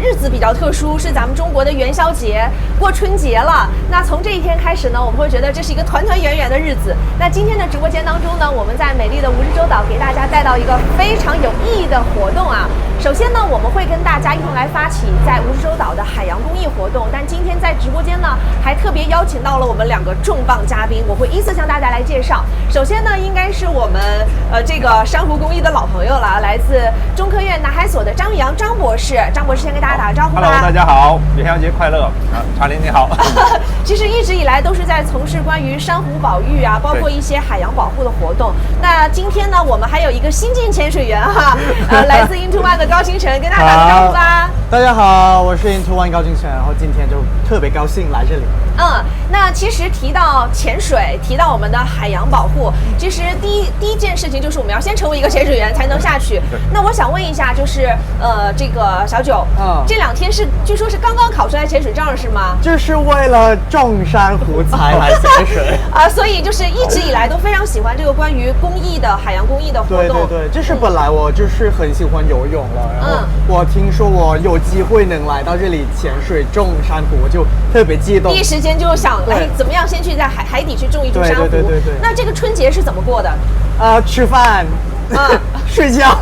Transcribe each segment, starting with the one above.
日子比较特殊，是咱们中国的元宵节，过春节了。那从这一天开始呢，我们会觉得这是一个团团圆圆的日子。那今天的直播间当中呢，我们在美丽的蜈支洲岛给大家带到一个非常有意义的活动啊。首先呢，我们会跟大家一同来发起在蜈支洲岛的海洋公益活动。但今天在直播间呢，还特别邀请到了我们2个重磅嘉宾，我会依次向大家来介绍。首先呢，应该是我们这个珊瑚公益的老朋友了，来自中科院南海所的张宇阳张博士。张博士先跟大家打个招呼吧。Hello， 大家好，元宵节快乐！查理你好。其实一直以来都是在从事关于珊瑚保育啊，包括一些海洋保护的活动。那今天呢，我们还有一个新晋潜水员哈，来自 Into One 的高星辰，跟大家打个招呼吧。大家好，我是 Into One 高星辰，然后今天就特别高兴来这里。那其实提到潜水，提到我们的海洋保护，其实第一件事情就是我们要先成为一个潜水员才能下去。那我想问一下，就是这个小九，这2天据说是刚刚考出来潜水证是吗？就是为了种珊瑚才来潜水所以就是一直以来都非常喜欢这个关于公益的海洋公益的活动。对，就是本来我就是很喜欢游泳了，然后我听说我有机会能来到这里潜水种珊瑚，我就特别激动，第一时间就想怎么样先去在海底去种一种珊瑚。对。那这个春节是怎么过的？吃饭。睡觉，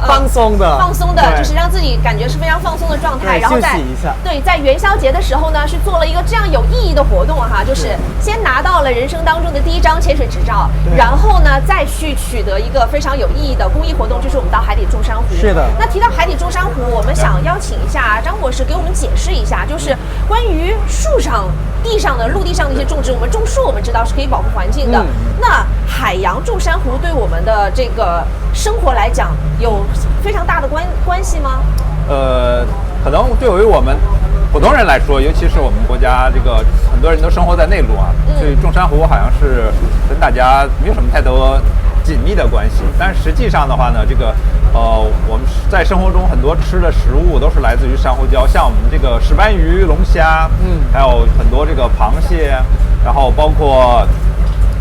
放松的，就是让自己感觉是非常放松的状态，然后休息一下。对，在元宵节的时候呢，是做了一个这样有意义的活动哈，就是先拿到了人生当中的第1张潜水执照，然后呢再去取得一个非常有意义的公益活动，就是我们到海底种珊瑚。是的。那提到海底种珊瑚，我们想邀请一下张博士给我们解释一下，就是关于树上、地上的、陆地上的一些种植，我们种树我们知道是可以保护环境的，那海洋种珊瑚对我们的这个生活来讲有非常大的关系吗？可能对于我们普通人来说，尤其是我们国家这个很多人都生活在内陆啊，所以种珊瑚好像是跟大家没有什么太多紧密的关系。但实际上的话呢，这个我们在生活中很多吃的食物都是来自于珊瑚礁，像我们这个石斑鱼、龙虾，还有很多这个螃蟹，然后包括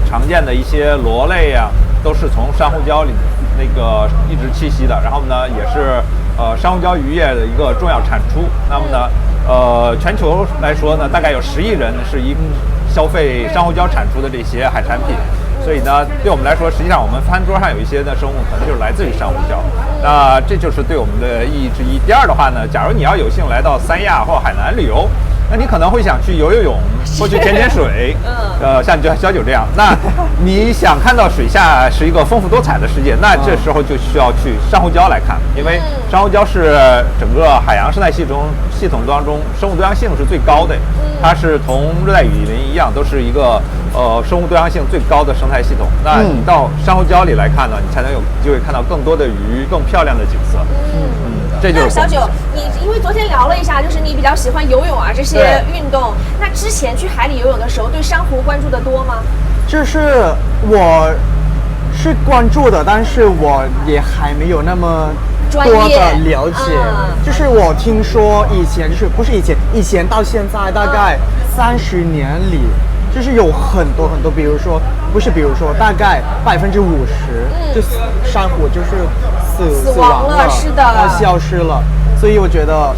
常见的一些螺类啊，都是从珊瑚礁里那个一直栖息的。然后呢，也是珊瑚礁渔业的一个重要产出。那么呢，全球来说呢，大概有10亿人是消费珊瑚礁产出的这些海产品。所以呢，对我们来说，实际上我们餐桌上有一些的生物可能就是来自于珊瑚礁，那这就是对我们的意义之一。第二的话呢，假如你要有幸来到三亚或海南旅游，那你可能会想去游泳或去潜水，像小九这样，那你想看到水下是一个丰富多彩的世界，那这时候就需要去珊瑚礁来看，因为珊瑚礁是整个海洋生态系统当中生物多样性是最高的，它是同热带雨林一样，都是一个生物多样性最高的生态系统。那你到珊瑚礁里来看呢，你才能有机会看到更多的鱼、更漂亮的景色。这就是小九，你因为昨天聊了一下，就是你比较喜欢游泳啊这些运动。那之前去海里游泳的时候，对珊瑚关注的多吗？就是我是关注的，但是我也还没有那么多的了解。就是我听说以前以前到现在大概30年里，就是有很多，比如说大概50%，就珊瑚就是死亡了，是的，消失了。所以我觉得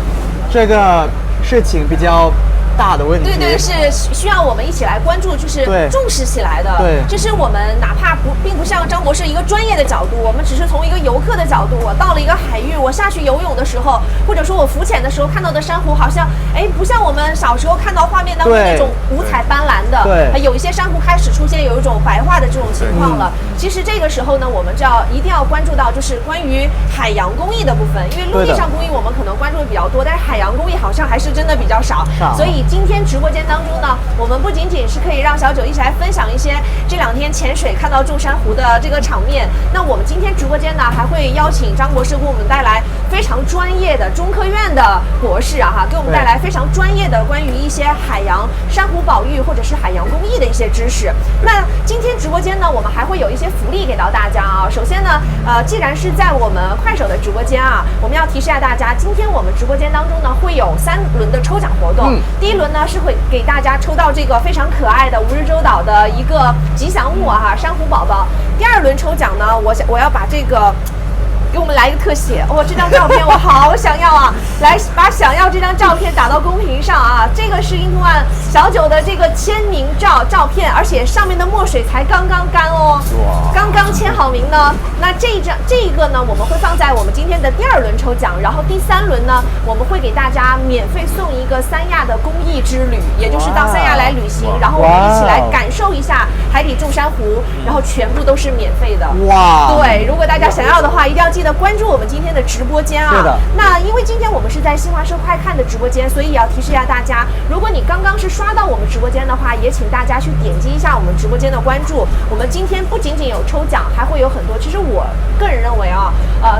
这个事情比较大的问题。对，是需要我们一起来关注，就是重视起来的。对，这是我们哪怕并不像张博士一个专业的角度，我们只是从一个游客的角度，我到了一个海域，我下去游泳的时候，或者说我浮潜的时候看到的珊瑚，好像不像我们小时候看到画面当中那种五彩斑斓的。对，有一些珊瑚开始出现有一种白化的这种情况了。其实这个时候呢，我们一定要关注到就是关于海洋公益的部分，因为陆地上公益我们可能关注的比较多，但是海洋公益好像还是真的比较少。所以今天直播间当中呢，我们不仅仅是可以让小九一起来分享一些这2天潜水看到种珊瑚的这个场面，那我们今天直播间呢还会邀请张博士给我们带来非常专业的中科院的博士给我们带来非常专业的关于一些海洋珊瑚保育或者是海洋公益的一些知识。那今天直播间呢，我们还会有一些福利给到大家啊。首先呢，既然是在我们快手的直播间我们要提示一下大家，今天我们直播间当中呢会有3轮的抽奖活动。第1轮呢是会给大家抽到这个非常可爱的蜈支洲岛的一个吉祥物珊瑚宝宝。第2轮抽奖呢，我要把这个给我们来一个特写，这张照片我好想要来把想要这张照片打到公屏上啊，这个是Into One小九的这个签名照片，而且上面的墨水才刚刚干哦，刚刚签好名呢。那这一个呢，我们会放在我们今天的第2轮抽奖，然后第3轮呢，我们会给大家免费送一个三亚的公益之旅，也就是到三亚来旅行，然后我们一起来感受一下海底众珊瑚，然后全部都是免费的。哇！对，如果大家想要的话，一定要记得关注我们今天的直播间啊。是的。那因为今天我们是在新华社快看的直播间，所以也要提示一下大家，如果你刚刚是刷到我们直播间的话，也请大家去点击一下我们直播间的关注。我们今天不仅仅有抽奖，还会有很多。其实我个人认为啊，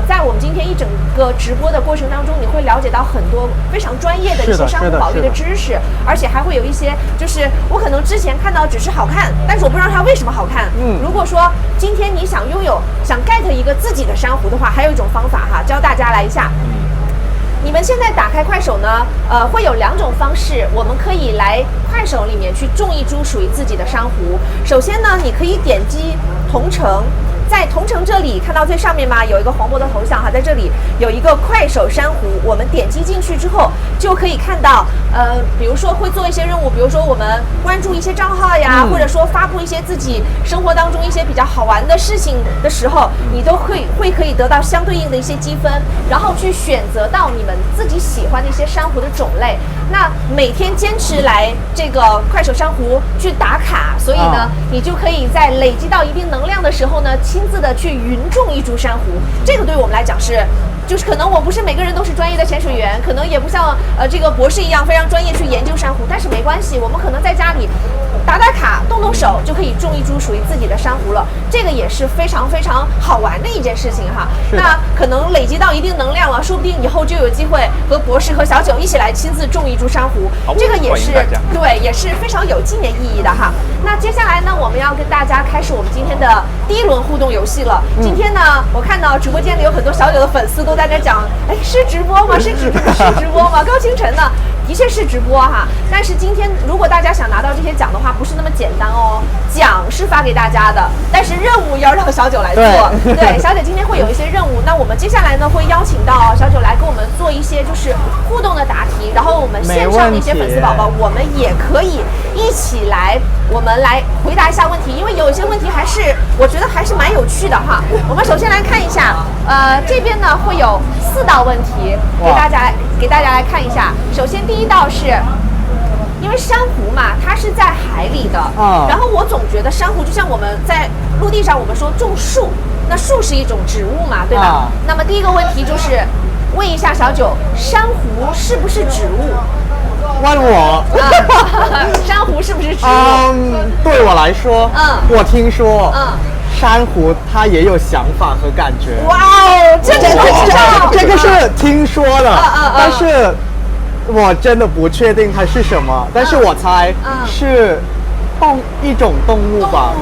在我们今天一整个直播的过程当中，你会了解到很多非常专业的一些珊瑚保育的知识，而且还会有一些，就是我可能之前看到只是好看，但是我不知道它为什么好看。如果说今天你想get 一个自己的珊瑚的话，还有一种方法哈，教大家来一下。你们现在打开快手呢，会有2种方式，我们可以来快手里面去种一株属于自己的珊瑚。首先呢，你可以点击同城。在同城这里看到最上面嘛，有一个黄渤的头像哈，在这里有一个快手珊瑚，我们点击进去之后就可以看到，比如说会做一些任务，比如说我们关注一些账号呀，或者说发布一些自己生活当中一些比较好玩的事情的时候，你都可以得到相对应的一些积分，然后去选择到你们自己喜欢的一些珊瑚的种类。那每天坚持来这个快手珊瑚去打卡，所以呢，你就可以在累积到一定能量的时候呢，亲自的去云种一株珊瑚。这个对我们来讲是，就是可能我不是每个人都是专业的潜水员，可能也不像这个博士一样非常专业去研究珊瑚，但是没关系，我们可能在家里打卡，动手就可以种一株属于自己的珊瑚了。这个也是非常非常好玩的一件事情哈。那可能累积到一定能量了，说不定以后就有机会和博士和小九一起来亲自种一株珊瑚，这个也是对，也是非常有纪念意义的哈。那接下来呢，我们要跟大家开始我们今天的第1轮互动游戏了。今天呢，我看到直播间里有很多小九的粉丝都在那讲，哎，是直播吗？是直播吗？高清晨呢，的确是直播哈。但是今天如果大家想拿到这些奖的话，不是那么简单哦。奖是发给大家的，但是任务要让小九来做。对，小九今天会有一些任务。那我们接下来呢，会邀请到小九来跟我们做一些就是互动的答题，然后我们线上的一些粉丝宝宝，我们也可以一起来，我们来回答一下问题，因为有一些问题我觉得还是蛮有趣的哈。我们首先来看一下，这边呢会有4道问题给大家来看一下。首先第1道是，因为珊瑚嘛，它是在海里的，然后我总觉得珊瑚就像我们在陆地上我们说种树，那树是一种植物嘛，对吧？那么第一个问题就是问一下小九，珊瑚是不是植物？问我，珊瑚是不是植物？对我来说，我听说，珊瑚它也有想法和感觉。哇哦，这个是听说的，但是我真的不确定它是什么，但是我猜是一种动物吧。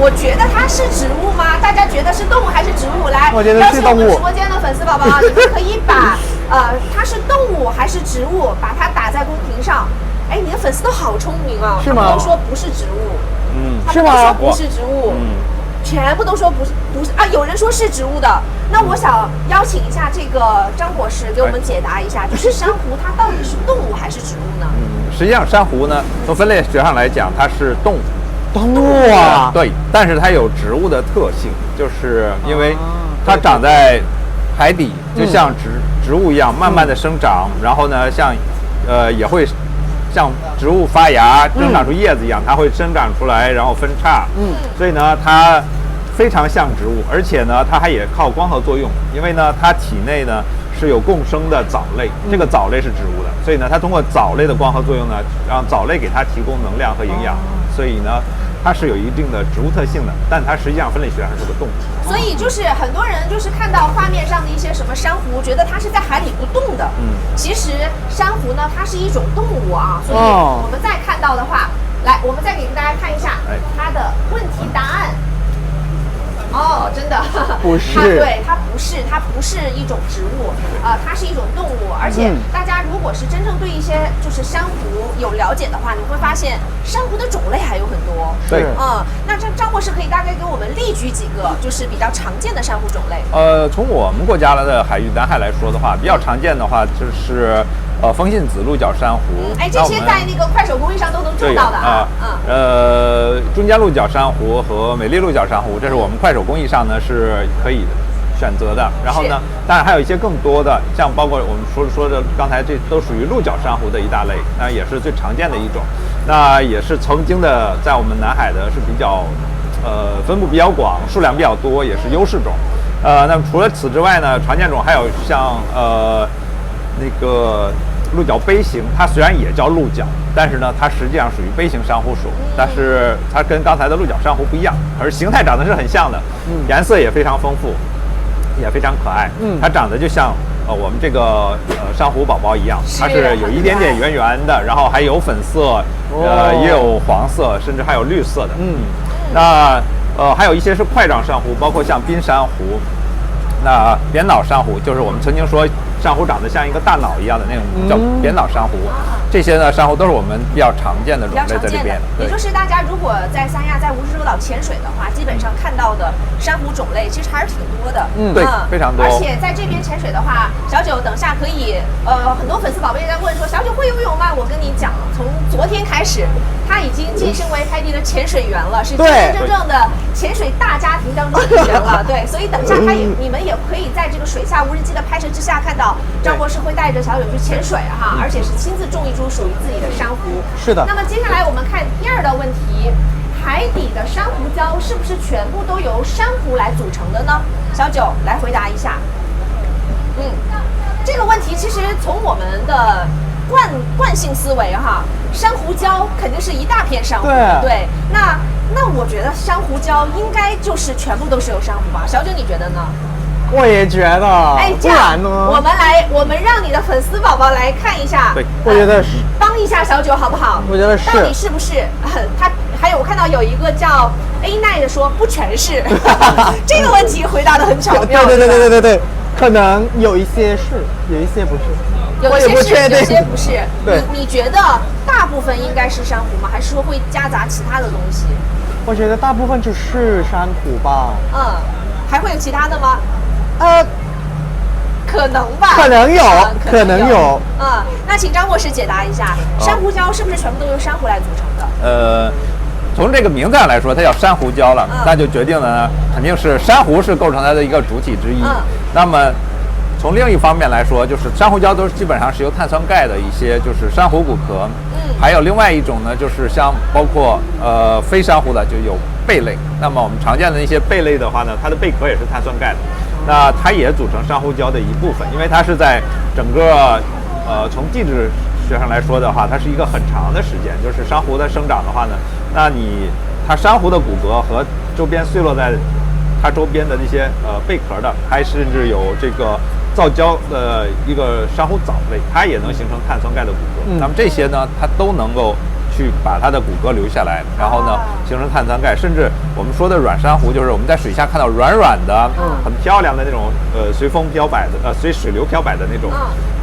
我觉得它是植物吗？大家觉得是动物还是植物？来，我觉得是动物。直播间的粉丝宝宝，你们可以把它是动物还是植物，把它打在公屏上。哎，你的粉丝都好聪明啊！是吗？他们都说不是植物，是吗？他们都说不是植物，全部都说不是啊！有人说是植物的，那我想邀请一下这个张博士给我们解答一下，就是珊瑚它到底是动物还是植物呢？实际上珊瑚呢，从分类学上来讲，它是动物。动物啊，对，但是它有植物的特性，就是因为它长在海底，就像植物一样慢慢的生长，然后呢，也会像植物发芽生长出叶子一样，它会生长出来，然后分叉。所以呢，它非常像植物，而且呢，它也靠光合作用，因为呢，它体内呢是有共生的藻类，这个藻类是植物的，所以呢，它通过藻类的光合作用呢，让藻类给它提供能量和营养，所以呢，它是有一定的植物特性的，但它实际上分类学上是个动物。所以就是很多人就是看到画面上的一些什么珊瑚，觉得它是在海里不动的。其实珊瑚呢，它是一种动物啊。所以我们再看到的话，来，我们再给大家看一下它的问题答案。哦，真的不是，它不是一种植物，它是一种动物。而且大家如果是真正对一些就是珊瑚有了解的话，你会发现珊瑚的种类还有很多。对，那张博士可以大概给我们例举几个就是比较常见的珊瑚种类？从我们国家的海域南海来说的话，比较常见的话就是风信子鹿角珊瑚。哎，这些在那个快手公益上都能种到的啊。中间鹿角珊瑚和美丽鹿角珊瑚，这是我们快手公益上呢是可以选择的。然后呢，当然还有一些更多的，像包括我们说的刚才这都属于鹿角珊瑚的一大类，那也是最常见的一种，那也是曾经的在我们南海的是比较分布比较广，数量比较多，也是优势种。那么除了此之外呢，常见种还有像那个鹿角杯形，它虽然也叫鹿角，但是呢，它实际上属于杯形珊瑚属，但是它跟刚才的鹿角珊瑚不一样，而形态长得是很像的，颜色也非常丰富，也非常可爱。它长得就像我们这个珊瑚宝宝一样，它是有一点点圆圆的，然后还有粉色，也有黄色，甚至还有绿色的。那还有一些是块状珊瑚，包括像冰珊瑚，那扁脑珊瑚就是我们曾经说珊瑚长得像一个大脑一样的那种叫扁脑珊瑚。这些呢珊瑚都是我们比较常见的种类在这边。也就是大家如果在三亚、在蜈支洲岛潜水的话，基本上看到的珊瑚种类其实还是挺多的。对，非常多。而且在这边潜水的话，小九等下可以很多粉丝宝贝在问说小九会游泳吗？我跟你讲，从昨天开始，他已经晋升为海底的潜水员了，是真真正正的潜水大家庭当中的一员了。对，所以等下你们也可以在这个水下无人机的拍摄之下看到张博士会带着小九去潜水哈，而且是亲自种一株属于自己的珊瑚。是的。那么接下来我们看第二道问题，海底的珊瑚礁是不是全部都由珊瑚来组成的呢？小九来回答一下。这个问题其实从我们的惯性思维哈，珊瑚礁肯定是一大片珊瑚。对。那我觉得珊瑚礁应该就是全部都是由珊瑚吧？小九你觉得呢？我也觉得。哎，这样我们让你的粉丝宝宝来看一下。对，我觉得是。帮一下小九好不好？我觉得是。到底是不是？他还有我看到有一个叫 A 奈的说不全是，这个问题回答得很巧妙。对，可能有一些是，有一些不是。有些是，有些不是。对，你觉得大部分应该是珊瑚吗？还是说会夹杂其他的东西？我觉得大部分就是珊瑚吧。还会有其他的吗？可能吧。可能有。那请张博士解答一下，珊瑚礁是不是全部都由珊瑚来组成的？从这个名字上来说，它叫珊瑚礁了，那就决定了呢，肯定是珊瑚是构成它的一个主体之一。那么从另一方面来说，就是珊瑚礁都是基本上是由碳酸钙的一些就是珊瑚骨壳，还有另外一种呢，就是像包括非珊瑚的就有贝类。那么我们常见的那些贝类的话呢，它的贝壳也是碳酸钙的，那它也组成珊瑚礁的一部分，因为它是在整个从地质学上来说的话，它是一个很长的时间，就是珊瑚的生长的话呢，那它珊瑚的骨骼和周边碎落在它周边的那些贝壳的，还甚至有这个造礁的一个珊瑚藻类，它也能形成碳酸钙的骨骼。那么这些呢，它都能够去把它的骨骼留下来，然后呢形成碳酸钙，甚至我们说的软珊瑚，就是我们在水下看到软软的、很漂亮的那种随风飘摆的随水流飘摆的那种，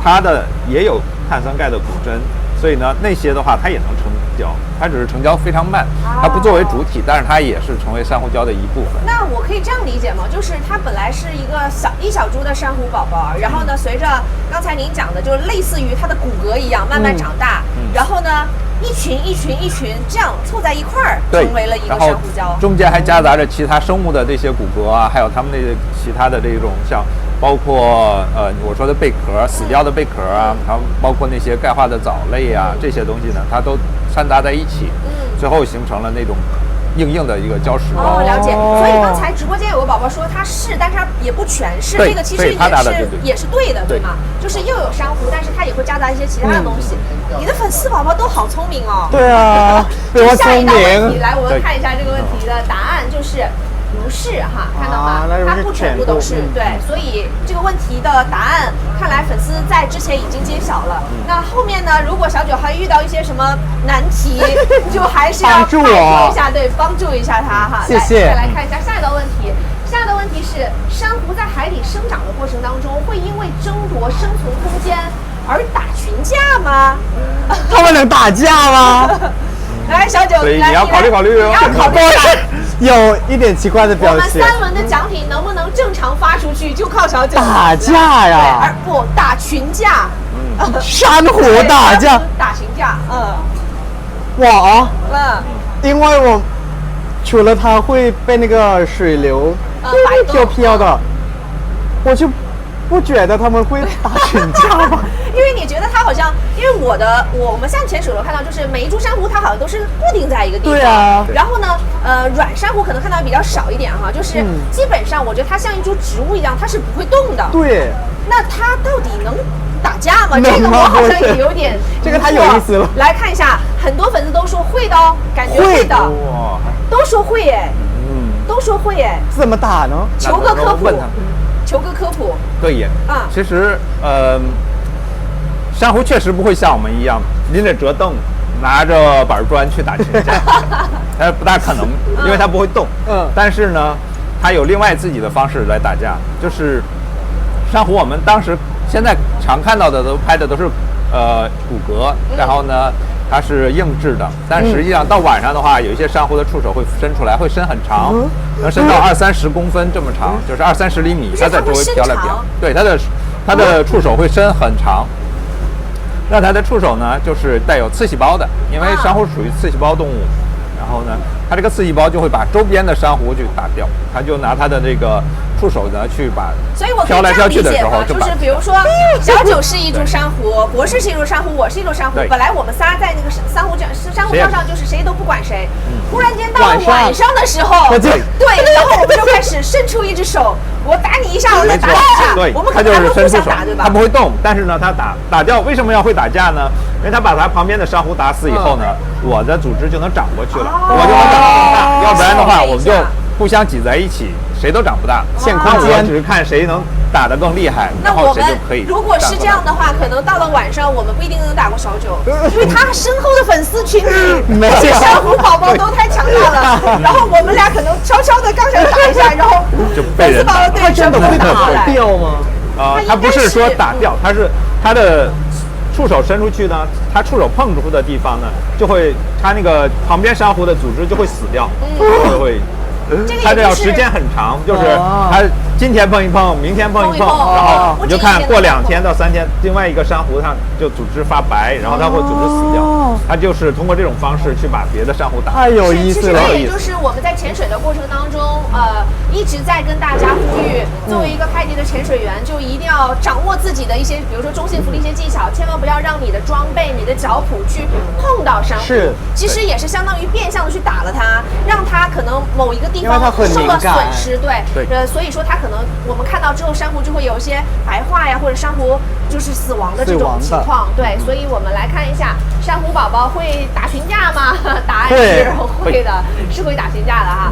它的也有碳酸钙的骨针，所以呢那些的话它也能成礁，它只是成礁非常慢，它不作为主体，但是它也是成为珊瑚礁的一部分。那我可以这样理解吗？就是它本来是一个一小株的珊瑚宝宝，然后呢随着刚才您讲的，就是类似于它的骨骼一样慢慢长大，然后呢一群这样凑在一块儿，成为了一个珊瑚礁。中间还夹杂着其他生物的这些骨骼啊，还有它们那些其他的这种像包括我说的贝壳，死掉的贝壳啊，还有包括那些钙化的藻类啊，这些东西呢，它都掺杂在一起，最后形成了那种硬的一个礁石。了解。所以刚才直播间有个宝宝说它是，但是它也不全是，这个其实也是对的，对吗？就是又有珊瑚，但是它也会夹杂一些其他的东西。你的粉丝宝宝都好聪明哦。对啊，比我聪明。下一道问题，来，我们看一下这个问题的答案，就是不是哈，看到吗？它不全部都是对，所以这个问题的答案，看来粉丝在之前已经揭晓了。那后面呢？如果小九还遇到一些什么难题，就还是要帮助一下，对，帮助一下他哈。谢谢。再来看一下下一道问题。下一道问题是：珊瑚在海底生长的过程当中，会因为争夺生存空间而打群架吗？他们能打架吗？来，小九，所以你要考虑考虑哦。你要考虑一下。有一点奇怪的表情。我们3轮的奖品能不能正常发出去，就靠小九。打架呀？而不打群架。珊瑚打架，打群架，我因为我除了它会被那个水流飘飘的，我就不觉得他们会打群架吧。因为你觉得它好像，因为我们像潜水的时候看到，就是每一株珊瑚它好像都是固定在一个地方。对啊。然后呢，软珊瑚可能看到比较少一点哈，就是基本上我觉得它像一株植物一样，它是不会动的。对。那它到底能打架吗？这个我好像也有点，这个太有意思了。来看一下，很多粉丝都说会的哦，感觉会的，都说会耶，都说会耶。怎么打呢？求个科普。求个科普。可以。其实珊瑚确实不会像我们一样拎着折凳，拿着板砖去打群架，它不大可能，因为它不会动。但是呢，它有另外自己的方式来打架，就是珊瑚我们现在常看到的拍的都是骨骼，然后呢它是硬质的，但实际上到晚上的话，有一些珊瑚的触手会伸出来，会伸很长，能伸到20-30公分这么长，就是20-30厘米，它在周围飘来飘。对，它的触手会伸很长。那它的触手呢，就是带有刺细胞的，因为珊瑚属于刺细胞动物。然后呢，它这个刺细胞就会把周边的珊瑚去打掉，它就拿它的这个触手呢去把飘来飘去的时候，就是比如说小九是一株珊瑚，博士是一株珊瑚，我是一株珊瑚，本来我们仨在那个珊瑚礁上就是谁都不管谁，忽然间到了晚上的时候，对，然后我们就开始伸出一只手，我打你一下，我再打你一下，对，我们可能还会互相打，对吧？它不会动，但是呢，它打掉，为什么要会打架呢？因为它把它旁边的珊瑚打死以后呢，我的组织就能长过去了，我就能长得更大，要不然的话我们就互相挤在一起，谁都长不大。现空间，我只是看谁能打得更厉害，然后谁就可以。如果是这样的话，可能到了晚上我们不一定能打过小九，因为他身后的粉丝群体，这些珊瑚宝宝都太强大了。然后我们俩可能悄悄的刚想打一下，然后粉丝宝宝对真的会打掉吗？它不是说打掉，它是它的触手伸出去呢，它触手碰触的地方呢，就会它那个旁边珊瑚的组织就会死掉，就会。它这要时间很长，就是它今天碰一碰，明天碰一碰，然后你就看过2天到3天，另外一个珊瑚它就组织发白，然后它会组织死掉。它就是通过这种方式去把别的珊瑚打。太有意思了！其实也就是我们在潜水的过程当中，一直在跟大家呼吁，作为一个派迪的潜水员，就一定要掌握自己的一些，比如说中性浮力一些技巧，千万不要让你的装备、你的脚蹼去碰到珊瑚。是，其实也是相当于变相的去打了它，让它可能某一个地方受了损失。对，所以说它可能我们看到之后，珊瑚就会有一些白化呀，或者珊瑚就是死亡的这种情况。对，所以我们来看一下，珊瑚宝宝会打群架吗？答案是会的，是会打群架的哈。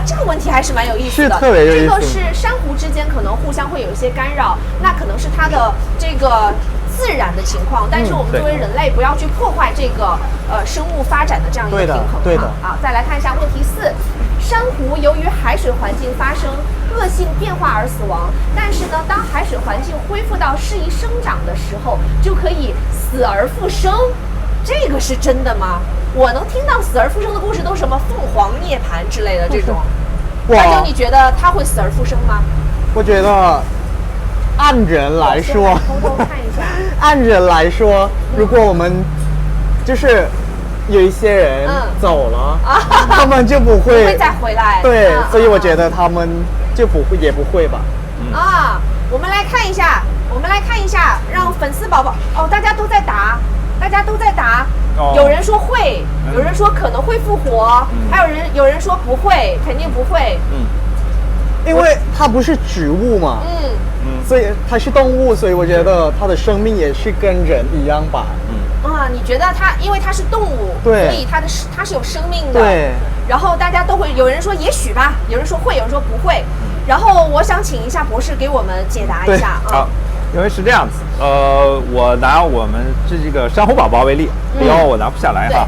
这个问题还是蛮有意思的，特别有意思。这个是珊瑚之间可能互相会有一些干扰，那可能是它的这个自然的情况，但是我们作为人类不要去破坏这个生物发展的这样一个平衡。对的。好，再来看一下问题4。珊瑚由于海水环境发生恶性变化而死亡，但是呢，当海水环境恢复到适宜生长的时候，就可以死而复生。这个是真的吗？我能听到死而复生的故事都是什么凤凰涅槃之类的这种。大舅，你觉得它会死而复生吗？我觉得，按人来说，偷偷看一下。按人来说，如果我们就是有一些人走了，他们就不会再回来。对，所以我觉得他们就也不会吧。我们来看一下，让粉丝宝宝大家都在答。有人说会，有人说可能会复活，还有人说不会，肯定不会。因为它不是植物嘛，所以它是动物，所以我觉得它的生命也是跟人一样吧。你觉得它因为它是动物，所以它是有生命的。对。然后大家都会有人说也许吧，有人说会，有人说不会。然后我想请一下博士给我们解答一下啊。因为是这样子，我拿我们这个珊瑚宝宝为例，因为我拿不下来哈。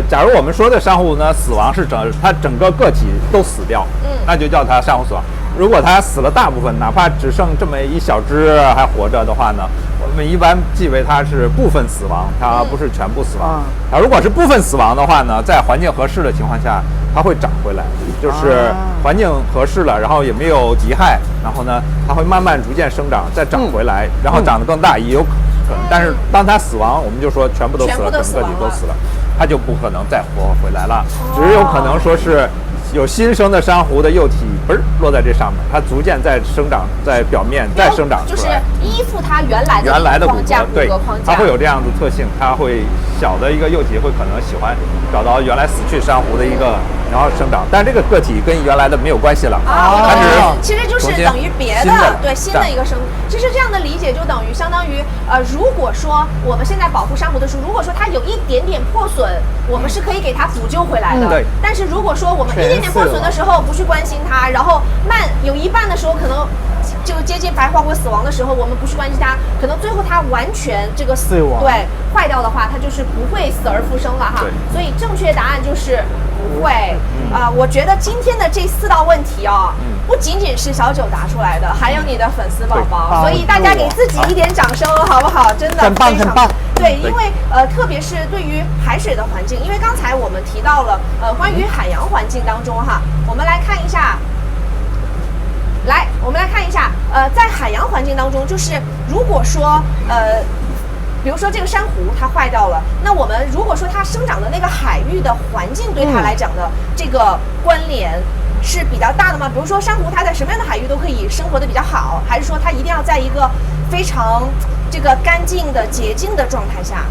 假如我们说的珊瑚呢，死亡是它整个个体都死掉，那就叫它珊瑚死亡。如果它死了大部分，哪怕只剩这么一小只还活着的话呢，我们一般记为它是部分死亡，它不是全部死亡。如果是部分死亡的话呢，在环境合适的情况下，它会长回来，就是环境合适了，然后也没有敌害，然后呢，它会慢慢逐渐生长，再长回来，然后长得更大也有可能。但是当它死亡，我们就说全部都死了，整个体都死了，它就不可能再活回来了，只有可能说是有新生的珊瑚的幼体嘣落在这上面，它逐渐在生长，在表面再生长出来，就是依附它原来的骨骼，对，它会有这样的特性，它会小的一个幼体会可能喜欢找到原来死去珊瑚的一个，然后生长，但这个个体跟原来的没有关系了它只是其实就是等于别的对新的一个生。其实这样的理解就等于相当于如果说我们现在保护珊瑚的时候，如果说它有一点点破损，我们是可以给它补救回来的。对。但是如果说我们一点点破损的时候不去关心它，然后有一半的时候可能就接近白化或死亡的时候，我们不去关心它，可能最后它完全这个死亡对坏掉的话，它就是不会死而复生了哈。所以正确答案就是不会。我觉得今天的这4道问题不仅仅是小九答出来的，还有你的粉丝宝宝，所以大家给自己一点掌声好不好？真的很棒很棒。对，因为特别是对于海水的环境，因为刚才我们提到了关于海洋环境当中我们来看一下。我们来看一下，在海洋环境当中，就是如果说比如说这个珊瑚它坏掉了，那我们如果说它生长的那个海域的环境对它来讲的这个关联是比较大的吗？比如说珊瑚它在什么样的海域都可以生活的比较好，还是说它一定要在一个非常这个干净的洁净的状态下？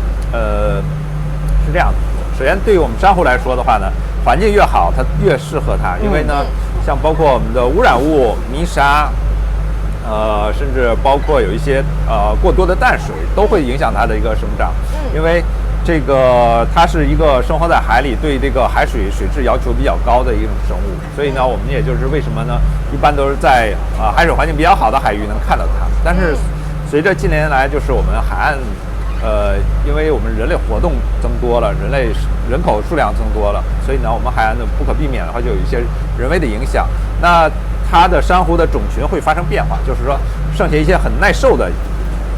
是这样的。首先，对于我们珊瑚来说的话呢，环境越好，它越适合它，因为呢，像包括我们的污染物、泥沙，甚至包括有一些过多的淡水，都会影响它的一个生长。因为这个它是一个生活在海里，对这个海水水质要求比较高的一种生物，所以呢，我们也就是为什么呢，一般都是在海水环境比较好的海域能看到它。但是随着近年来就是我们海岸因为我们人类活动增多了，人口数量增多了，所以呢，我们海岸的不可避免的话就有一些人为的影响。那它的珊瑚的种群会发生变化，就是说剩下一些很耐受的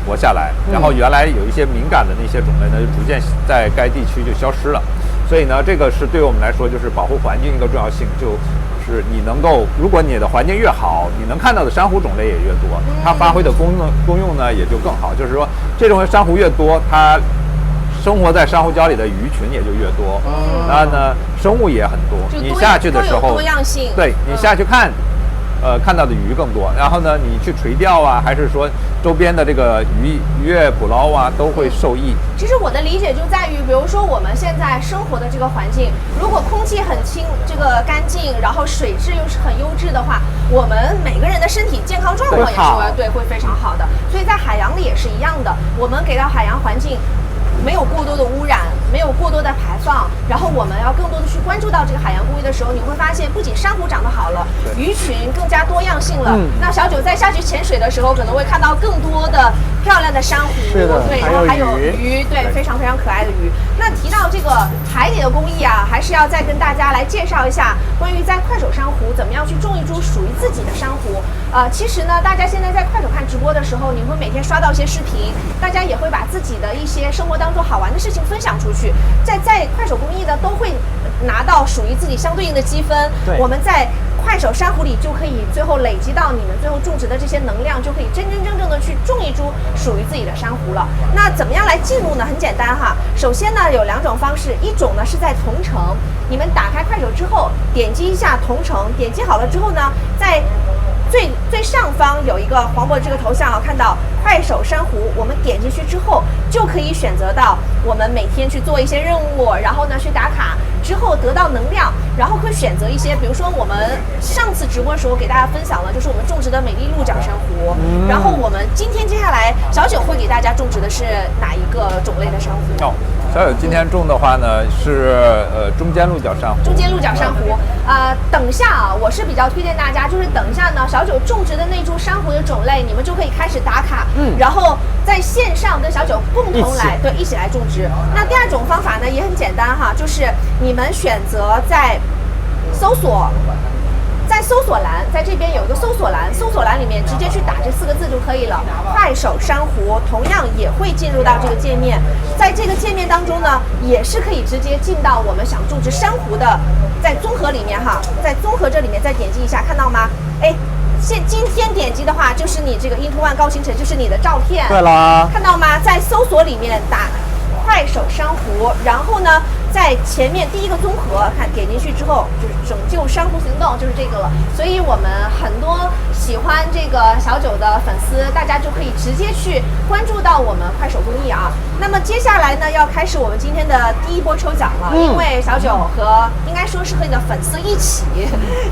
活下来，然后原来有一些敏感的那些种类呢，就逐渐在该地区就消失了。所以呢，这个是对我们来说就是保护环境一个重要性，就是你能够，如果你的环境越好，你能看到的珊瑚种类也越多，它发挥的功用呢也就更好。就是说，这种珊瑚越多，它生活在珊瑚礁里的鱼群也就越多，然后呢，生物也很多。你下去的时候，多样性。对，你下去看。看到的鱼更多，然后呢，你去垂钓啊，还是说周边的这个渔业捕捞啊，都会受益。其实我的理解就在于，比如说我们现在生活的这个环境，如果空气很清，这个干净，然后水质又是很优质的话，我们每个人的身体健康状况也是会非常好的。所以在海洋里也是一样的，我们给到海洋环境没有过多的污染，没有过多的排放，然后我们要更多的去关注到这个海洋公益的时候，你会发现不仅珊瑚长得好了，鱼群更加多样性了。那小九在下去潜水的时候，可能会看到更多的漂亮的珊瑚，对，然后还有鱼，对，非常非常可爱的鱼。那提到这个海底的公益还是要再跟大家来介绍一下关于在快手珊瑚怎么样去种一株属于自己的珊瑚。其实呢，大家现在在快手看直播的时候，你会每天刷到一些视频，大家也会把自己的一些生活当中好玩的事情分享出去，在快手公益呢都会拿到属于自己相对应的积分。我们在快手珊瑚里就可以最后累积到你们最后种植的这些能量，就可以真真正正的去种一株属于自己的珊瑚了。那怎么样来进入呢？很简单首先呢有2种方式，一种呢是在同城，你们打开快手之后点击一下同城，点击好了之后呢，在最上方有一个黄渤这个头像看到快手珊瑚，我们点进去之后就可以选择到我们每天去做一些任务，然后呢去打卡之后得到能量，然后可以选择一些，比如说我们上次直播的时候给大家分享了，就是我们种植的美丽鹿角珊瑚，然后我们接下来小九会给大家种植的是哪一个种类的珊瑚？小九今天种的话呢是中间鹿角珊瑚。中间鹿角珊瑚，等一下我是比较推荐大家，就是等一下呢，小九种植的那株珊瑚的种类，你们就可以开始打卡，然后在线上跟小九共同一起来种植。那第2种方法呢也很简单就是你们选择在搜索在搜索栏，在这边有一个搜索栏，搜索栏里面直接去打这4个字就可以了。快手珊瑚同样也会进入到这个界面，在这个界面当中呢，也是可以直接进到我们想种植珊瑚的，在综合里面哈，在综合这里面再点击一下，看到吗？哎。今天点击的话，就是你这个 Into One 高清晨，就是你的照片。对啦，看到吗？在搜索里面打快手珊瑚，然后呢，在前面第一个综合，看点进去之后就是拯救珊瑚行动，就是这个了。所以我们很多喜欢这个小九的粉丝，大家就可以直接去关注到我们快手公益啊。那么接下来呢，要开始我们今天的第一波抽奖了，因为小九和应该说是和你的粉丝一起，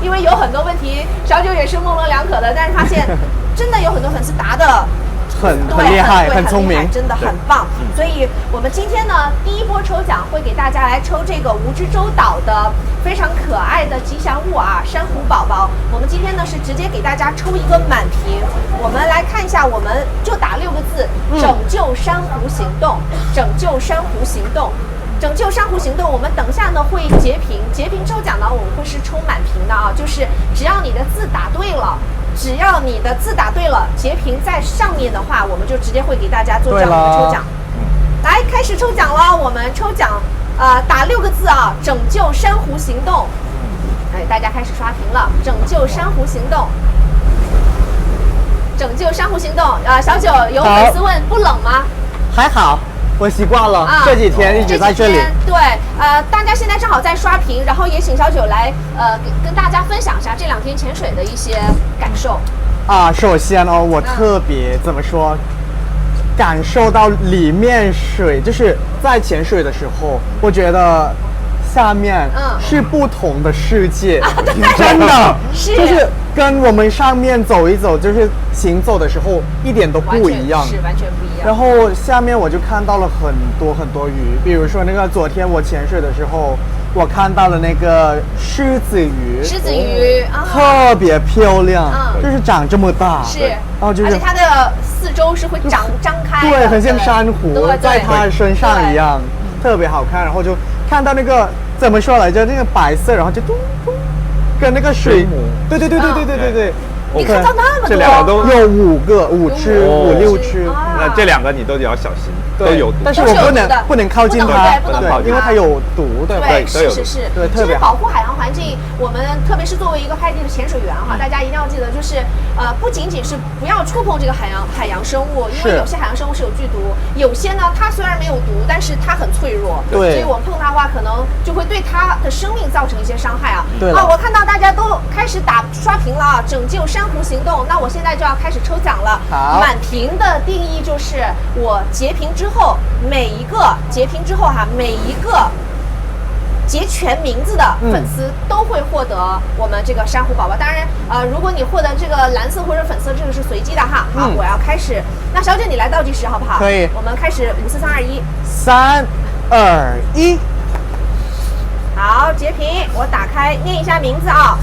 因为有很多问题，小九也是模棱两可的，但是发现真的有很多粉丝答的。很厉害，很聪明，真的很棒。所以我们今天呢，第一波抽奖会给大家来抽这个蜈支洲岛的非常可爱的吉祥物啊，珊瑚宝宝。我们今天呢是直接给大家抽一个满屏。我们来看一下，我们就打6个字：拯救珊瑚行动，拯救珊瑚行动。拯救珊瑚行动，我们等下呢会截屏，截屏抽奖呢我们会是抽满屏的啊，就是只要你的字打对了。只要你的字打对了，截屏在上面的话，我们就直接会给大家做这样的一个抽奖。来，开始抽奖了。我们抽奖，打6个字啊，拯救珊瑚行动。哎，大家开始刷屏了，拯救珊瑚行动，拯救珊瑚行动。小九有粉丝问不冷吗？还好。我习惯了，这几天一直在这里。对，大家现在正好在刷屏，然后也请小九来，跟大家分享一下这2天潜水的一些感受。首先哦，我特别怎么说，感受到里面水，就是在潜水的时候，我觉得下面是不同的世界，真的是，就是跟我们上面走一走，就是行走的时候一点都不一样，是完全不一样。然后下面我就看到了很多鱼，比如说那个昨天我潜水的时候，我看到了那个狮子鱼，特别漂亮，就是长这么大，是，然后就是而且它的四周是会张开的，对，很像珊瑚在它身上一样，特别好看。然后就看到那个怎么说来着，那个白色，然后就嘟嘟，跟那个水母，对。你看到那么多，这2个都有5只、5、6只，那这2个你都要小心，都有毒。但是我不能靠近它，对，因为它有毒，对，是，对，特别保护海洋环境。我们特别是作为一个派地的潜水员哈，大家一定要记得，就是不仅仅是不要触碰这个海洋生物，因为有些海洋生物是有剧毒，有些呢它虽然没有毒，但是它很脆弱，对，所以我们碰它的话，可能就会对它的生命造成一些伤害啊。对，我看到大家都开始刷屏了啊，拯救珊瑚行动。那我现在就要开始抽奖了。好，满屏的定义就是我截屏之后，每一个截全名字的粉丝都会获得我们这个珊瑚宝宝。当然，如果你获得这个蓝色或者粉色，这个是随机的哈。好，我要开始。那小姐你来倒计时好不好？可以。我们开始5、4、3、2、1。3、2、1。好，截屏，我打开念一下名字啊。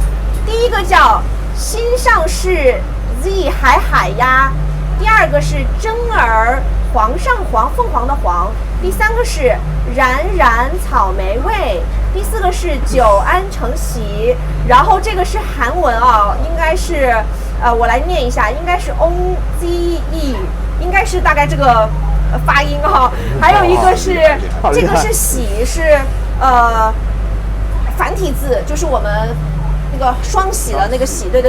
第一个叫新上市 Z 海鸭，第2个是真儿皇上皇凤凰的凰，第3个是冉冉草莓味，第4个是久安成喜，然后这个是韩文啊，应该是我来念一下，应该是 OZE， 应该是大概这个发音啊。还有一个是这个是喜，是繁体字，就是我们那个双喜的那个喜，对，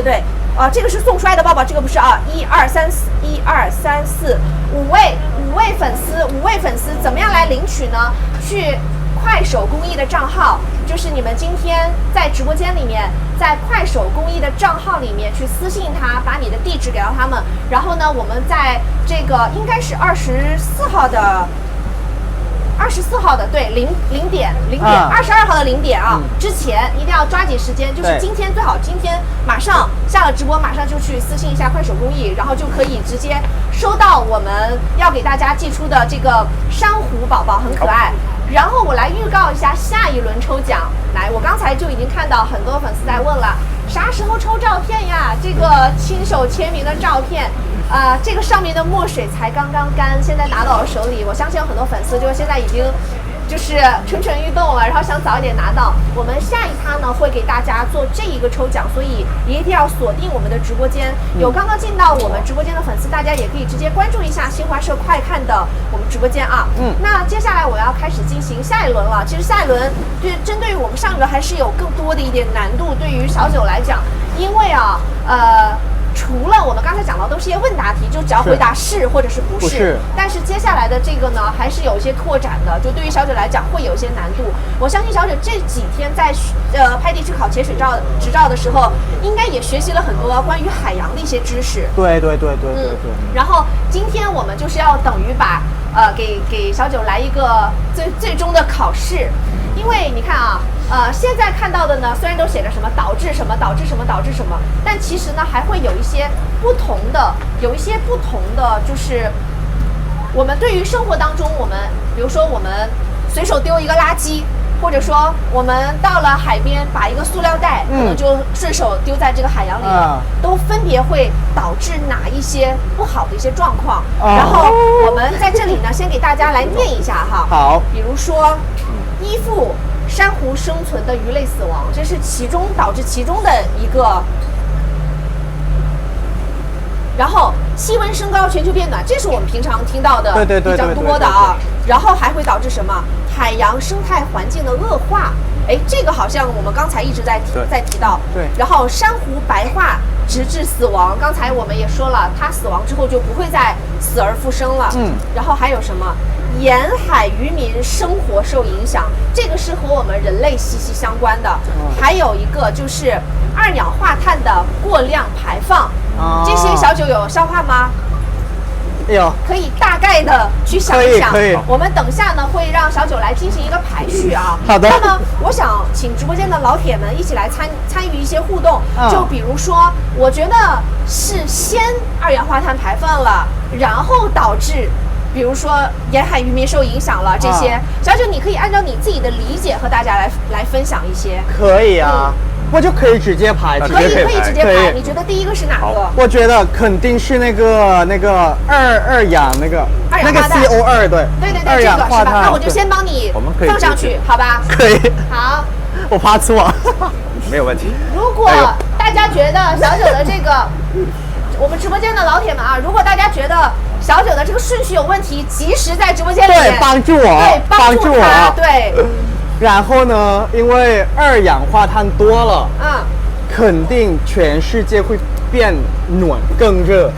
这个是送出来的抱抱，这个不是啊。1、2、3、4，5位粉丝怎么样来领取呢？去快手公益的账号，就是你们今天在直播间里面，在快手公益的账号里面去私信他，把你的地址给到他们，然后呢，我们在这个应该是24号的。24号的对0点，22号的0点啊，之前一定要抓紧时间，就是今天最好今天马上下了直播，马上就去私信一下快手公益，然后就可以直接收到我们要给大家寄出的这个珊瑚宝宝，很可爱。然后我来预告一下下一轮抽奖，来，我刚才就已经看到很多粉丝在问了，啥时候抽照片呀？这个亲手签名的照片。这个上面的墨水才刚刚干，现在拿到我手里，我相信有很多粉丝就是现在已经就是蠢蠢欲动了，然后想早一点拿到。我们下一趴呢会给大家做这一个抽奖，所以一定要锁定我们的直播间。有刚刚进到我们直播间的粉丝，大家也可以直接关注一下新华社快看的我们直播间啊。那接下来我要开始进行下一轮了。其实下一轮针对于我们上一轮还是有更多的一点难度，对于小九来讲，因为啊除了我们刚才讲到都是一些问答题，就只要回答是或者是不是，但是接下来的这个呢还是有一些拓展的，就对于小九来讲会有一些难度。我相信小九这几天在拍地去考潜水执照的时候，应该也学习了很多关于海洋的一些知识。对。然后今天我们就是要等于把给小九来一个最终的考试。因为你看啊，现在看到的呢，虽然都写着什么导致什么导致什么导致什么，但其实呢还会有一些不同的，就是我们对于生活当中，我们比如说我们随手丢一个垃圾，或者说我们到了海边把一个塑料袋可能就顺手丢在这个海洋里了，都分别会导致哪一些不好的一些状况。然后我们在这里呢，先给大家来念一下哈。好，比如说依附珊瑚生存的鱼类死亡，这是导致其中的一个。然后气温升高，全球变暖，这是我们平常听到的比较多的啊。然后还会导致什么？海洋生态环境的恶化。哎，这个好像我们刚才一直在提到。对。然后珊瑚白化，直至死亡。刚才我们也说了，它死亡之后就不会再死而复生了。然后还有什么？沿海渔民生活受影响，这个是和我们人类息息相关的。还有一个就是二氧化碳的过量排放。这些小九有消化吗？有，可以大概的去想一想。可以。我们等下呢会让小九来进行一个排序啊。好的。那么我想请直播间的老铁们一起来参与一些互动。就比如说，我觉得是先二氧化碳排放了，然后导致，比如说沿海渔民受影响了这些。小九，你可以按照你自己的理解和大家来分享一些。可以啊。我就可以直接排，可以直接排。你觉得第一个是哪个？我觉得肯定是那个二氧那个CO2，对，二氧化碳。那我就先帮你放上去，好吧？可以。好，我怕错，没有问题。如果大家觉得小九的这个，我们直播间的老铁们啊，如果大家觉得小九的这个顺序有问题，及时在直播间里面帮助我，对，帮助他，对。然后呢，因为二氧化碳多了，肯定全世界会变暖，更热。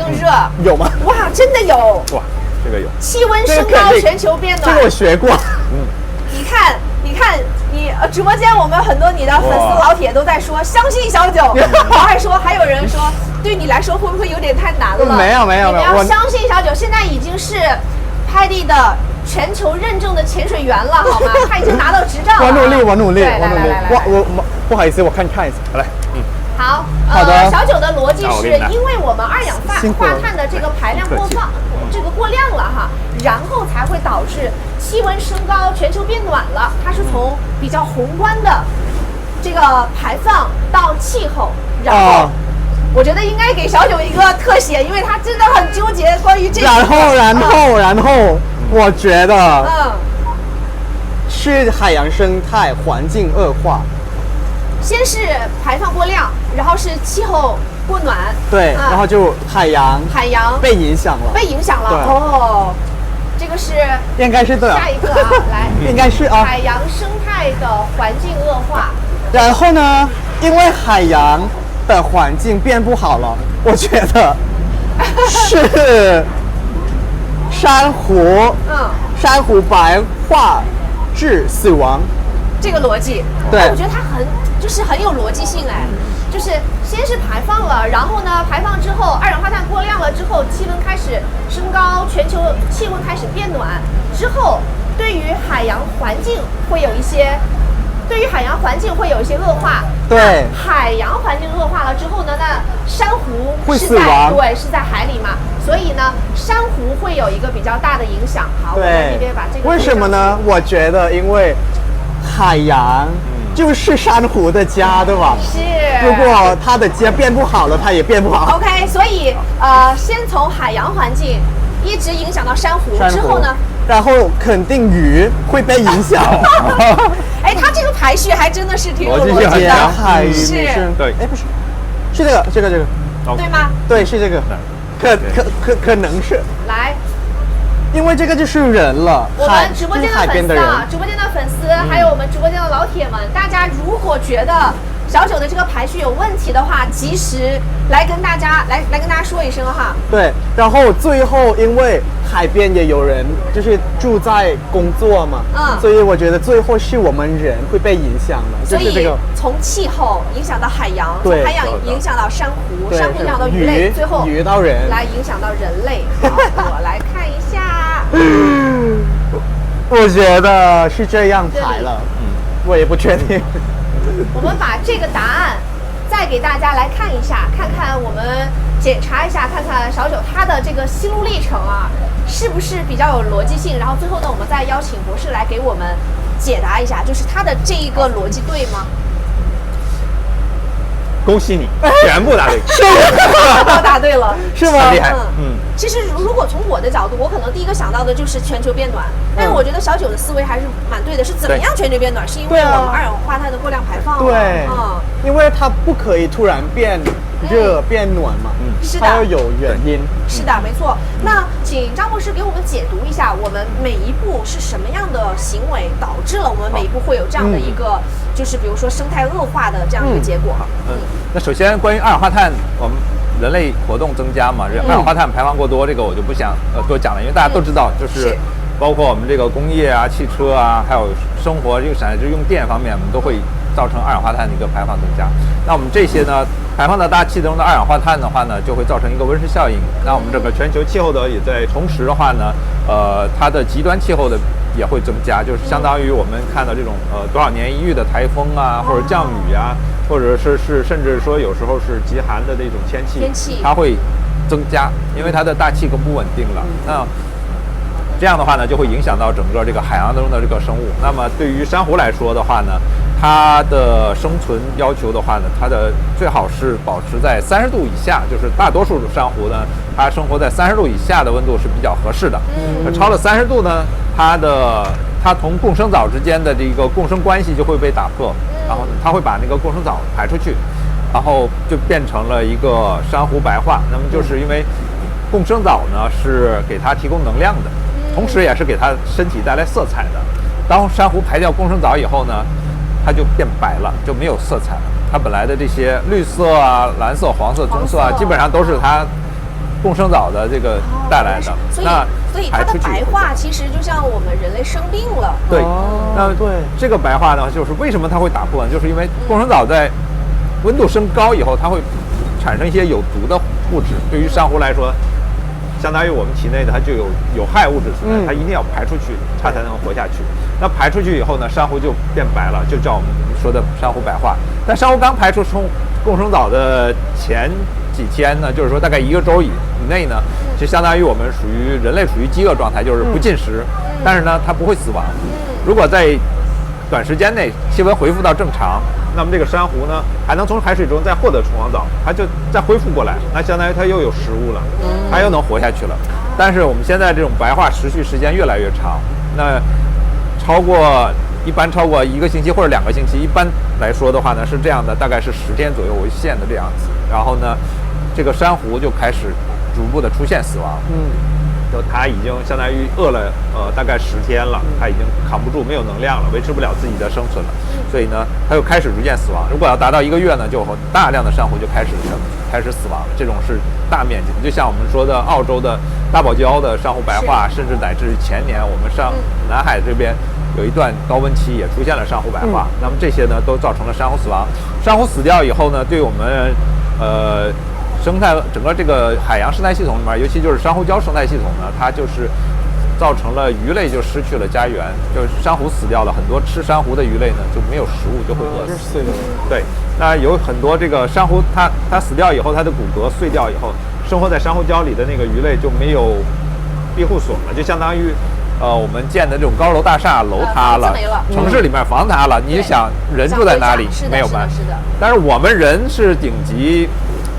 有吗？哇，真的有！哇，这个有。气温升高，全球变暖。这个我学过。你看，你直播间我们很多你的粉丝老铁都在说相信小九，还有人说对你来说会不会有点太难了？没有，你们要相信小九，现在已经是拍地的全球认证的潜水员了，好吗？他已经拿到执照了。我努力。我不好意思，我看一下。来，好的。小九的逻辑是因为我们二氧化碳的这个排量过量了哈，然后才会导致气温升高，全球变暖了。它是从比较宏观的这个排放到气候，然后我觉得应该给小九一个特写，因为他真的很纠结关于这个。然后，我觉得是海洋生态环境恶化。先是排放过量，然后是气候过暖，对，然后就海洋被影响了，哦，这个是应该是对。下一个来，应该是海洋生态的环境恶化。然后呢，因为海洋的环境变不好了，我觉得是珊瑚白化致死亡。这个逻辑，对，我觉得它很有逻辑性哎，就是先是排放了，然后呢，排放之后二氧化碳过量了之后，气温开始升高，全球气温开始变暖之后，对于海洋环境会有一些恶化。对，海洋环境恶化了之后呢，那珊瑚会死亡，对，是在海里嘛，所以呢，珊瑚会有一个比较大的影响。好，我在这边把这个。为什么呢？我觉得因为海洋就是珊瑚的家，对吧？是。如果它的家变不好了，它也变不好。OK， 所以先从海洋环境一直影响到珊瑚之后呢，然后肯定鱼会被影响。哎，它这个排序还真的是挺有逻辑性逻辑很强的，海鱼是女生对哎不是，是这个，对吗？对，是这个，可能是，来，因为这个就是人了，我们直播间的海边的人，粉丝啊，直播间的粉丝，还有我们直播间的老铁们，大家如果觉得小九的这个排序有问题的话，及时来跟大家说一声哈。对，然后最后因为海边也有人就是住在工作嘛，所以我觉得最后是我们人会被影响的，所以就是这个从气候影响到海洋，从对海洋影响到珊瑚，对珊瑚影响到鱼类，最后鱼到人，来影响到人类。好，我来看一下。我觉得是这样排了，我也不确定。我们把这个答案再给大家来看一下，看看我们检查一下，看看小九他的这个心路历程啊，是不是比较有逻辑性？然后最后呢，我们再邀请博士来给我们解答一下，就是他的这一个逻辑对吗？恭喜你，全部答对，都答对了，是吗？厉害，其实如果从我的角度，我可能第一个想到的就是全球变暖，但是我觉得小九的思维还是蛮对的，是怎么样全球变暖？是因为我们二氧化碳的过量排放。对，因为它不可以突然变热变暖嘛，是的，它要有原因。是的，没错。那请张博士给我们解读一下，我们每一步是什么样的行为导致了我们每一步会有这样的一个，就是比如说生态恶化的这样一个结果。那首先关于二氧化碳，我们人类活动增加嘛，这二氧化碳排放过多，这个我就不想多讲了，因为大家都知道，就是包括我们这个工业啊、汽车啊，还有生活这个产生用电方面，我们都会造成二氧化碳的一个排放增加。那我们这些呢，排放到大气中的二氧化碳的话呢，就会造成一个温室效应。那我们整个全球气候的也在同时的话呢，它的极端气候的也会增加，就是相当于我们看到这种多少年一遇的台风啊，或者降雨啊，或者是甚至说有时候是极寒的这种天气，它会增加，因为它的大气更不稳定了。那这样的话呢，就会影响到整个这个海洋中的这个生物。那么对于珊瑚来说的话呢，它的生存要求的话呢，它的最好是保持在30度以下，就是大多数珊瑚呢，它生活在30度以下的温度是比较合适的。超了30度呢，它同共生藻之间的这个共生关系就会被打破，然后它会把那个共生藻排出去，然后就变成了一个珊瑚白化。那么就是因为共生藻呢是给它提供能量的，同时也是给它身体带来色彩的。当珊瑚排掉共生藻以后呢，它就变白了，就没有色彩了。它本来的这些绿色啊、蓝色、黄色、棕色啊，基本上都是它共生藻的这个带来的。所以它的白化其实就像我们人类生病了。对，那这个白化呢，就是为什么它会打破呢？就是因为共生藻在温度升高以后，它会产生一些有毒的物质。对于珊瑚来说，相当于我们体内的它就有害物质存在，它一定要排出去，它才能活下去。那排出去以后呢，珊瑚就变白了，就叫我们说的珊瑚白化。但珊瑚刚排出共生藻的前几天呢，就是说大概1个周以内呢，就相当于我们人类处于饥饿状态，就是不进食，但是呢它不会死亡。如果在短时间内气温恢复到正常，那么这个珊瑚呢还能从海水中再获得虫黄藻，它就再恢复过来，那相当于它又有食物了，它又能活下去了。但是我们现在这种白化持续时间越来越长，那一般超过1个星期或者2个星期，一般来说的话呢是这样的，大概是10天左右为限的这样子。然后呢，这个珊瑚就开始逐步的出现死亡。就它已经相当于饿了大概10天了，它已经扛不住，没有能量了，维持不了自己的生存了，所以呢它又开始逐渐死亡。如果要达到1个月呢，就大量的珊瑚就开始死亡，这种是大面积的。就像我们说的澳洲的大堡礁的珊瑚白化，甚至乃至前年我们南海这边有一段高温期也出现了珊瑚白化。那么这些呢都造成了珊瑚死亡。珊瑚死掉以后呢，对我们生态整个这个海洋生态系统里面，尤其就是珊瑚礁生态系统呢，它就是造成了鱼类就失去了家园，就是珊瑚死掉了，很多吃珊瑚的鱼类呢就没有食物，就会饿死。对，那有很多这个珊瑚它死掉以后，它的骨骼碎掉以后，生活在珊瑚礁里的那个鱼类就没有庇护所了，就相当于我们建的这种高楼大厦楼塌了，城市里面房塌了，你想人住在哪里？没有办法。但是我们人是顶级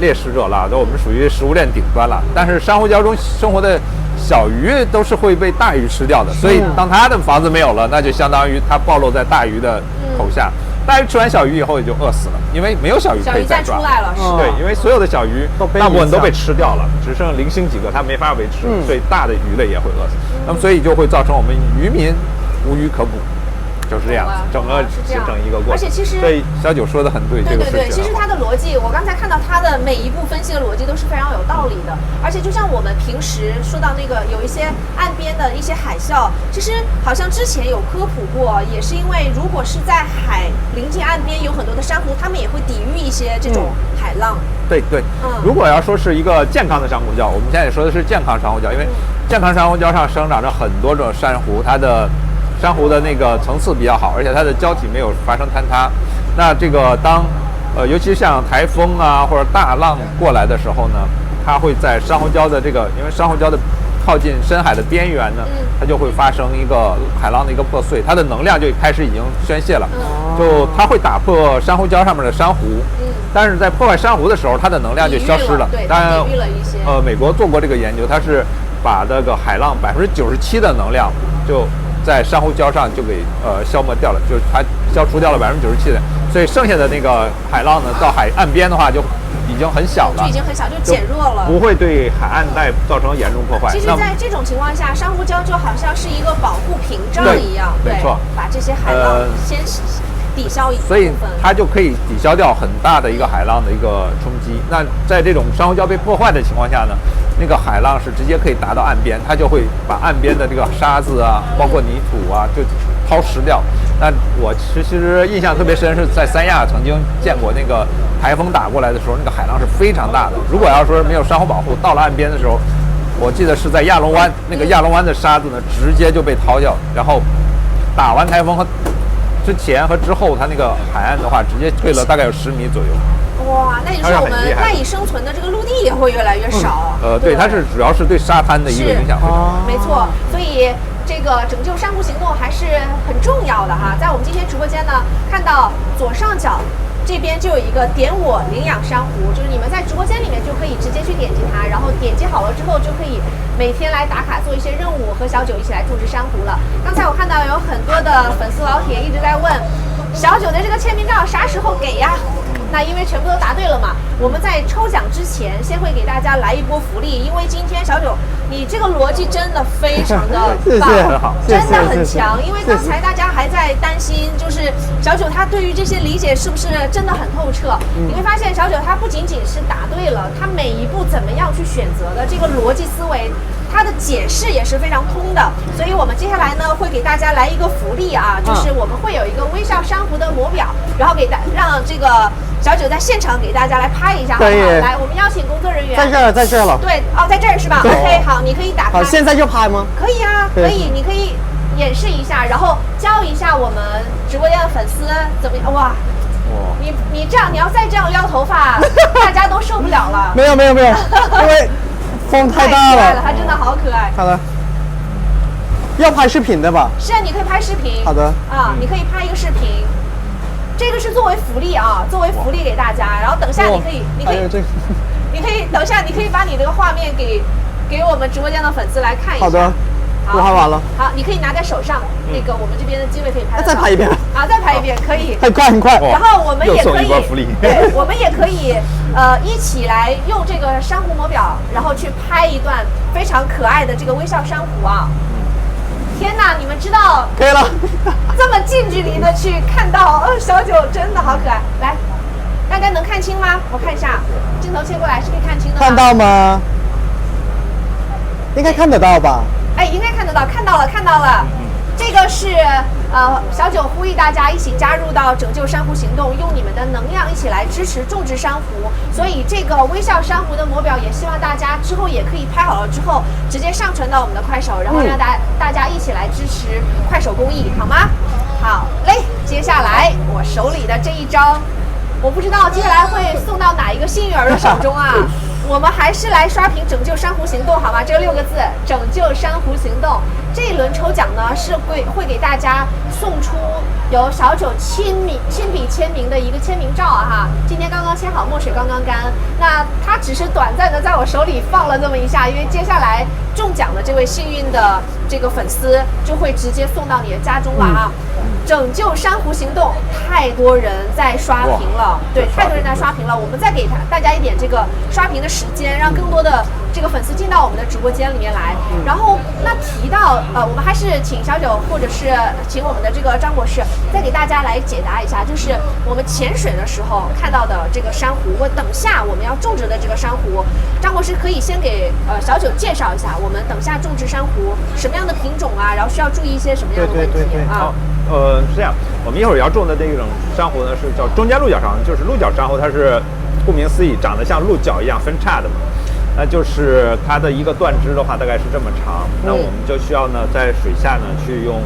猎食者了，我们属于食物链顶端了。但是珊瑚礁中生活的小鱼都是会被大鱼吃掉的，所以当它的房子没有了，那就相当于它暴露在大鱼的口下。大鱼吃完小鱼以后也就饿死了，因为没有小鱼可以再抓。出来了，是对，因为所有的小鱼大部分都被吃掉了，只剩零星几个它没法维持，所以大的鱼类也会饿死。那么所以就会造成我们渔民无鱼可捕。就是这样，整个形成一个过程。而且其实，对小九说的很对，这个对，其实它的逻辑，我刚才看到它的每一步分析的逻辑都是非常有道理的。而且就像我们平时说到那个有一些岸边的一些海啸，其实好像之前有科普过，也是因为如果是在海临近岸边有很多的珊瑚，它们也会抵御一些这种海浪。对，如果要说是一个健康的珊瑚礁，我们现在也说的是健康珊瑚礁，因为健康珊瑚礁上生长着很多种珊瑚，它的珊瑚的那个层次比较好，而且它的礁体没有发生坍塌。那这个尤其像台风啊或者大浪过来的时候呢，它会在珊瑚礁的因为珊瑚礁的靠近深海的边缘呢，它就会发生一个海浪的一个破碎，它的能量就开始已经宣泄了，就它会打破珊瑚礁上面的珊瑚，但是在破坏珊瑚的时候，它的能量就消失了。对，当然，抵御了一些。美国做过这个研究，它是把这个海浪97%的能量就在珊瑚礁上就给消磨掉了，就是它消除掉了97%的，所以剩下的那个海浪呢，到海岸边的话就已经很小了，就已经很小，就减弱了，不会对海岸带造成严重破坏。其实，在这种情况下，珊瑚礁就好像是一个保护屏障一样，对，没错，把这些海浪先抵消一部分，所以它就可以抵消掉很大的一个海浪的一个冲击。那在这种珊瑚礁被破坏的情况下呢，那个海浪是直接可以达到岸边，它就会把岸边的这个沙子啊，包括泥土啊，就掏蚀掉。那我其实印象特别深，是在三亚曾经见过那个台风打过来的时候，那个海浪是非常大的。如果要说没有珊瑚保护，到了岸边的时候，我记得是在亚龙湾，那个亚龙湾的沙子呢，直接就被掏掉，然后打完台风和之前和之后，它那个海岸的话，直接退了大概有10米左右。哇，那你说我们赖以生存的这个陆地也会越来越少。对，它是主要是对沙滩的一个影响。没错，所以这个拯救珊瑚行动还是很重要的哈。在我们今天直播间呢，看到左上角这边就有一个点我领养珊瑚，就是你们在直播间里面就可以直接去点击它，然后点击好了之后就可以每天来打卡做一些任务，和小九一起来种植珊瑚了。刚才我看到有很多的粉丝老铁一直在问小九的这个签名照啥时候给呀？那因为全部都答对了嘛，我们在抽奖之前先会给大家来一波福利，因为今天小九你这个逻辑真的非常的棒，真的很强。因为刚才大家还在担心，就是小九他对于这些理解是不是真的很透彻？你会发现小九他不仅仅是答对了，他每一步怎么样去选择的这个逻辑思维，它的解释也是非常通的。所以我们接下来呢会给大家来一个福利啊，就是我们会有一个微笑珊瑚的模表，然后让这个小九在现场给大家来拍一下，好不好？来，我们邀请工作人员。在这儿了。对，在这儿是吧 ？OK， 好，你可以打开。好，现在就拍吗？可以啊，可以，你可以演示一下，然后教一下我们直播间的粉丝怎么样。哇，你这样，你要再这样撩头发，大家都受不了了。没有，因为风太大了。它真的好可爱。好的。要拍视频的吧？是啊，你可以拍视频。好的。啊，你可以拍一个视频。这个是作为福利啊，作为福利给大家。然后等下你可以等下你可以把你这个画面给我们直播间的粉丝来看一下。好的，我拍完了。好，你可以拿在手上，那个我们这边的机位可以拍得到。再拍一遍啊，再拍一遍可以。很快。然后我们也可以，对，我们也可以一起来用这个珊瑚模表，然后去拍一段非常可爱的这个微笑珊瑚啊。天哪，你们知道可以了，这么近距离的去看到，小九真的好可爱。来，大家能看清吗？我看一下，镜头切过来是可以看清的吗？看到吗？应该看得到吧？哎，应该看得到，看到了。这个是小九呼吁大家一起加入到拯救珊瑚行动，用你们的能量一起来支持种植珊瑚。所以这个微笑珊瑚的模表也希望大家之后也可以拍好了之后直接上传到我们的快手，然后让大家一起来支持快手公益，好吗？好嘞，接下来我手里的这一张，我不知道接下来会送到哪一个幸运儿的手中啊。我们还是来刷屏拯救珊瑚行动好吗？这6个字，拯救珊瑚行动。这一轮抽奖呢是会给大家送出由小九亲笔签名的一个签名照哈。今天刚刚签好，墨水刚刚干。那它只是短暂的在我手里放了这么一下，因为接下来中奖的这位幸运的这个粉丝就会直接送到你的家中了啊。拯救珊瑚行动，太多人在刷屏了，对，太多人在刷屏了。我们再给大家一点这个刷屏的时间，让更多的这个粉丝进到我们的直播间里面来。然后那提到我们还是请小九或者是请我们的这个张博士再给大家来解答一下，就是我们潜水的时候看到的这个珊瑚，或等下我们要种植的这个珊瑚，张博士可以先给小九介绍一下我们等下种植珊瑚什么样的品种啊，然后需要注意一些什么样的问题啊？是这样，我们一会儿要种的这种珊瑚呢是叫中间鹿角珊瑚，就是鹿角珊瑚，它是顾名思义长得像鹿角一样分叉的嘛，那就是它的一个断枝的话大概是这么长，那我们就需要呢在水下呢去用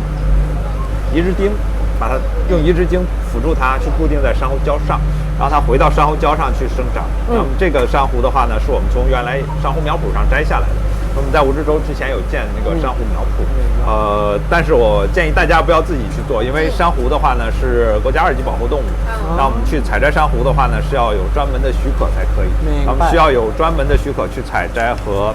移植钉，把它用移植钉辅助它去固定在珊瑚礁上，然后它回到珊瑚礁上去生长。那么这个珊瑚的话呢是我们从原来珊瑚苗圃上摘下来的。我们在五只洲之前有建那个珊瑚苗圃，但是我建议大家不要自己去做，因为珊瑚的话呢是国家2级保护动物，那我们去采摘珊瑚的话呢是要有专门的许可才可以，我们需要有专门的许可去采摘和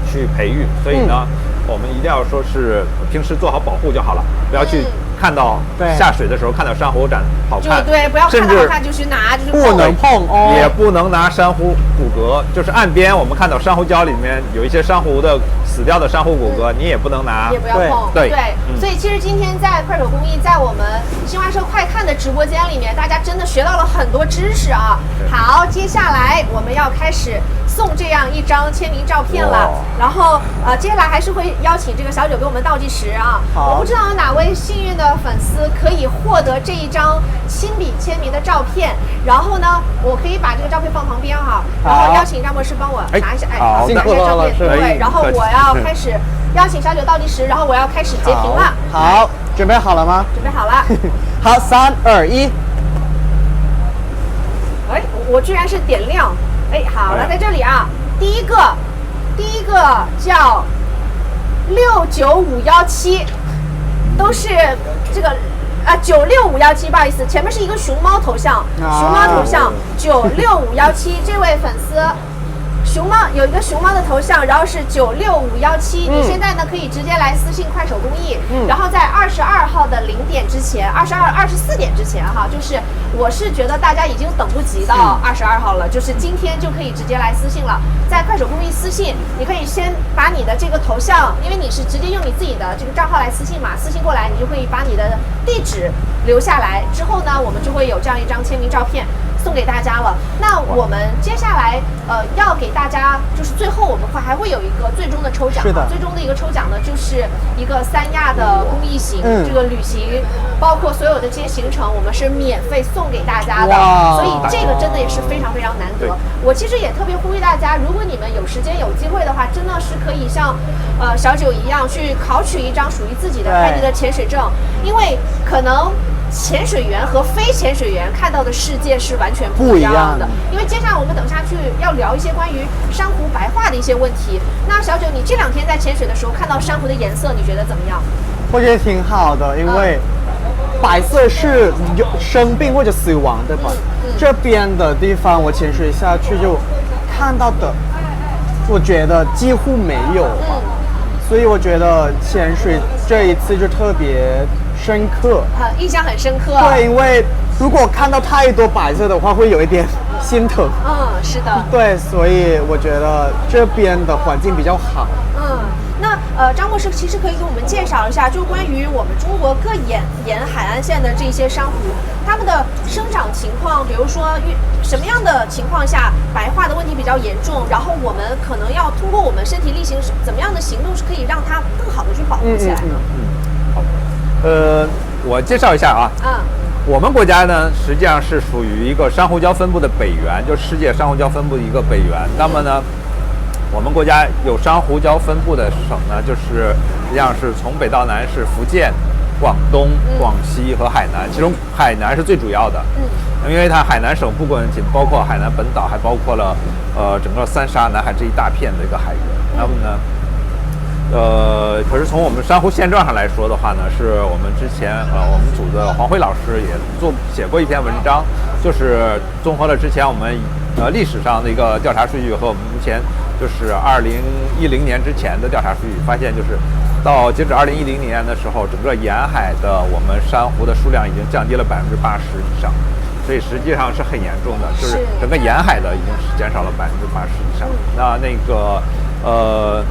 去培育，所以呢，我们一定要说是平时做好保护就好了，不要去看到下水的时候看到珊瑚长好看，对，不要看到好看就去拿，就是不能碰哦，也不能拿珊瑚骨骼，就是岸边我们看到珊瑚礁里面有一些珊瑚的死掉的珊瑚骨骼，你也不能拿，也不要碰，对。所以其实今天在快手公益，在我们新华社快看的直播间里面，大家真的学到了很多知识啊。好，接下来我们要开始送这样一张签名照片了，然后接下来还是会邀请这个小九给我们倒计时啊。我不知道有哪位幸运的粉丝可以获得这一张亲笔签名的照片，然后呢，我可以把这个照片放旁边哈，然后邀请张博士帮我拿一下，好，拿一下照片，对，然后我要开始邀请小九倒计时，然后我要开始截屏了。好，准备好了吗？准备好了。好，3、2、1。哎，我居然是点亮。哎，好了，在这里啊，第一个叫69517，都是这个96517，不好意思，前面是一个熊猫头像96517，这位粉丝。熊猫有一个熊猫的头像，然后是96517。你现在呢可以直接来私信快手公益，然后在22号的0点之前，24点之前哈，就是我是觉得大家已经等不及到22号了，就是今天就可以直接来私信了。在快手公益私信，你可以先把你的这个头像，因为你是直接用你自己的这个账号来私信嘛，私信过来你就可以把你的地址留下来，之后呢我们就会有这样一张签名照片送给大家了。那我们接下来要给大家，就是最后我们还会有一个最终的抽奖，是的，最终的一个抽奖呢，就是一个3亚的公益行，这个旅行包括所有的这些行程，我们是免费送给大家的，所以这个真的也是非常非常难得。我其实也特别呼吁大家，如果你们有时间有机会的话，真的是可以像小九一样去考取一张属于自己的派地的潜水证，因为可能潜水员和非潜水员看到的世界是完全不一样的。因为接下来我们等下去要聊一些关于珊瑚白化的一些问题。那小九，你这2天在潜水的时候看到珊瑚的颜色，你觉得怎么样？我觉得挺好的，因为白色是有生病或者死亡的吧。这边的地方我潜水下去就看到的，我觉得几乎没有。所以我觉得潜水这一次就特别深刻，印象很深刻。对，因为如果看到太多白色的话，会有一点心疼。是的。对，所以我觉得这边的环境比较好。那张博士其实可以给我们介绍一下，就关于我们中国各沿海岸线的这些珊瑚，它们的生长情况，比如说什么样的情况下白化的问题比较严重，然后我们可能要通过我们身体力行怎么样的行动是可以让它更好的去保护起来呢？好，我介绍一下啊。我们国家呢，实际上是属于一个珊瑚礁分布的北缘，就世界珊瑚礁分布的一个北缘。那么呢，我们国家有珊瑚礁分布的省呢，就是实际上是从北到南是福建、广东、广西和海南，其中海南是最主要的。因为它海南省不仅包括海南本岛，还包括了整个三沙、南海这一大片的一个海域。那么呢，可是从我们珊瑚现状上来说的话呢，是我们之前我们组的黄辉老师也写过一篇文章，就是综合了之前我们历史上的一个调查数据和我们目前就是2010年之前的调查数据，发现就是到截止2010年的时候，整个沿海的我们珊瑚的数量已经降低了80%以上，所以实际上是很严重的，就是整个沿海的已经是减少了80%以上。那个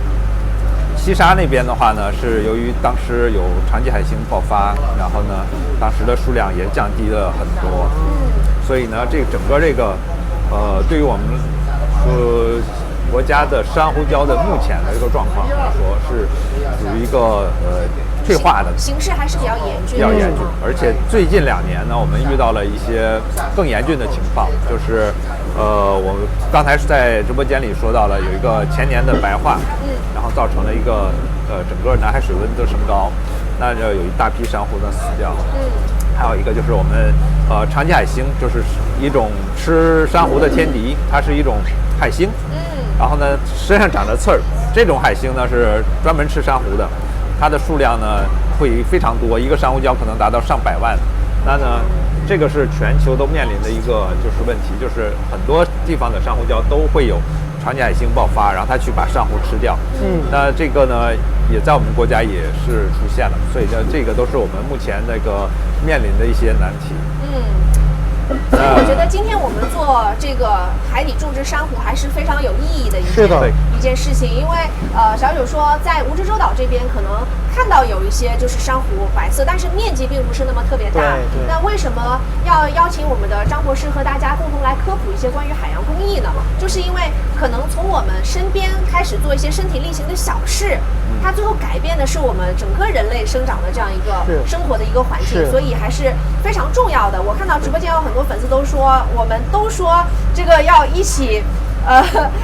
西沙那边的话呢，是由于当时有长棘海星爆发，然后呢，当时的数量也降低了很多，所以呢，整个对于我们国家的珊瑚礁的目前的这个状况来说，是属于一个退化的形势，还是比较严峻。而且最近2年呢，我们遇到了一些更严峻的情况，就是我们刚才是在直播间里说到了有一个前年的白化，然后造成了一个整个南海水温的升高，那有一大批珊瑚的死掉。还有一个就是我们长棘海星，就是一种吃珊瑚的天敌，它是一种海星。然后呢，身上长着刺儿，这种海星呢是专门吃珊瑚的，它的数量呢会非常多，一个珊瑚礁可能达到上百万。那呢，这个是全球都面临的一个就是问题，就是很多地方的珊瑚礁都会有长棘海星爆发，然后它去把珊瑚吃掉。那这个呢也在我们国家也是出现了，所以呢这个都是我们目前那个面临的一些难题。所以我觉得今天我们做这个海底种植珊瑚还是非常有意义的一件事情，因为小九说在蜈支洲岛这边可能看到有一些就是珊瑚白色，但是面积并不是那么特别大。那为什么要邀请我们的张博士和大家共同来科普一些关于海洋工艺呢？就是因为可能从我们身边开始做一些身体力行的小事，它最后改变的是我们整个人类生长的这样一个生活的一个环境，所以还是非常重要的。我看到直播间有很多粉丝都说，我们都说这个要一起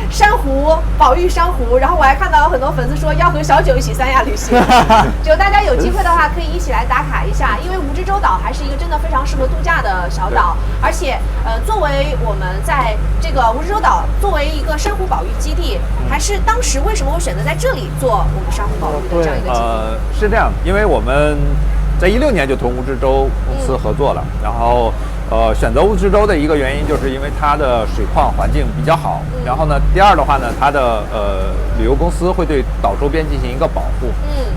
珊瑚保育珊瑚，然后我还看到有很多粉丝说要和小九一起三亚旅行，就大家有机会的话可以一起来打卡一下，因为蜈支洲岛还是一个真的非常适合度假的小岛，而且作为我们在这个蜈支洲岛作为一个珊瑚保育基地，还是当时为什么会选择在这里做我们珊瑚保育的这样一个基地？是这样，因为我们在2016年就同蜈支洲公司合作了，然后选择蜈支洲的一个原因就是因为它的水况环境比较好，然后呢，第二的话呢，它的旅游公司会对岛周边进行一个保护，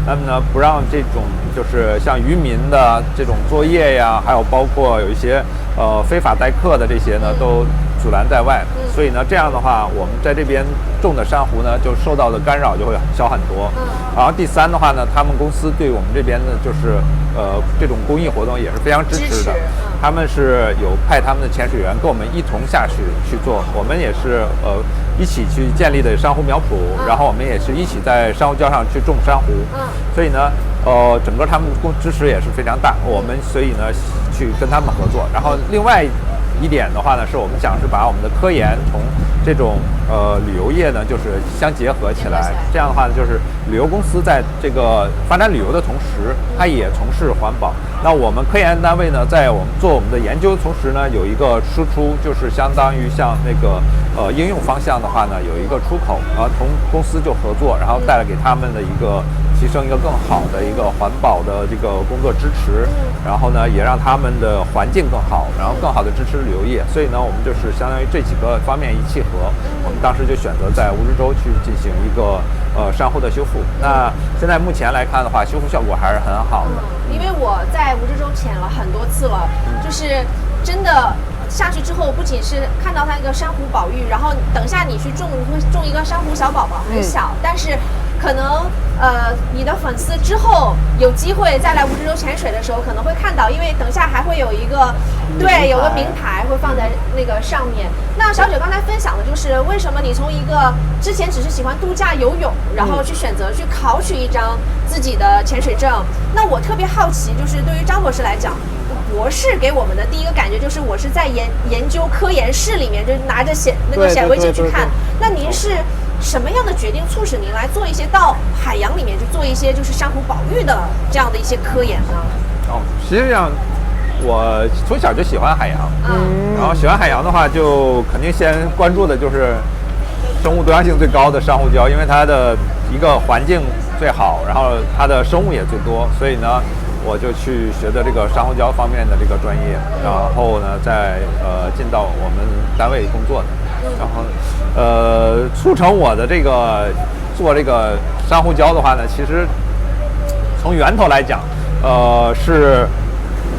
那么呢，不让这种就是像渔民的这种作业呀，还有包括有一些非法待客的这些呢，都阻拦在外，所以呢，这样的话，我们在这边种的珊瑚呢，就受到的干扰就会小很多。然后第三的话呢，他们公司对我们这边的就是这种公益活动也是非常支持的。他们是有派他们的潜水员跟我们一同下去做，我们也是一起去建立的珊瑚苗圃，然后我们也是一起在珊瑚礁上去种珊瑚，所以呢，整个他们支持也是非常大，我们所以呢去跟他们合作。然后另外一点的话呢，是我们想是把我们的科研从这种旅游业呢，就是相结合起来。这样的话呢，就是旅游公司在这个发展旅游的同时，它也从事环保。那我们科研单位呢，在我们做我们的研究同时呢，有一个输出，就是相当于像那个应用方向的话呢，有一个出口，然后同公司就合作，然后带来给他们的一个提升一个更好的一个环保的这个工作支持，然后呢，也让他们的环境更好，然后更好的支持旅游业。所以呢，我们就是相当于这几个方面一气呵，我们当时就选择在蜈支洲去进行一个珊瑚的修复。那现在目前来看的话，修复效果还是很好的。因为我在蜈支洲潜了很多次了，就是真的下去之后，不仅是看到它一个珊瑚保育，然后等下你去种一个珊瑚小宝宝，很小，但是可能你的粉丝之后有机会再来蜈支洲潜水的时候，可能会看到，因为等下还会有一个有个名牌会放在那个上面。那小九刚才分享的就是为什么你从一个之前只是喜欢度假游泳，然后去选择去考取一张自己的潜水证。那我特别好奇，就是对于张博士来讲，博士给我们的第一个感觉就是我是在研究科研室里面，就是拿着显微镜去看。那您是什么样的决定促使您来做一些到海洋里面去做一些就是珊瑚保育的这样的一些科研呢？实际上我从小就喜欢海洋，然后喜欢海洋的话，就肯定先关注的就是生物多样性最高的珊瑚礁，因为它的一个环境最好，然后它的生物也最多，所以呢，我就去学的这个珊瑚礁方面的这个专业，然后呢，再进到我们单位工作的，然后促成我的这个做这个珊瑚礁的话呢，其实从源头来讲，是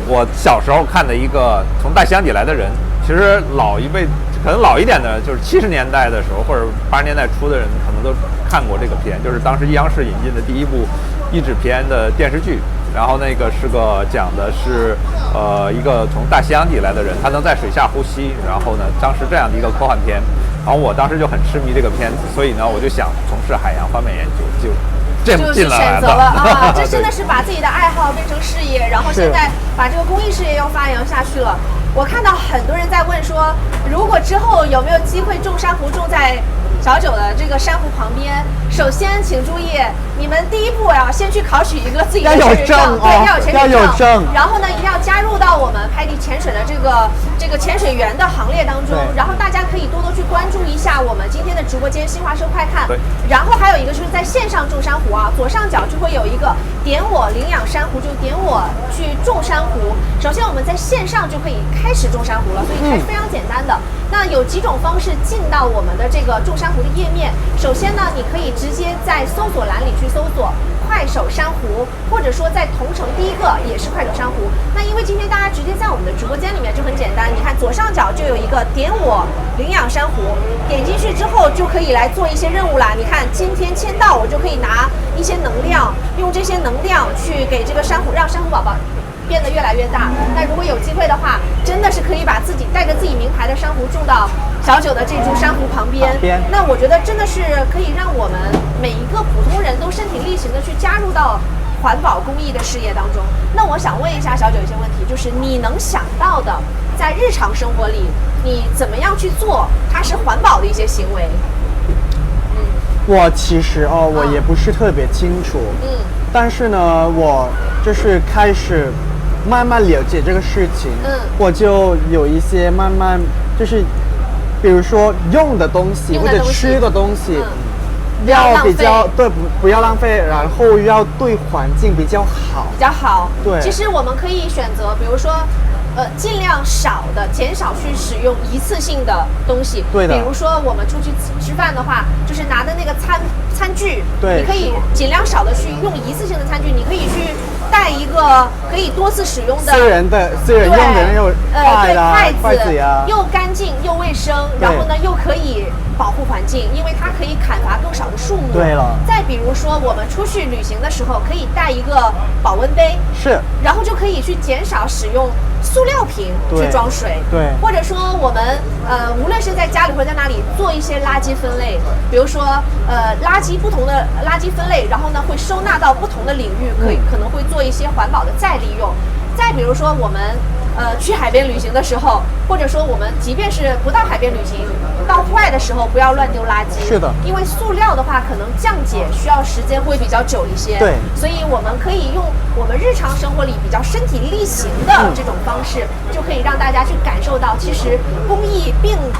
我小时候看的一个从大西洋底来的人，其实老一辈。可能老一点的，就是70年代的时候，或者80年代初的人，可能都看过这个片，就是当时央视引进的第一部译制片的电视剧。然后那个是个讲的是，一个从大西洋底来的人，他能在水下呼吸。然后呢，当时这样的一个科幻片，然后我当时就很痴迷这个片子，所以呢，我就想从事海洋方面研究，就这么进来的。选择了啊，这真的是把自己的爱好变成事业，然后现在把这个公益事业又发扬下去了。我看到很多人在问说，如果之后有没有机会种珊瑚种在小九的这个珊瑚旁边？首先请注意，你们第一步要先去考取一个自己的潜水证，对，要有潜水证。然后呢，一定要加入到我们拍地潜水的这个潜水员的行列当中。然后大家可以多多去关注一下我们今天的直播间新华社快看。然后还有一个就是在线上种珊瑚啊，左上角就会有一个点我领养珊瑚，就点我去种珊瑚。首先我们在线上就可以开始种珊瑚了，所以它是非常简单的。那有几种方式进到我们的这个种珊瑚的页面。首先呢，你可以直接在搜索栏里去搜索快手珊瑚，或者说在同城第一个也是快手珊瑚。那因为今天大家直接在我们的直播间里面就很简单，你看左上角就有一个点我领养珊瑚，点进去之后就可以来做一些任务啦。你看今天签到，我就可以拿一些能量，用这些能量去给这个珊瑚，让珊瑚宝宝变得越来越大。那如果有机会的话，真的是可以把自己带着自己名牌的珊瑚种到小九的这株珊瑚旁边。那我觉得真的是可以让我们每一个普通人都身体力行的去加入到环保公益的事业当中。那我想问一下小九一些问题，就是你能想到的，在日常生活里，你怎么样去做它是环保的一些行为？我其实我也不是特别清楚，但是呢，我就是开始慢慢了解这个事情，我就有一些慢慢就是，比如说用的东西或者吃的东西，要比较对，不要浪费，然后要对环境比较好，对。其实我们可以选择，比如说。尽量减少去使用一次性的东西。对的。比如说我们出去吃饭的话，就是拿的那个餐具，对，你可以尽量少的去用一次性的餐具，你可以去带一个可以多次使用的私人用的那种筷子呀，又干净又卫生，然后呢又可以保护环境，因为它可以砍伐更少的树木。对了。再比如说我们出去旅行的时候，可以带一个保温杯，是，然后就可以去减少使用塑料瓶去装水，对，或者说我们无论是在家里或者在哪里做一些垃圾分类，比如说不同的垃圾分类，然后呢会收纳到不同的领域，可能会做一些环保的再利用。再比如说我们去海边旅行的时候，或者说我们即便是不到海边旅行，到户外的时候不要乱丢垃圾。是的。因为塑料的话，可能降解需要时间会比较久一些。对。所以我们可以用我们日常生活里比较身体力行的这种方式，就可以让大家去感受到，其实公益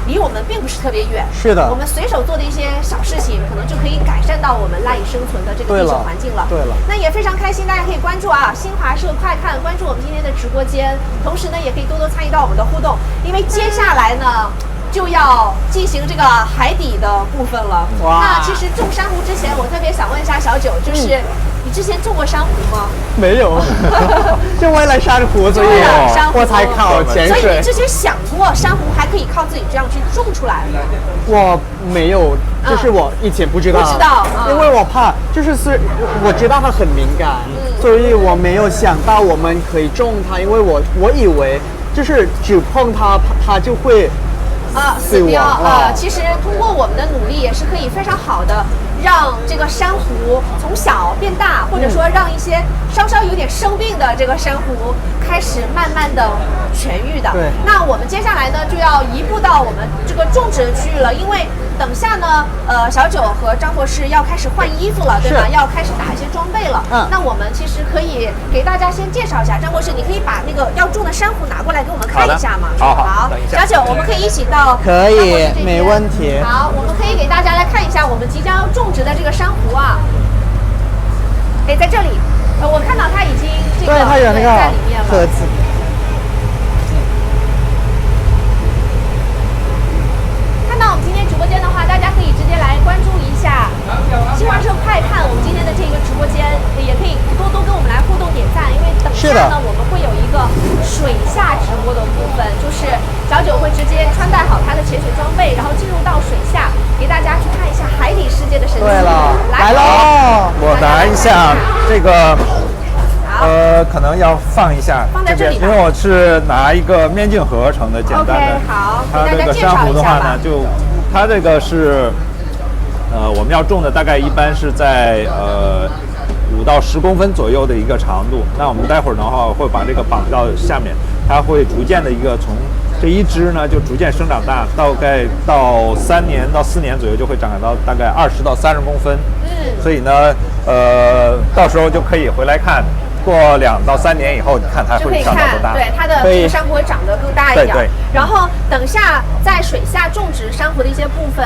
离我们并不是特别远。是的。我们随手做的一些小事情，可能就可以改善到我们赖以生存的这个地球环境了。对了。那也非常开心，大家可以关注新华社快看，关注我们今天的直播间，同时呢也可以多多参与到我们的互动，因为接下来呢就要进行这个海底的部分了。那其实种珊瑚之前，我特别想问一下小九，就是你之前种过珊瑚吗？没有，就为了珊瑚，所以我才考潜水。所以你之前想过珊瑚还可以靠自己这样去种出来吗？我没有，就是我以前不知道，因为我怕，就是我知道它很敏感，所以我没有想到我们可以种它，因为我以为就是只碰它，它就会死掉。其实通过我们的努力，也是可以非常好的让这个珊瑚从小变大，或者说让一些稍稍有点生病的这个珊瑚开始慢慢的痊愈的。对。那我们接下来呢就要移步到我们这个种植的区域了，因为等下呢，小九和张博士要开始换衣服了，对吧？要开始打一些装备了。那我们其实可以给大家先介绍一下，张博士，你可以把那个要种的珊瑚拿过来给我们看一下吗？好。小九，我们可以一起到。可以，没问题。好，我们可以给大家来看一下我们即将要种植的这个珊瑚啊。哎，在这里，我看到它已经这个对，它有那个在里面了。盒子。看到我们今天直播间的话，大家可以直接来关注一下新华社快看我们今天的这个直播间，也可以多多跟我们来互动点赞，因为等下呢我们会有一个水下直播的部分，就是小九会直接穿戴好他的潜水装备，然后进入到水下，给大家去看一下海底世界的神奇。对了，来喽！我拿一下这个。可能要放一下，放在这里，因为我是拿一个面镜盒成的简单的。OK， 好，它这个珊瑚的话呢，就它这个是，我们要种的大概一般是在5到10公分左右的一个长度。那我们待会儿的话会把这个绑到下面，它会逐渐的一个从这一支呢就逐渐生长大，大概到3年到4年左右就会长到大概20到30公分。所以呢，到时候就可以回来看。过2到3年以后，你看它会长到多大？对，它的这个珊瑚会长得更大一点。对。然后等下在水下种植珊瑚的一些部分，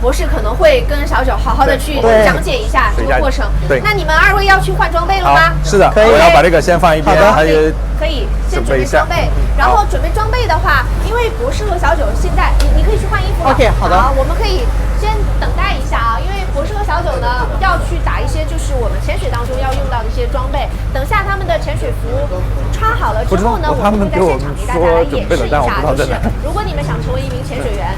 博士可能会跟小九好好的去讲解一下这个过程。对。那你们2位要去换装备了吗？是的，我要把这个先放一边，还有可以先准备装备。然后准备装备的话，因为博士和小九现在你可以去换衣服了。OK， 好的。好，我们可以先等待一下啊，因为博士和小九呢要去打一些就是我们潜水当中要用到的一些装备。等下他们的潜水服穿好了之后呢，我们会在现场给大家来演示一下，就是如果你们想成为一名潜水员，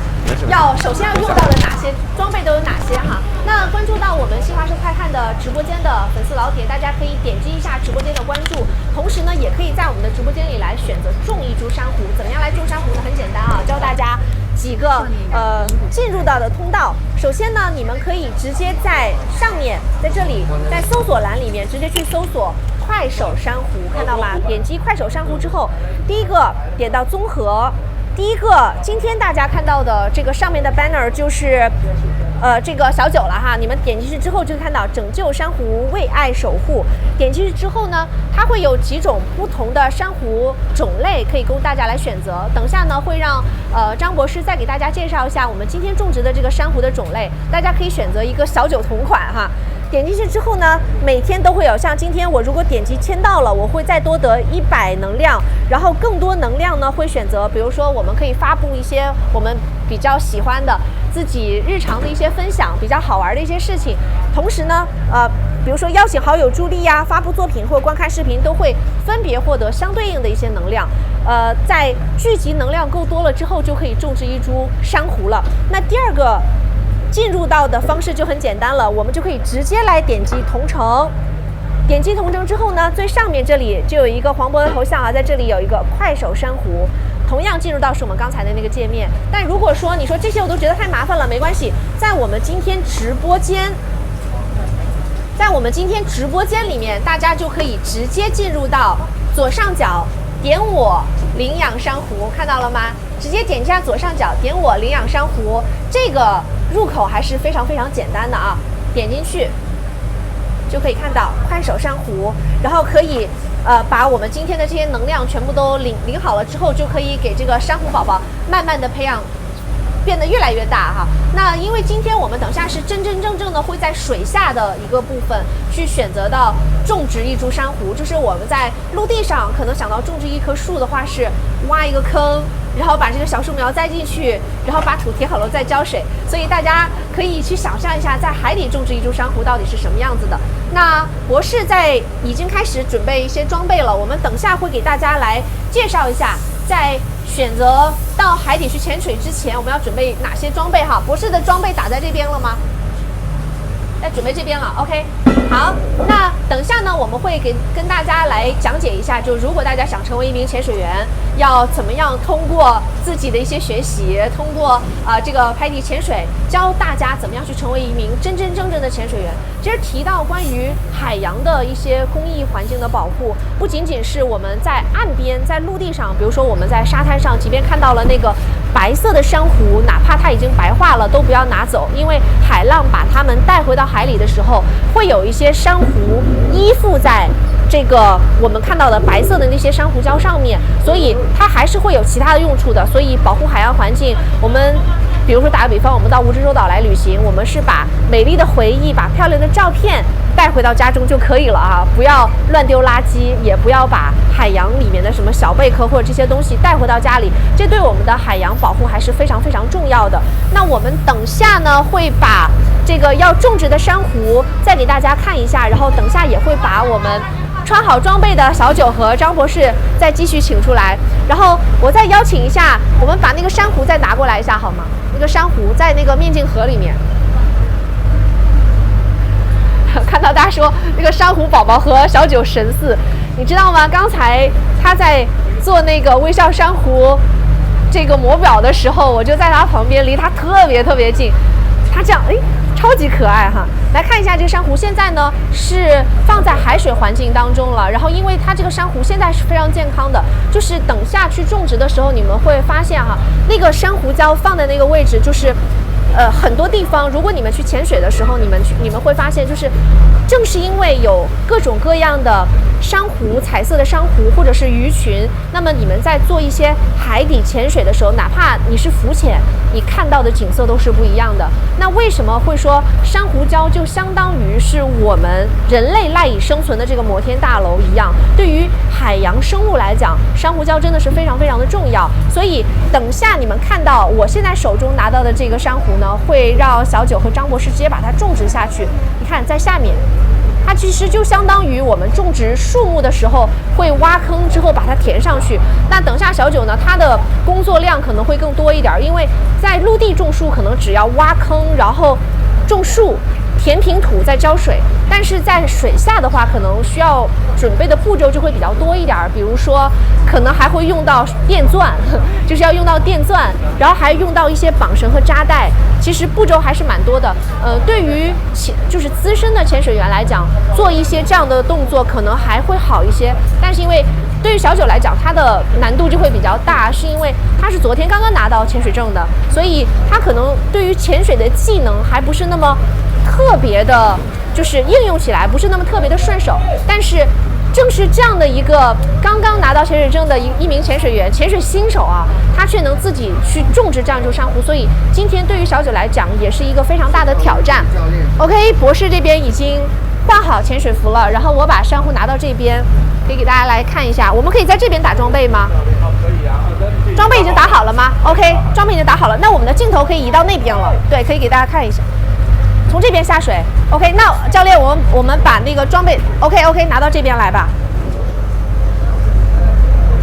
首先要用到的哪些装备都有哪些哈。那关注到我们新华社快看的直播间的粉丝老铁，大家可以点击一下直播间的关注，同时呢，也可以在我们的直播间里来选择种一株珊瑚。怎么样来种珊瑚呢？很简单啊，教大家几个进入到的通道。首先呢，你们可以直接在上面，在这里，在搜索栏里面直接去搜索快手珊瑚，看到吗？点击快手珊瑚之后，第一个点到综合。第一个，今天大家看到的这个上面的 banner 就是，这个小九了哈。你们点进去之后就看到拯救珊瑚，为爱守护。点进去之后呢，它会有几种不同的珊瑚种类可以供大家来选择。等下呢，会让张博士再给大家介绍一下我们今天种植的这个珊瑚的种类，大家可以选择一个小九同款哈。点进去之后呢，每天都会有，像今天我如果点击签到了，我会再多得100能量，然后更多能量呢会选择，比如说我们可以发布一些我们比较喜欢的自己日常的一些分享，比较好玩的一些事情。同时呢，比如说邀请好友助力呀，发布作品或观看视频，都会分别获得相对应的一些能量。在聚集能量够多了之后，就可以种植一株珊瑚了。那第二个进入到的方式就很简单了，我们就可以直接来点击同城。点击同城之后呢，最上面这里就有一个黄渤的头像啊，在这里有一个快手珊瑚，同样进入到是我们刚才的那个界面。但如果说你说这些我都觉得太麻烦了，没关系，在我们今天直播间里面，大家就可以直接进入到左上角，点我领养珊瑚，看到了吗？直接点击下左上角，点我领养珊瑚，这个入口还是非常非常简单的啊，点进去就可以看到快手珊瑚，然后可以把我们今天的这些能量全部都领好了之后，就可以给这个珊瑚宝宝慢慢的培养，变得越来越大哈。那因为今天我们等下是真真正正的会在水下的一个部分去选择到种植一株珊瑚，就是我们在陆地上可能想到种植一棵树的话是挖一个坑，然后把这个小树苗栽进去，然后把土填好了再浇水，所以大家可以去想象一下在海底种植一株珊瑚到底是什么样子的。那博士已经开始准备一些装备了，我们等下会给大家来介绍一下在选择到海底去潜水之前我们要准备哪些装备哈。博士的装备打在这边了吗？来准备这边了 ，OK。好，那等下呢，我们会跟大家来讲解一下，就如果大家想成为一名潜水员，要怎么样通过自己的一些学习，通过这个拍地潜水，教大家怎么样去成为一名真真正正的潜水员。其实提到关于海洋的一些公益环境的保护，不仅仅是我们在岸边，在陆地上，比如说我们在沙滩上，即便看到了那个白色的珊瑚，哪怕它已经白化了，都不要拿走，因为海浪把它们带回到海里的时候，会有一些珊瑚依附在这个我们看到的白色的那些珊瑚礁上面，所以它还是会有其他的用处的。所以保护海洋环境，我们比如说打个比方，我们到蜈支洲岛来旅行，我们是把美丽的回忆、把漂亮的照片带回到家中就可以了啊！不要乱丢垃圾，也不要把海洋里面的什么小贝壳或者这些东西带回到家里，这对我们的海洋保护还是非常非常重要的。那我们等下呢会把这个要种植的珊瑚再给大家看一下，然后等下也会把我们穿好装备的小九和张博士再继续请出来，然后我再邀请一下，我们把那个珊瑚再拿过来一下好吗？那个珊瑚在那个面镜盒里面。看到大家说那个珊瑚宝宝和小九神似，你知道吗？刚才他在做那个微笑珊瑚这个模表的时候，我就在他旁边，离他特别特别近，他这样超级可爱哈！来看一下这个珊瑚，现在呢是放在海水环境当中了。然后因为它这个珊瑚现在是非常健康的，就是等下去种植的时候，你们会发现哈，那个珊瑚礁放的那个位置就是。很多地方，如果你们去潜水的时候，你们会发现，就是正是因为有各种各样的珊瑚、彩色的珊瑚或者是鱼群，那么你们在做一些海底潜水的时候，哪怕你是浮潜，你看到的景色都是不一样的。那为什么会说珊瑚礁就相当于是我们人类赖以生存的这个摩天大楼一样？对于海洋生物来讲，珊瑚礁真的是非常非常的重要。所以等下你们看到我现在手中拿到的这个珊瑚呢，会让小九和张博士直接把它种植下去。你看在下面，它其实就相当于我们种植树木的时候会挖坑之后把它填上去。那等下小九呢，他的工作量可能会更多一点，因为在陆地种树可能只要挖坑，然后种树，填平土再浇水，但是在水下的话，可能需要准备的步骤就会比较多一点，比如说可能还会用到电钻，就是要用到电钻，然后还用到一些绑绳和扎带，其实步骤还是蛮多的。对于就是资深的潜水员来讲，做一些这样的动作可能还会好一些，但是因为对于小九来讲，它的难度就会比较大，是因为他是昨天刚刚拿到潜水证的，所以他可能对于潜水的技能还不是那么特别的，就是应用起来不是那么特别的顺手。但是正是这样的一个刚刚拿到潜水证的一名潜水员，潜水新手啊，他却能自己去种植这样一株珊瑚，所以今天对于小九来讲也是一个非常大的挑战。OK， 博士这边已经换好潜水服了，然后我把珊瑚拿到这边，可以给大家来看一下。我们可以在这边打装备吗？装备已经打好了吗 ？OK， 装备已经打好了，那我们的镜头可以移到那边了。对，可以给大家看一下。从这边下水 ，OK， 那教练，我们把那个装备 OK 拿到这边来吧。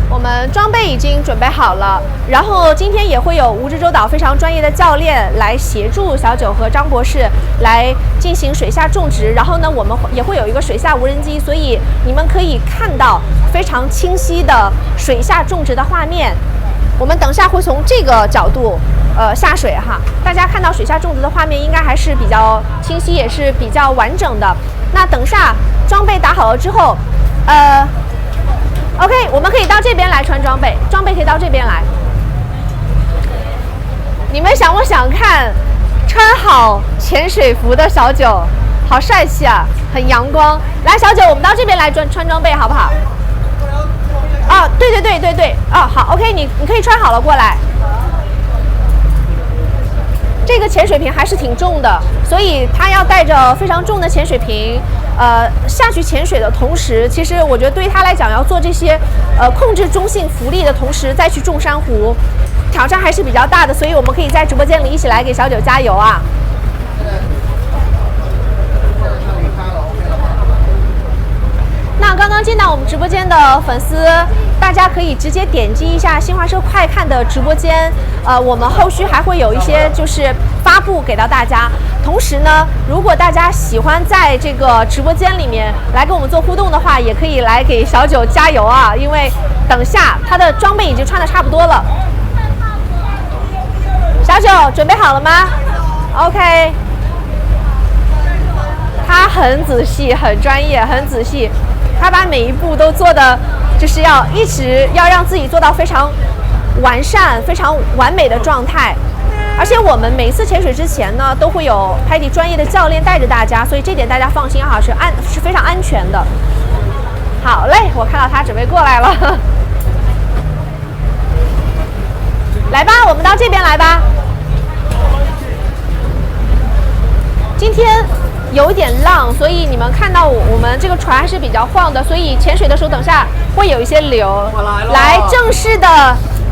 我们装备已经准备好了，然后今天也会有蜈支洲岛非常专业的教练来协助小九和张博士来进行水下种植。然后呢，我们也会有一个水下无人机，所以你们可以看到非常清晰的水下种植的画面。我们等下会从这个角度下水哈，大家看到水下种植的画面应该还是比较清晰，也是比较完整的。那等下装备打好了之后OK， 我们可以到这边来穿装备，装备可以到这边来。你们想不想看穿好潜水服的小九？好帅气啊，很阳光。来，小九，我们到这边来穿装备好不好？哦，对，哦，好 ，OK， 你可以穿好了过来。这个潜水瓶还是挺重的，所以他要带着非常重的潜水瓶，下去潜水的同时，其实我觉得对于他来讲，要做这些控制中性浮力的同时再去种珊瑚，挑战还是比较大的，所以我们可以在直播间里一起来给小九加油啊！那让刚刚进到我们直播间的粉丝，大家可以直接点击一下新华社快看的直播间，我们后续还会有一些就是发布给到大家。同时呢，如果大家喜欢在这个直播间里面来跟我们做互动的话，也可以来给小九加油啊，因为等下他的装备已经穿的差不多了。小九准备好了吗 ？OK。他很仔细，很专业，很仔细。他把每一步都做的，就是一直要让自己做到非常完善、非常完美的状态。而且我们每一次潜水之前呢，都会有拍底专业的教练带着大家，所以这点大家放心哈，是非常安全的。好嘞，我看到他准备过来了，来吧，我们到这边来吧。今天有点浪，所以你们看到我们这个船还是比较晃的，所以潜水的时候等下会有一些流。来，正式的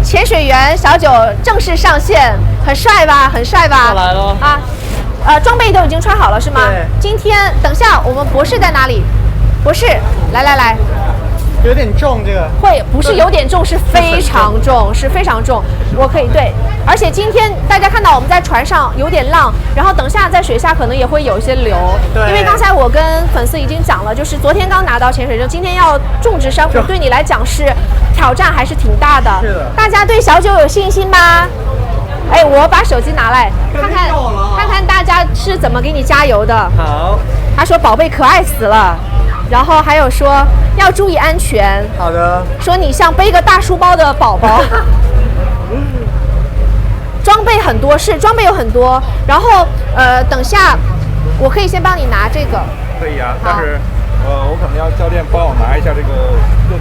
潜水员小九正式上线，很帅吧？很帅吧？我来了啊，装备都已经穿好了是吗？对。今天等下我们博士在哪里？博士，来。有点重这个。会不是有点重，是非常重，是非常重。我可以对，而且今天大家看到我们在船上有点浪，然后等下在水下可能也会有一些流。对。因为刚才我跟粉丝已经讲了，就是昨天刚拿到潜水证，今天要种植珊瑚，对你来讲是挑战还是挺大的。是的。大家对小九有信心吗？哎，我把手机拿来看看大家是怎么给你加油的。好。他说宝贝可爱死了。然后还有说要注意安全。好的。说你像背个大书包的宝宝。装备很多，是装备有很多。然后等下我可以先帮你拿这个。可以啊，但是我可能要教练帮我拿一下这个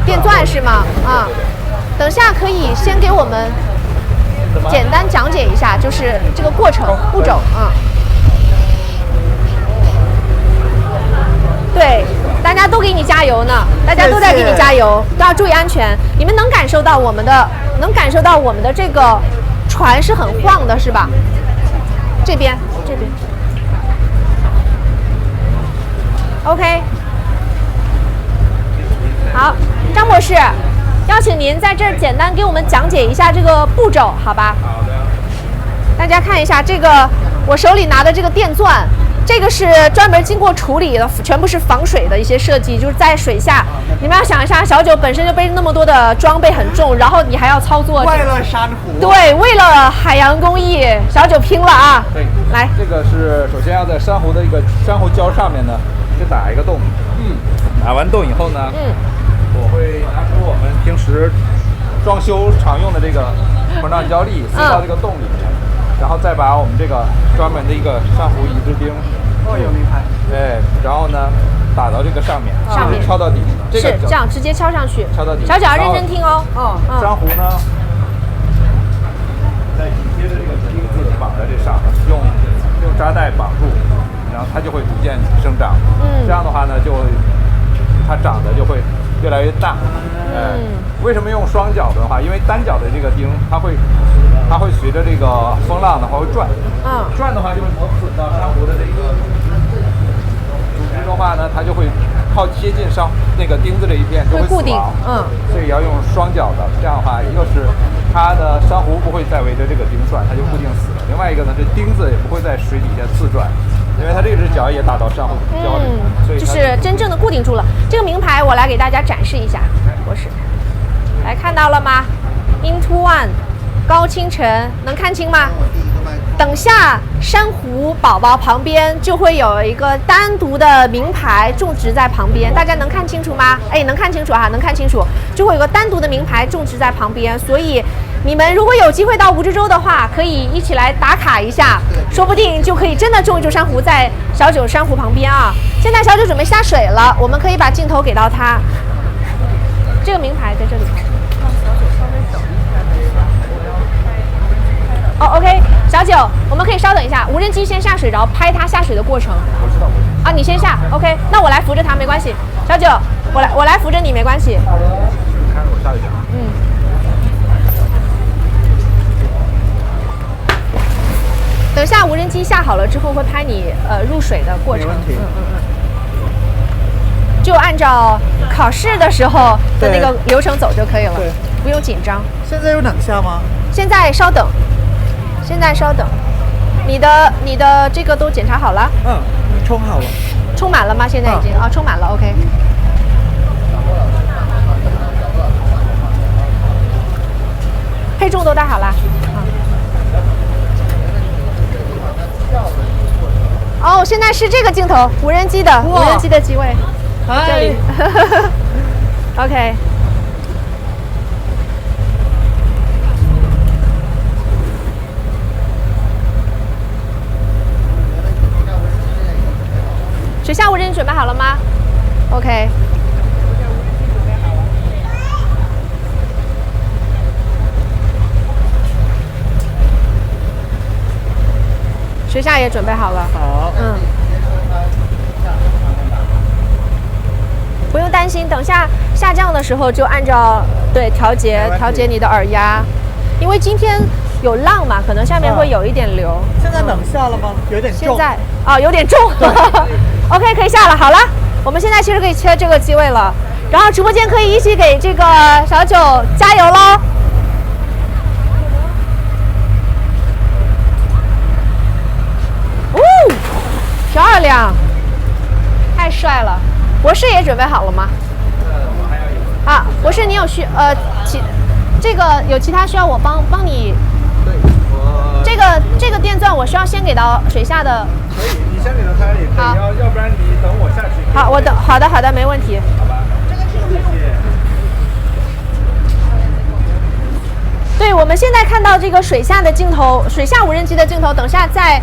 电钻是吗？啊，等下可以先给我们简单讲解一下，就是这个过程步骤啊。对。大家都给你加油呢，大家都在给你加油，都要注意安全。你们能感受到我们的这个船是很晃的，是吧？这边。OK。好，张博士，邀请您在这儿简单给我们讲解一下这个步骤，好吧？好的。大家看一下这个，我手里拿的这个电钻。这个是专门经过处理的，全部是防水的一些设计，就是在水下，你们要想一下，小九本身就背着那么多的装备很重，然后你还要操作。为了珊瑚。对，为了海洋工艺，小九拼了啊！对，来，这个是首先要在珊瑚的一个珊瑚礁上面呢，去打一个洞。打完洞以后呢，我会拿出我们平时装修常用的这个膨胀胶粒塞到这个洞里面。然后再把我们这个专门的一个珊瑚移植钉，有名牌。对，然后呢打到这个上面敲到底，是这样直接敲上去，敲到底。小九要认真听哦。珊瑚呢，再紧接着这个钉子绑在这上面，用扎带绑住，然后它就会逐渐生长。这样的话呢，它长得就会越来越大。为什么用双脚的话？因为单脚的这个钉，它会随着这个风浪的话会转，转的话就会磨损到珊瑚的这个组织的话呢，它就会靠贴近那个钉子这一片就会固定，所以要用双脚的。这样的话，一个是它的珊瑚不会再围着这个钉转，它就固定死了；另外一个呢，这钉子也不会在水底下自转，因为它这只脚也打到珊瑚礁里，所以就是真正的固定住了。这个名牌我来给大家展示一下，博士，来看到了吗 ？Into One。高清晨能看清吗？等下珊瑚宝宝旁边就会有一个单独的名牌种植在旁边，大家能看清楚吗？哎，能看清楚哈，能看清楚，就会有个单独的名牌种植在旁边。所以你们如果有机会到蜈支洲的话，可以一起来打卡一下，说不定就可以真的种一株珊瑚在小九珊瑚旁边啊。现在小九准备下水了，我们可以把镜头给到他。这个名牌在这里。OK， 小九，我们可以稍等一下，无人机先下水，然后拍它下水的过程。我知道。啊，你先下 ，OK， 那我来扶着它，没关系。小九，我来扶着你，没关系。看着我下一点。等下无人机下好了之后，会拍你入水的过程。没问题。就按照考试的时候的那个流程走就可以了，对，不用紧张。现在有冷下吗？现在稍等，你的这个都检查好了？嗯，冲好了。充满了吗？现在已经充满了 ，OK。配重都带好了。哦，现在是这个镜头，无人机的机位，这里。OK。水下无人机准备好了吗 ？OK。水下也准备好了。好。不用担心，等下下降的时候就按照调节你的耳压，因为今天有浪嘛，可能下面会有一点流。现在冷下了吗？有点重。现在有点重。OK， 可以下了。好了，我们现在其实可以切这个机位了，然后直播间可以一起给这个小九加油喽！漂亮，太帅了！博士也准备好了吗？啊，博士，你有这个有其他需要我帮你？对，这个电钻我需要先给到水下的。可以，你先给到他也可以，要不然你等我下去。好，好的，没问题。好吧，谢谢。对，我们现在看到这个水下的镜头，水下无人机的镜头，等下在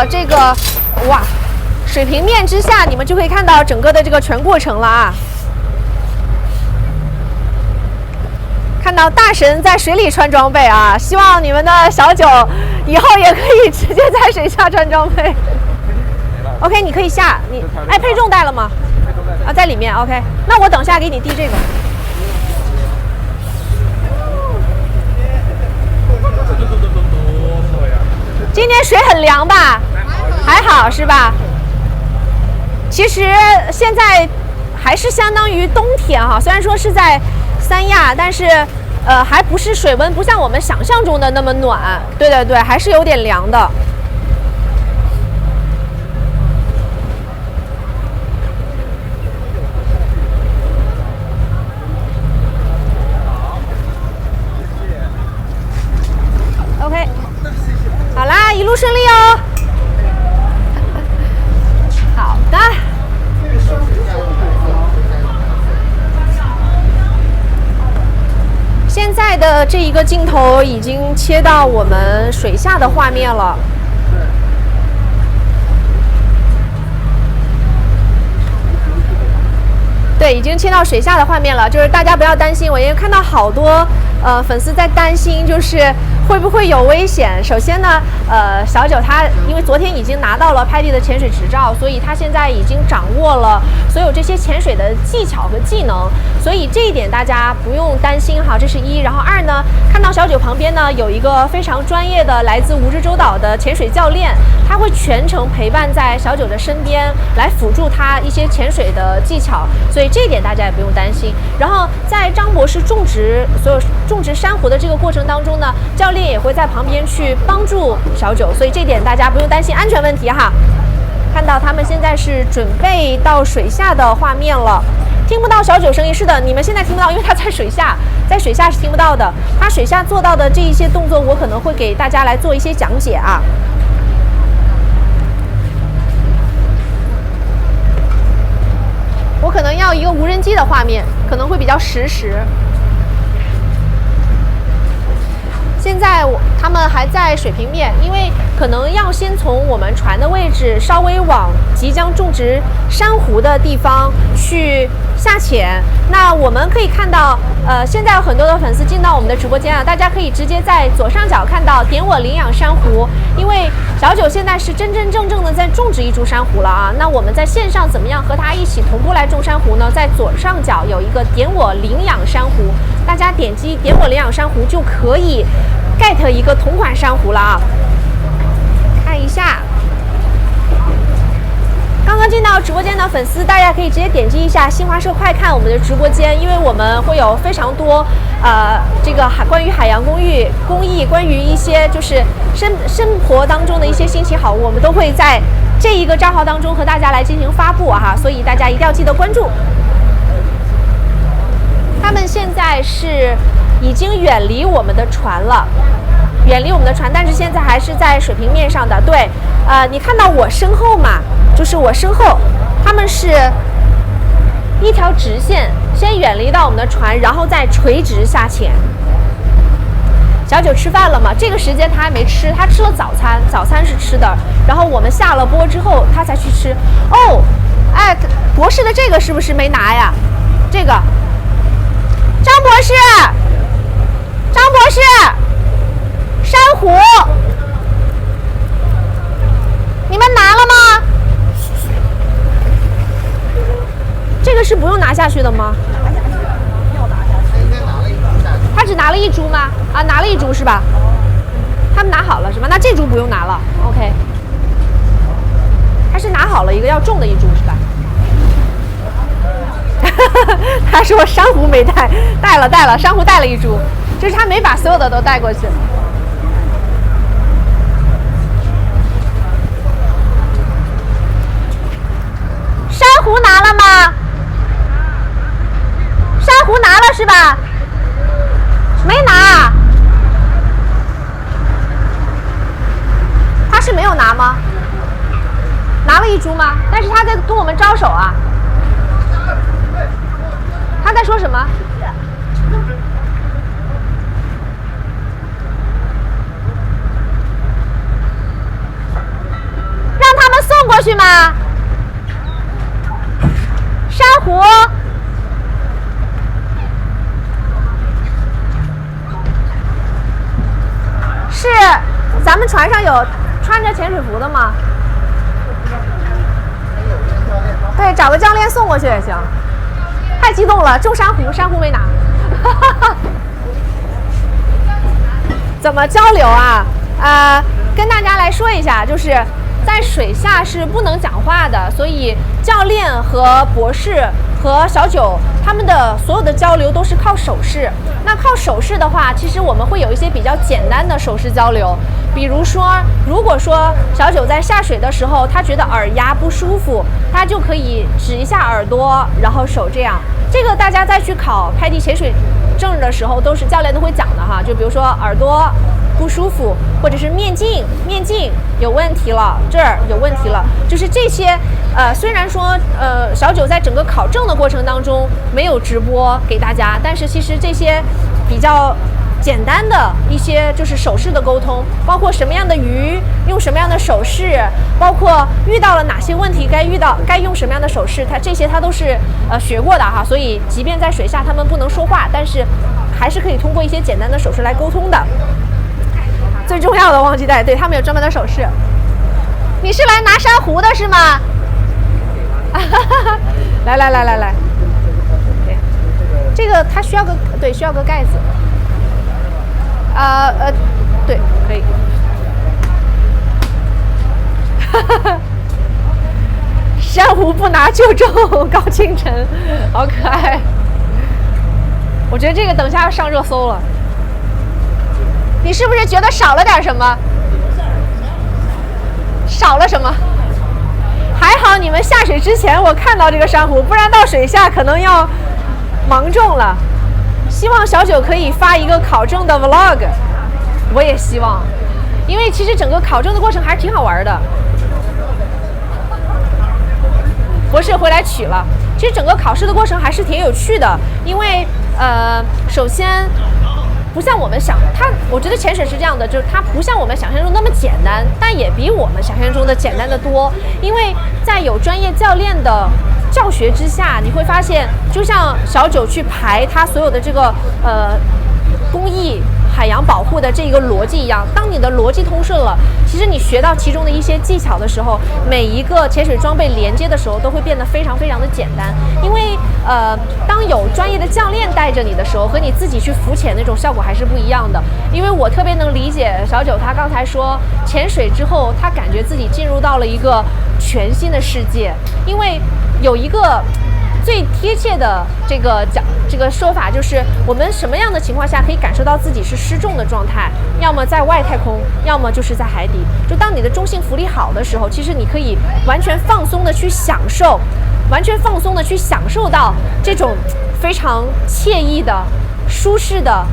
这个水平面之下，你们就可以看到整个的这个全过程了啊！看到大神在水里穿装备啊，希望你们的小九以后也可以直接在水下穿装备。OK， 你可以下，配重带了吗？在里面。OK， 那我等下给你递这个。今天水很凉吧？还好是吧？其实现在还是相当于冬天哈，虽然说是在三亚，但是还不是水温不像我们想象中的那么暖。对，还是有点凉的。OK， 好啦，一路顺利哦。好的。现在的这一个镜头已经切到我们水下的画面了。对，已经切到水下的画面了，就是大家不要担心，我也看到好多粉丝在担心，就是会不会有危险。首先呢，小九他因为昨天已经拿到了拍地的潜水执照，所以他现在已经掌握了所有这些潜水的技巧和技能，所以这一点大家不用担心哈，这是一。然后二呢，看到小九旁边呢有一个非常专业的来自蜈支洲岛的潜水教练，他会全程陪伴在小九的身边，来辅助他一些潜水的技巧，所以这一点大家也不用担心。然后在张博士种植珊瑚的这个过程当中呢，教练也会在旁边去帮助小九，所以这点大家不用担心安全问题哈。看到他们现在是准备到水下的画面了，听不到小九声音，是的，你们现在听不到，因为他在水下，在水下是听不到的。他水下做到的这一些动作，我可能会给大家来做一些讲解啊。我可能要一个无人机的画面，可能会比较实时。现在他们还在水平面，因为可能要先从我们船的位置稍微往即将种植珊瑚的地方去下潜。那我们可以看到，现在有很多的粉丝进到我们的直播间啊，大家可以直接在左上角看到点我领养珊瑚，因为小九现在是真真正正的在种植一株珊瑚了啊。那我们在线上怎么样和他一起同步来种珊瑚呢？在左上角有一个点我领养珊瑚，大家点击点我领养珊瑚就可以 get 一个同款珊瑚了啊！看一下，刚刚刚进到直播间的粉丝，大家可以直接点击一下新华社快看我们的直播间，因为我们会有非常多这个关于海洋公益、关于一些就是生活当中的一些新奇好物，我们都会在这一个账号当中和大家来进行发布哈，所以大家一定要记得关注。他们现在是已经远离我们的船了。但是现在还是在水平面上的。对，你看到我身后嘛？就是我身后，他们是一条直线，先远离到我们的船，然后再垂直下潜。小九吃饭了吗？这个时间他还没吃，他吃了早餐，早餐是吃的。然后我们下了播之后，他才去吃。哦，哎，博士的这个是不是没拿呀？这个，张博士。珊瑚，你们拿了吗？这个是不用拿下去的吗？他只拿了一株吗？啊，拿了一株是吧？他们拿好了是吧？那这株不用拿了 ，OK。他是拿好了一个要种的一株是吧？他说珊瑚没带，带了，珊瑚带了一株，就是他没把所有的都带过去。珊瑚拿了吗？珊瑚拿了是吧？没拿。他是没有拿吗？拿了一株吗？但是他在跟我们招手啊。他在说什么？让他们送过去吗？珊瑚是咱们船上有穿着潜水服的吗？对，找个教练送过去也行。太激动了，种珊瑚，珊瑚没拿。怎么交流啊？跟大家来说一下，就是在水下是不能讲话的，所以教练和博士和小九他们的所有的交流都是靠手势。那靠手势的话，其实我们会有一些比较简单的手势交流，比如说，如果说小九在下水的时候，他觉得耳压不舒服，他就可以指一下耳朵，然后手这样。这个大家在去考拍地潜水证的时候，都是教练都会讲的哈。就比如说耳朵不舒服，或者是面镜有问题了，这儿有问题了，就是这些。虽然说小九在整个考证的过程当中没有直播给大家，但是其实这些比较简单的一些就是手势的沟通，包括什么样的鱼用什么样的手势，包括遇到了哪些问题该用什么样的手势，这些他都是学过的哈。所以即便在水下他们不能说话，但是还是可以通过一些简单的手势来沟通的。最重要的忘记带，对，他们有专门的手势。你是来拿珊瑚的是吗？来，对，这个它需要个盖子。对，可以。珊瑚不拿就中，高清晨，好可爱。我觉得这个等下要上热搜了。你是不是觉得少了点什么？少了什么？还好你们下水之前我看到这个珊瑚，不然到水下可能要芒种了。希望小九可以发一个考证的 vlog， 我也希望，因为其实整个考证的过程还是挺好玩的。博士回来取了，其实整个考试的过程还是挺有趣的，因为首先不像我们我觉得潜水是这样的，就是它不像我们想象中那么简单，但也比我们想象中的简单的多。因为在有专业教练的教学之下，你会发现，就像小九去排他所有的这个工艺海洋保护的这个逻辑一样。当你的逻辑通顺了，其实你学到其中的一些技巧的时候，每一个潜水装备连接的时候都会变得非常非常的简单。因为当有专业的教练带着你的时候，和你自己去浮潜那种效果还是不一样的。因为我特别能理解小九他刚才说，潜水之后他感觉自己进入到了一个全新的世界。因为有一个最贴切的这个说法，就是我们什么样的情况下可以感受到自己是失重的状态？要么在外太空，要么就是在海底。就当你的中性浮力好的时候，其实你可以完全放松的去享受，到这种非常惬意的、舒适的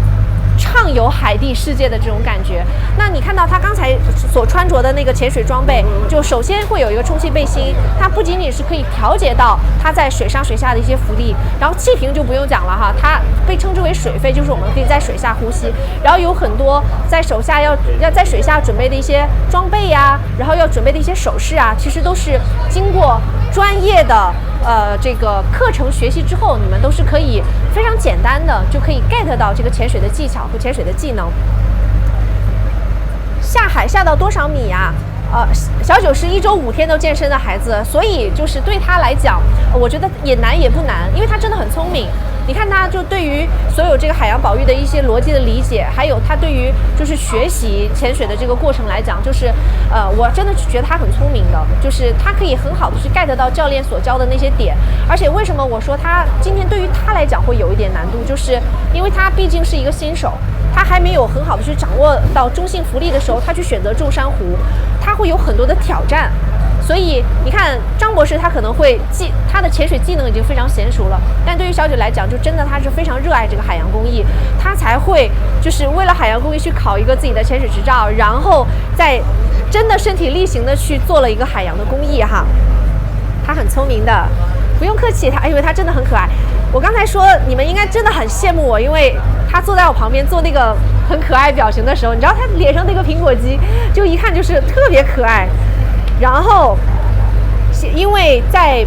畅游海底世界的这种感觉。那你看到他刚才所穿着的那个潜水装备，就首先会有一个充气背心，它不仅仅是可以调节到它在水上水下的一些浮力，然后气瓶就不用讲了哈，它被称之为水肺，就是我们可以在水下呼吸。然后有很多在手下要在水下准备的一些装备呀，然后要准备的一些手势啊，其实都是经过专业的这个课程学习之后，你们都是可以非常简单的就可以 get 到这个潜水的技巧和潜水的技能。下海下到多少米啊？小九是1周5天都健身的孩子，所以就是对他来讲，我觉得也难也不难，因为他真的很聪明。你看他就对于所有这个海洋保育的一些逻辑的理解，还有他对于就是学习潜水的这个过程来讲，就是我真的觉得他很聪明的，就是他可以很好的去 get 到教练所教的那些点。而且为什么我说他今天对于他来讲会有一点难度，就是因为他毕竟是一个新手，他还没有很好的去掌握到中性浮力的时候，他去选择重珊瑚，他会有很多的挑战。所以你看张博士他可能会他的潜水技能已经非常娴熟了，但对于小九来讲，就真的他是非常热爱这个海洋工艺，他才会就是为了海洋工艺去考一个自己的潜水执照，然后再真的身体力行的去做了一个海洋的工艺哈。他很聪明的，不用客气，因为他真的很可爱。我刚才说你们应该真的很羡慕我，因为他坐在我旁边做那个很可爱表情的时候，你知道他脸上那个苹果肌就一看就是特别可爱。然后因为在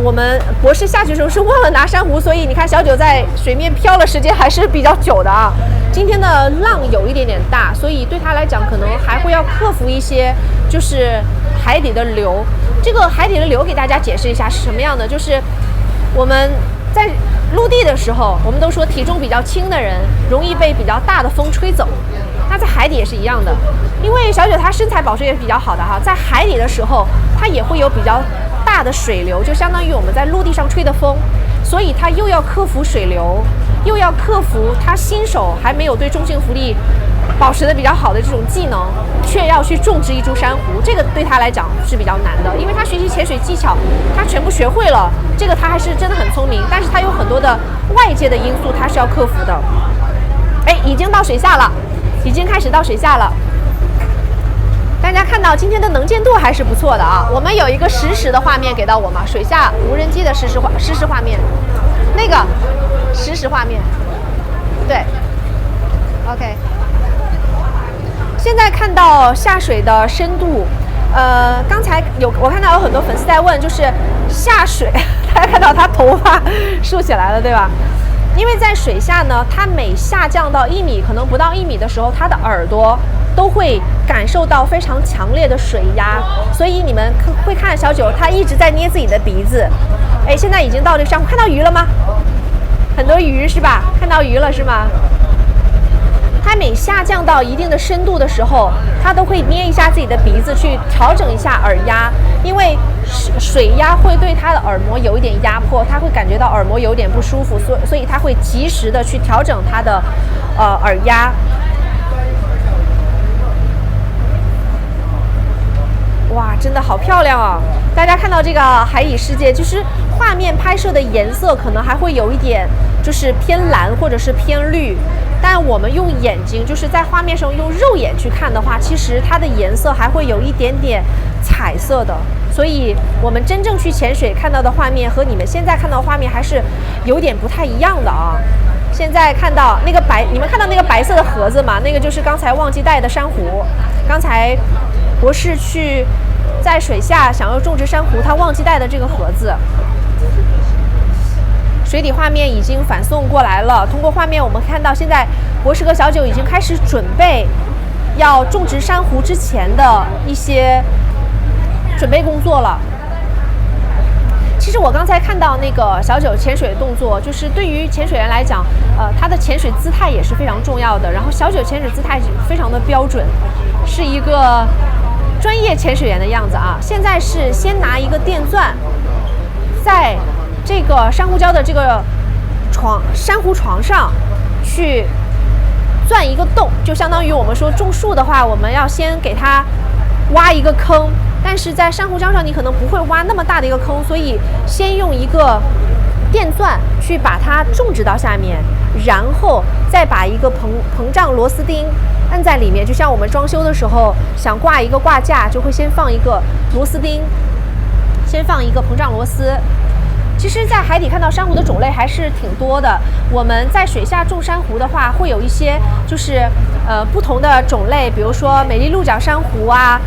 我们博士下去的时候是忘了拿珊瑚，所以你看小九在水面漂的时间还是比较久的啊。今天的浪有一点点大，所以对他来讲可能还会要克服一些就是海底的流。这个海底的流给大家解释一下是什么样的，就是我们在陆地的时候，我们都说体重比较轻的人容易被比较大的风吹走，那在海底也是一样的。因为小九他身材保持也比较好的哈，在海底的时候他也会有比较大的水流，就相当于我们在陆地上吹的风，所以他又要克服水流，又要克服他新手还没有对中性浮力保持的比较好的这种技能，却要去种植一株珊瑚，这个对他来讲是比较难的。因为他学习潜水技巧他全部学会了，这个他还是真的很聪明，但是他有很多的外界的因素他是要克服的。已经到水下了，已经开始到水下了。大家看到今天的能见度还是不错的啊。我们有一个实时的画面给到我嘛，水下无人机的实时画面，那个实时画面，对 ，OK。现在看到下水的深度，刚才我看到有很多粉丝在问，就是下水，大家看到他头发竖起来了，对吧？因为在水下呢，它每下降到1米，可能不到1米的时候，它的耳朵都会感受到非常强烈的水压，所以你们会看小九他一直在捏自己的鼻子。现在已经到这个珊瑚，看到鱼了吗？很多鱼是吧？看到鱼了是吗？它每下降到一定的深度的时候，它都会捏一下自己的鼻子去调整一下耳压，因为水压会对它的耳膜有一点压迫，它会感觉到耳膜有点不舒服，所以它会及时的去调整它的耳压。哇，真的好漂亮啊！大家看到这个海底世界，就是画面拍摄的颜色可能还会有一点就是偏蓝或者是偏绿，但我们用眼睛就是在画面上用肉眼去看的话，其实它的颜色还会有一点点彩色的，所以我们真正去潜水看到的画面和你们现在看到的画面还是有点不太一样的啊。现在看到那个你们看到那个白色的盒子吗？那个就是刚才忘记带的珊瑚。刚才博士去在水下想要种植珊瑚，他忘记带的这个盒子。水底画面已经反送过来了。通过画面我们看到，现在博士和小九已经开始准备要种植珊瑚之前的一些准备工作了。其实我刚才看到那个小九潜水的动作，就是对于潜水员来讲，他的潜水姿态也是非常重要的。然后小九潜水姿态非常的标准，是一个专业潜水员的样子啊。现在是先拿一个电钻，在这个珊瑚礁的这个珊瑚床上去钻一个洞，就相当于我们说种树的话，我们要先给它挖一个坑。但是在珊瑚礁上，你可能不会挖那么大的一个坑，所以先用一个电钻去把它种植到下面，然后再把一个膨胀螺丝钉按在里面，就像我们装修的时候想挂一个挂架，就会先放一个螺丝钉，先放一个膨胀螺丝。其实在海底看到珊瑚的种类还是挺多的。我们在水下种珊瑚的话，会有一些就是不同的种类，比如说美丽鹿角珊瑚啊，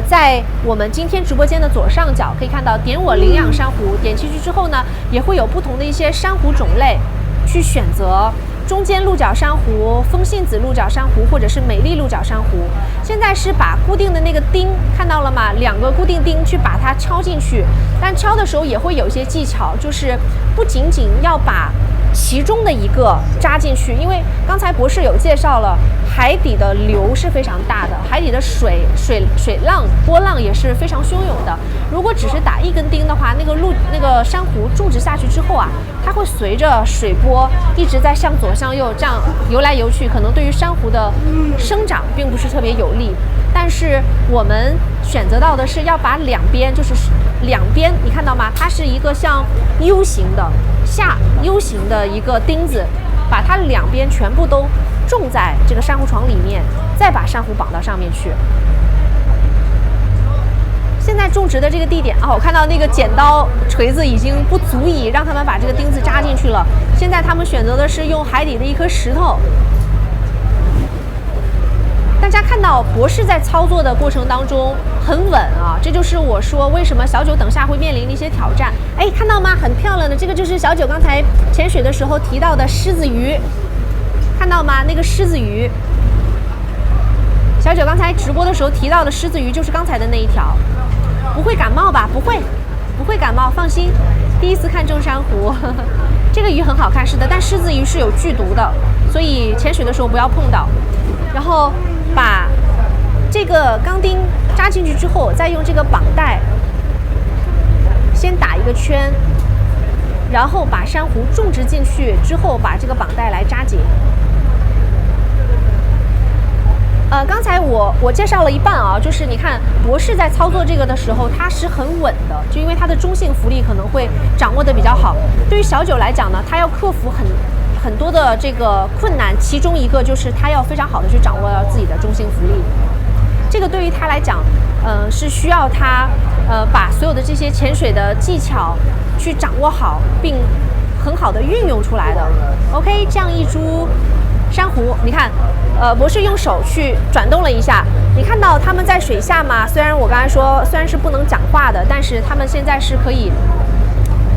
在我们今天直播间的左上角可以看到点我领养珊瑚，点进去之后呢，也会有不同的一些珊瑚种类去选择。中间鹿角珊瑚、风信子鹿角珊瑚或者是美丽鹿角珊瑚，现在是把固定的那个钉看到了吗？2个固定钉去把它敲进去，但敲的时候也会有一些技巧，就是不仅仅要把其中的一个扎进去，因为刚才博士有介绍了，海底的流是非常大的，海底的水浪波浪也是非常汹涌的。如果只是打一根钉的话，那个珊瑚种植下去之后啊，它会随着水波一直在向左向右这样游来游去，可能对于珊瑚的生长并不是特别有利。但是我们选择到的是要把两边，你看到吗？它是一个像 U 型的U 型的一个钉子，把它两边全部都种在这个珊瑚床里面，再把珊瑚绑到上面去。现在种植的这个地点啊，我看到那个剪刀锤子已经不足以让他们把这个钉子扎进去了。现在他们选择的是用海底的一颗石头。大家看到博士在操作的过程当中很稳啊，这就是我说为什么小九等下会面临的一些挑战。哎，看到吗？很漂亮的，这个就是小九刚才潜水的时候提到的狮子鱼，看到吗？那个狮子鱼，小九刚才直播的时候提到的狮子鱼就是刚才的那一条。不会感冒吧？不会感冒，放心。第一次看种珊瑚，这个鱼很好看，是的，但狮子鱼是有剧毒的，所以潜水的时候不要碰到。然后把这个钢钉扎进去之后，再用这个绑带先打一个圈，然后把珊瑚种植进去之后，把这个绑带来扎紧。刚才我介绍了一半啊，就是你看博士在操作这个的时候，他是很稳的，就因为他的中性浮力可能会掌握的比较好。对于小九来讲呢，他要克服很多的这个困难，其中一个就是他要非常好的去掌握自己的中性浮力。这个对于他来讲，是需要他把所有的这些潜水的技巧去掌握好，并很好的运用出来的。OK， 这样一株珊瑚，你看，博士用手去转动了一下，你看到他们在水下吗？虽然我刚才说虽然是不能讲话的，但是他们现在是可以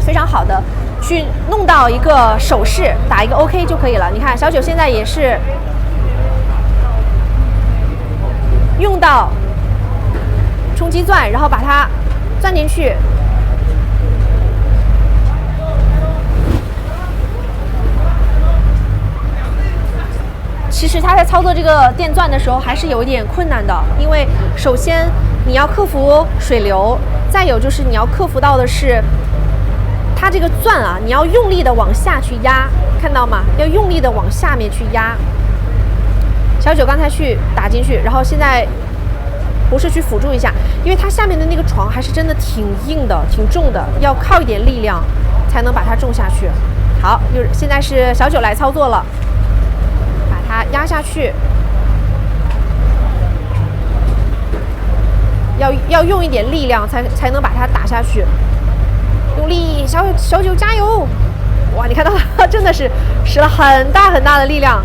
非常好的去弄到一个手势，打一个 OK 就可以了。你看小九现在也是用到冲击钻，然后把它钻进去。其实他在操作这个电钻的时候还是有一点困难的，因为首先你要克服水流，再有就是你要克服到的是它这个钻啊，你要用力的往下去压，看到吗？要用力的往下面去压。小九刚才去打进去，然后现在博士去辅助一下，因为它下面的那个床还是真的挺硬的、挺重的，要靠一点力量才能把它种下去。好，现在是小九来操作了。它压下去，要用一点力量才能把它打下去。用力，小九加油！哇，你看到它真的是使了很大很大的力量，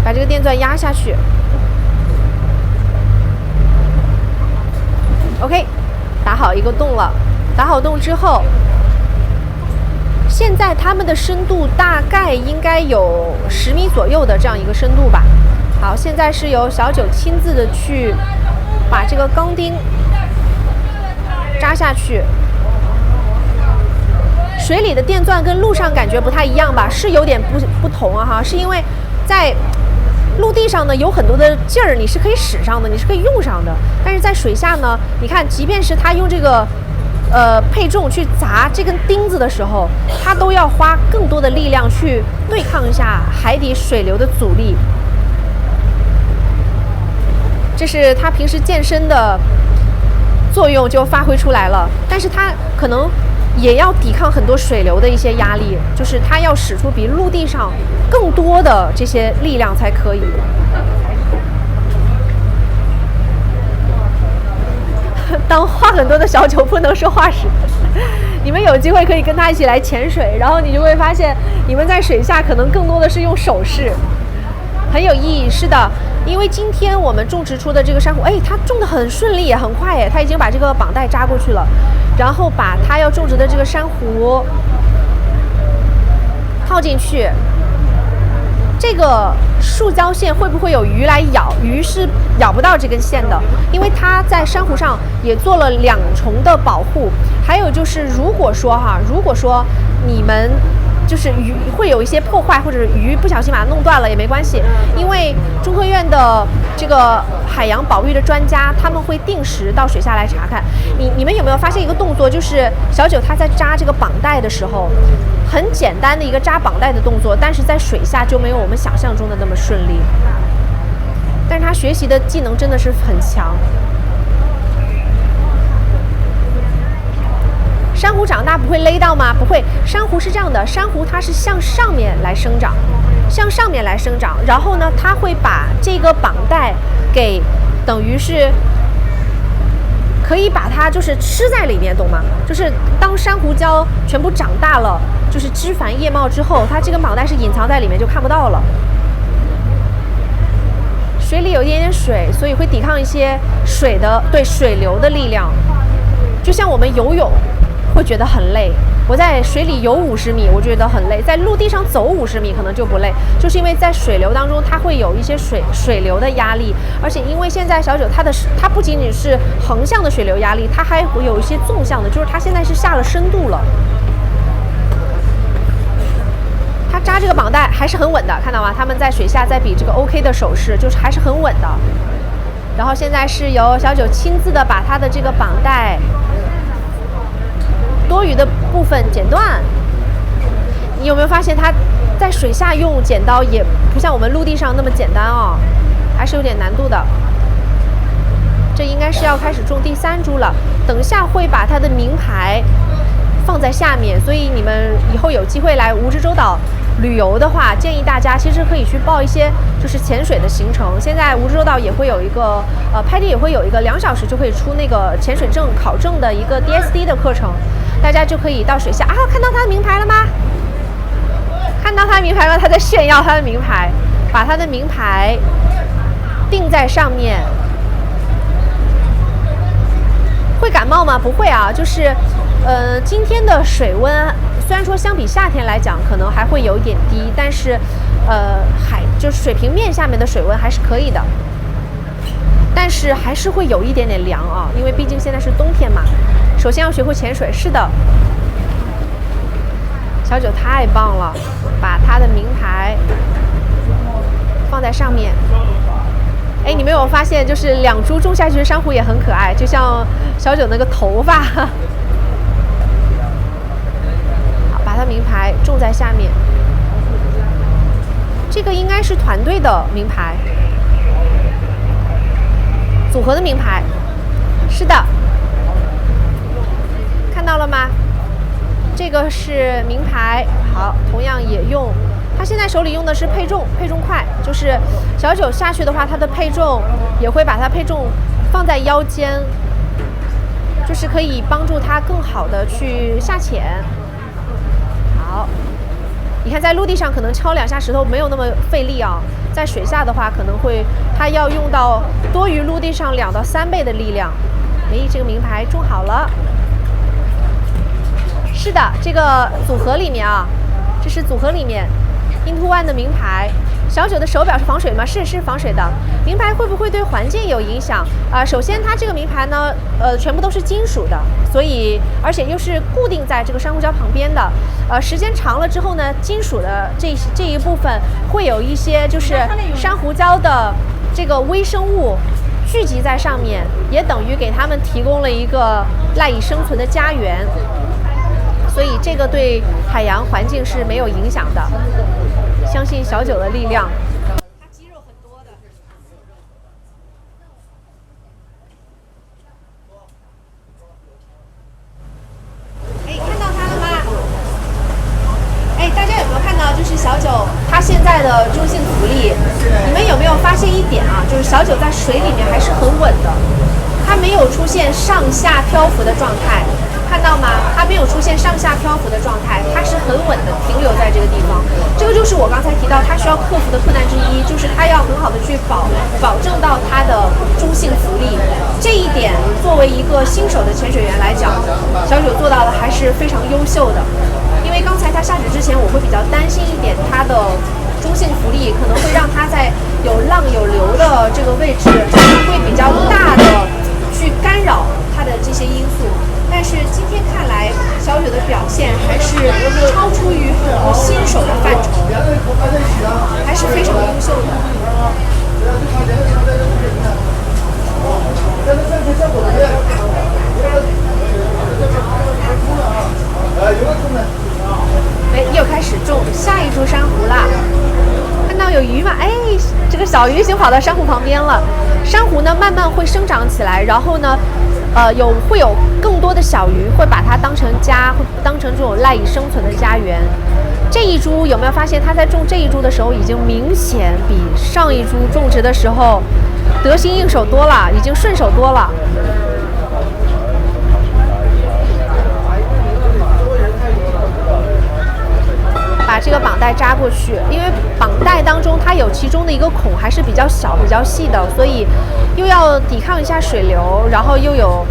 把这个电钻压下去。OK， 打好一个洞了。打好洞之后，现在它们的深度大概应该有10米左右的这样一个深度吧。好，现在是由小九亲自的去把这个钢钉扎下去。水里的电钻跟陆上感觉不太一样吧，是有点不同啊哈，是因为在陆地上呢有很多的劲儿，你是可以使上的，你是可以用上的，但是在水下呢，你看，即便是他用这个配重去砸这根钉子的时候，他都要花更多的力量去对抗一下海底水流的阻力。这是他平时健身的作用就发挥出来了，但是他可能也要抵抗很多水流的一些压力，就是他要使出比陆地上更多的这些力量才可以。当话很多的小九不能说话时，你们有机会可以跟他一起来潜水，然后你就会发现你们在水下可能更多的是用手势，很有意义。是的，因为今天我们种植出的这个珊瑚，哎，它种得很顺利也很快哎，它已经把这个绑带扎过去了，然后把它要种植的这个珊瑚套进去。这个塑胶线会不会有鱼来咬？鱼是咬不到这根线的，因为它在珊瑚上也做了2重的保护。还有就是，如果说你们就是鱼会有一些破坏，或者鱼不小心把它弄断了也没关系，因为中科院的这个海洋保育的专家他们会定时到水下来查看。你们有没有发现一个动作，就是小九他在扎这个绑带的时候，很简单的一个扎绑带的动作，但是在水下就没有我们想象中的那么顺利。但是他学习的技能真的是很强。珊瑚长大不会勒到吗？不会，珊瑚是这样的，珊瑚它是向上面来生长，然后呢，它会把这个绑带给等于是可以把它就是吃在里面，懂吗？就是当珊瑚礁全部长大了，就是枝繁叶茂之后，它这个绑带是隐藏在里面，就看不到了。水里有一点点水，所以会抵抗一些水流的力量，就像我们游泳会觉得很累，我在水里游50米，我觉得很累；在陆地上走50米可能就不累，就是因为在水流当中，它会有一些水流的压力，而且因为现在小九它不仅仅是横向的水流压力，它还会有一些纵向的，就是它现在是下了深度了。它扎这个绑带还是很稳的，看到吗？他们在水下在比这个 OK 的手势，就是还是很稳的。然后现在是由小九亲自的把它的这个绑带多余的部分剪断。你有没有发现它在水下用剪刀也不像我们陆地上那么简单哦，还是有点难度的。这应该是要开始种第3株了，等一下会把它的名牌放在下面，所以你们以后有机会来蜈支洲岛旅游的话，建议大家其实可以去报一些就是潜水的行程。现在蜈支洲岛也会有一个拍地也会有一个2小时就可以出那个潜水证考证的一个 DSD 的课程，大家就可以到水下啊，看到他的名牌了吗？看到他的名牌了，他在炫耀他的名牌，把他的名牌钉在上面。会感冒吗？不会啊，就是今天的水温虽然说相比夏天来讲可能还会有一点低，但是就是水平面下面的水温还是可以的，但是还是会有一点点凉啊，因为毕竟现在是冬天嘛。首先要学会潜水，是的，小九太棒了，把他的名牌放在上面。哎，你们有发现，就是2株种下去的珊瑚也很可爱，就像小九那个头发。好，把它名牌种在下面。这个应该是团队的名牌，组合的名牌。是的，看到了吗？这个是名牌，好，同样也用。他现在手里用的是配重块，就是小九下去的话，他的配重也会把它配重放在腰间，就是可以帮助他更好的去下潜。好，你看在陆地上可能敲2下石头没有那么费力啊，在水下的话可能会他要用到多于陆地上2到3倍的力量。哎，这个名牌种好了。是的，这个组合里面啊，这是组合里面 Into One 的名牌。小九的手表是防水吗？是防水的。名牌会不会对环境有影响？首先它这个名牌呢，全部都是金属的，所以而且又是固定在这个珊瑚礁旁边的。时间长了之后呢，金属的这一部分会有一些就是珊瑚礁的这个微生物聚集在上面，也等于给它们提供了一个赖以生存的家园。所以这个对海洋环境是没有影响的。相信小九的力量。它肌肉很多的。哎，看到它了吗？哎，大家有没有看到，就是小九它现在的中性浮力？你们有没有发现一点啊？就是小九在水里面还是很稳的，它没有出现上下漂浮的状态。看到吗？它没有出现上下漂浮的状态，它是很稳的停留在这个地方。这个就是我刚才提到它需要克服的困难之一，就是它要很好的去保证到它的中性浮力。这一点作为一个新手的潜水员来讲，小九做到的还是非常优秀的。因为刚才它下水之前，我会比较担心一点它的中性浮力可能会让它在有浪有流的这个位置会比较大的去干扰它的这些因素。但是今天看来，小九的表现还是超出于很多新手的范畴，还是非常优秀的。哎，又开始种下一株珊瑚啦！看到有鱼吗？哎，这个小鱼已经跑到珊瑚旁边了。珊瑚呢，慢慢会生长起来，然后呢，会有更多的小鱼会把它当成家，会当成这种赖以生存的家园。这一株有没有发现，它在种这一株的时候，已经明显比上一株种植的时候得心应手多了，已经顺手多了。把这个绑带扎过去，因为绑带当中它有其中的一个孔还是比较小、比较细的，所以又要抵抗一下水流，然后又有，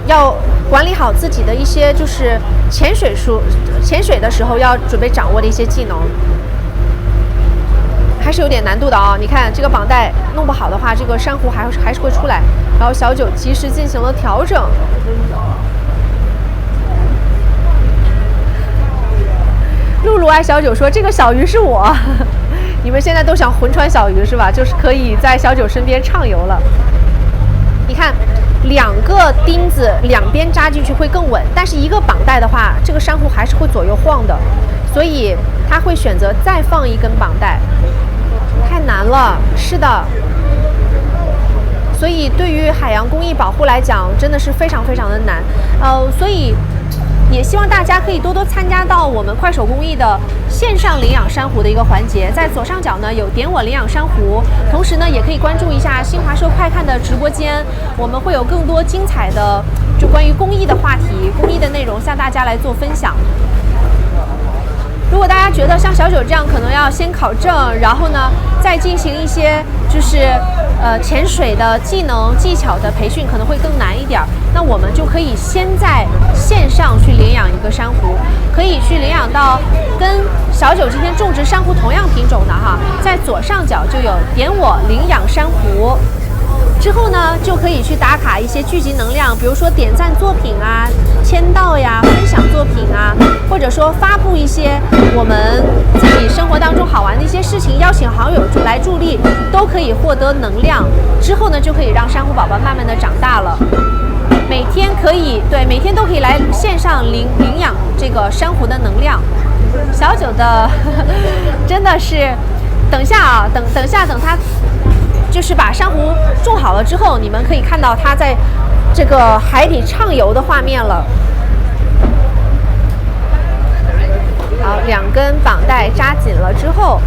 要管理好自己的一些就是潜水的时候要准备掌握的一些技能，还是有点难度的啊！你看这个绑带弄不好的话，这个珊瑚还是会出来，然后小九及时进行了调整。露露爱小九说：“这个小鱼是我。”你们现在都想魂穿小鱼是吧？就是可以在小九身边畅游了。你看，两个钉子两边扎进去会更稳，但是一个绑带的话，这个珊瑚还是会左右晃的，所以他会选择再放一根绑带。太难了，是的。所以对于海洋工艺保护来讲，真的是非常非常的难。所以。也希望大家可以多多参加到我们快手公益的线上领养珊瑚的一个环节，在左上角呢有点我领养珊瑚，同时呢也可以关注一下新华社快看的直播间，我们会有更多精彩的就关于公益的话题、公益的内容向大家来做分享。如果大家觉得像小九这样可能要先考证，然后呢再进行一些就是潜水的技能技巧的培训可能会更难一点，那我们就可以先在线上去领养一个珊瑚，可以去领养到跟小九今天种植珊瑚同样品种的哈，在左上角就有点我领养珊瑚。之后呢，就可以去打卡一些聚集能量，比如说点赞作品啊、签到呀、分享作品啊，或者说发布一些我们自己生活当中好玩的一些事情，邀请好友来助力，都可以获得能量。之后呢，就可以让珊瑚宝宝慢慢的长大了。每天都可以来线上领养这个珊瑚的能量。小九的真的是，等它。就是把珊瑚种好了之后，你们可以看到它在这个海底畅游的画面了。好，两根绑带扎紧了之后，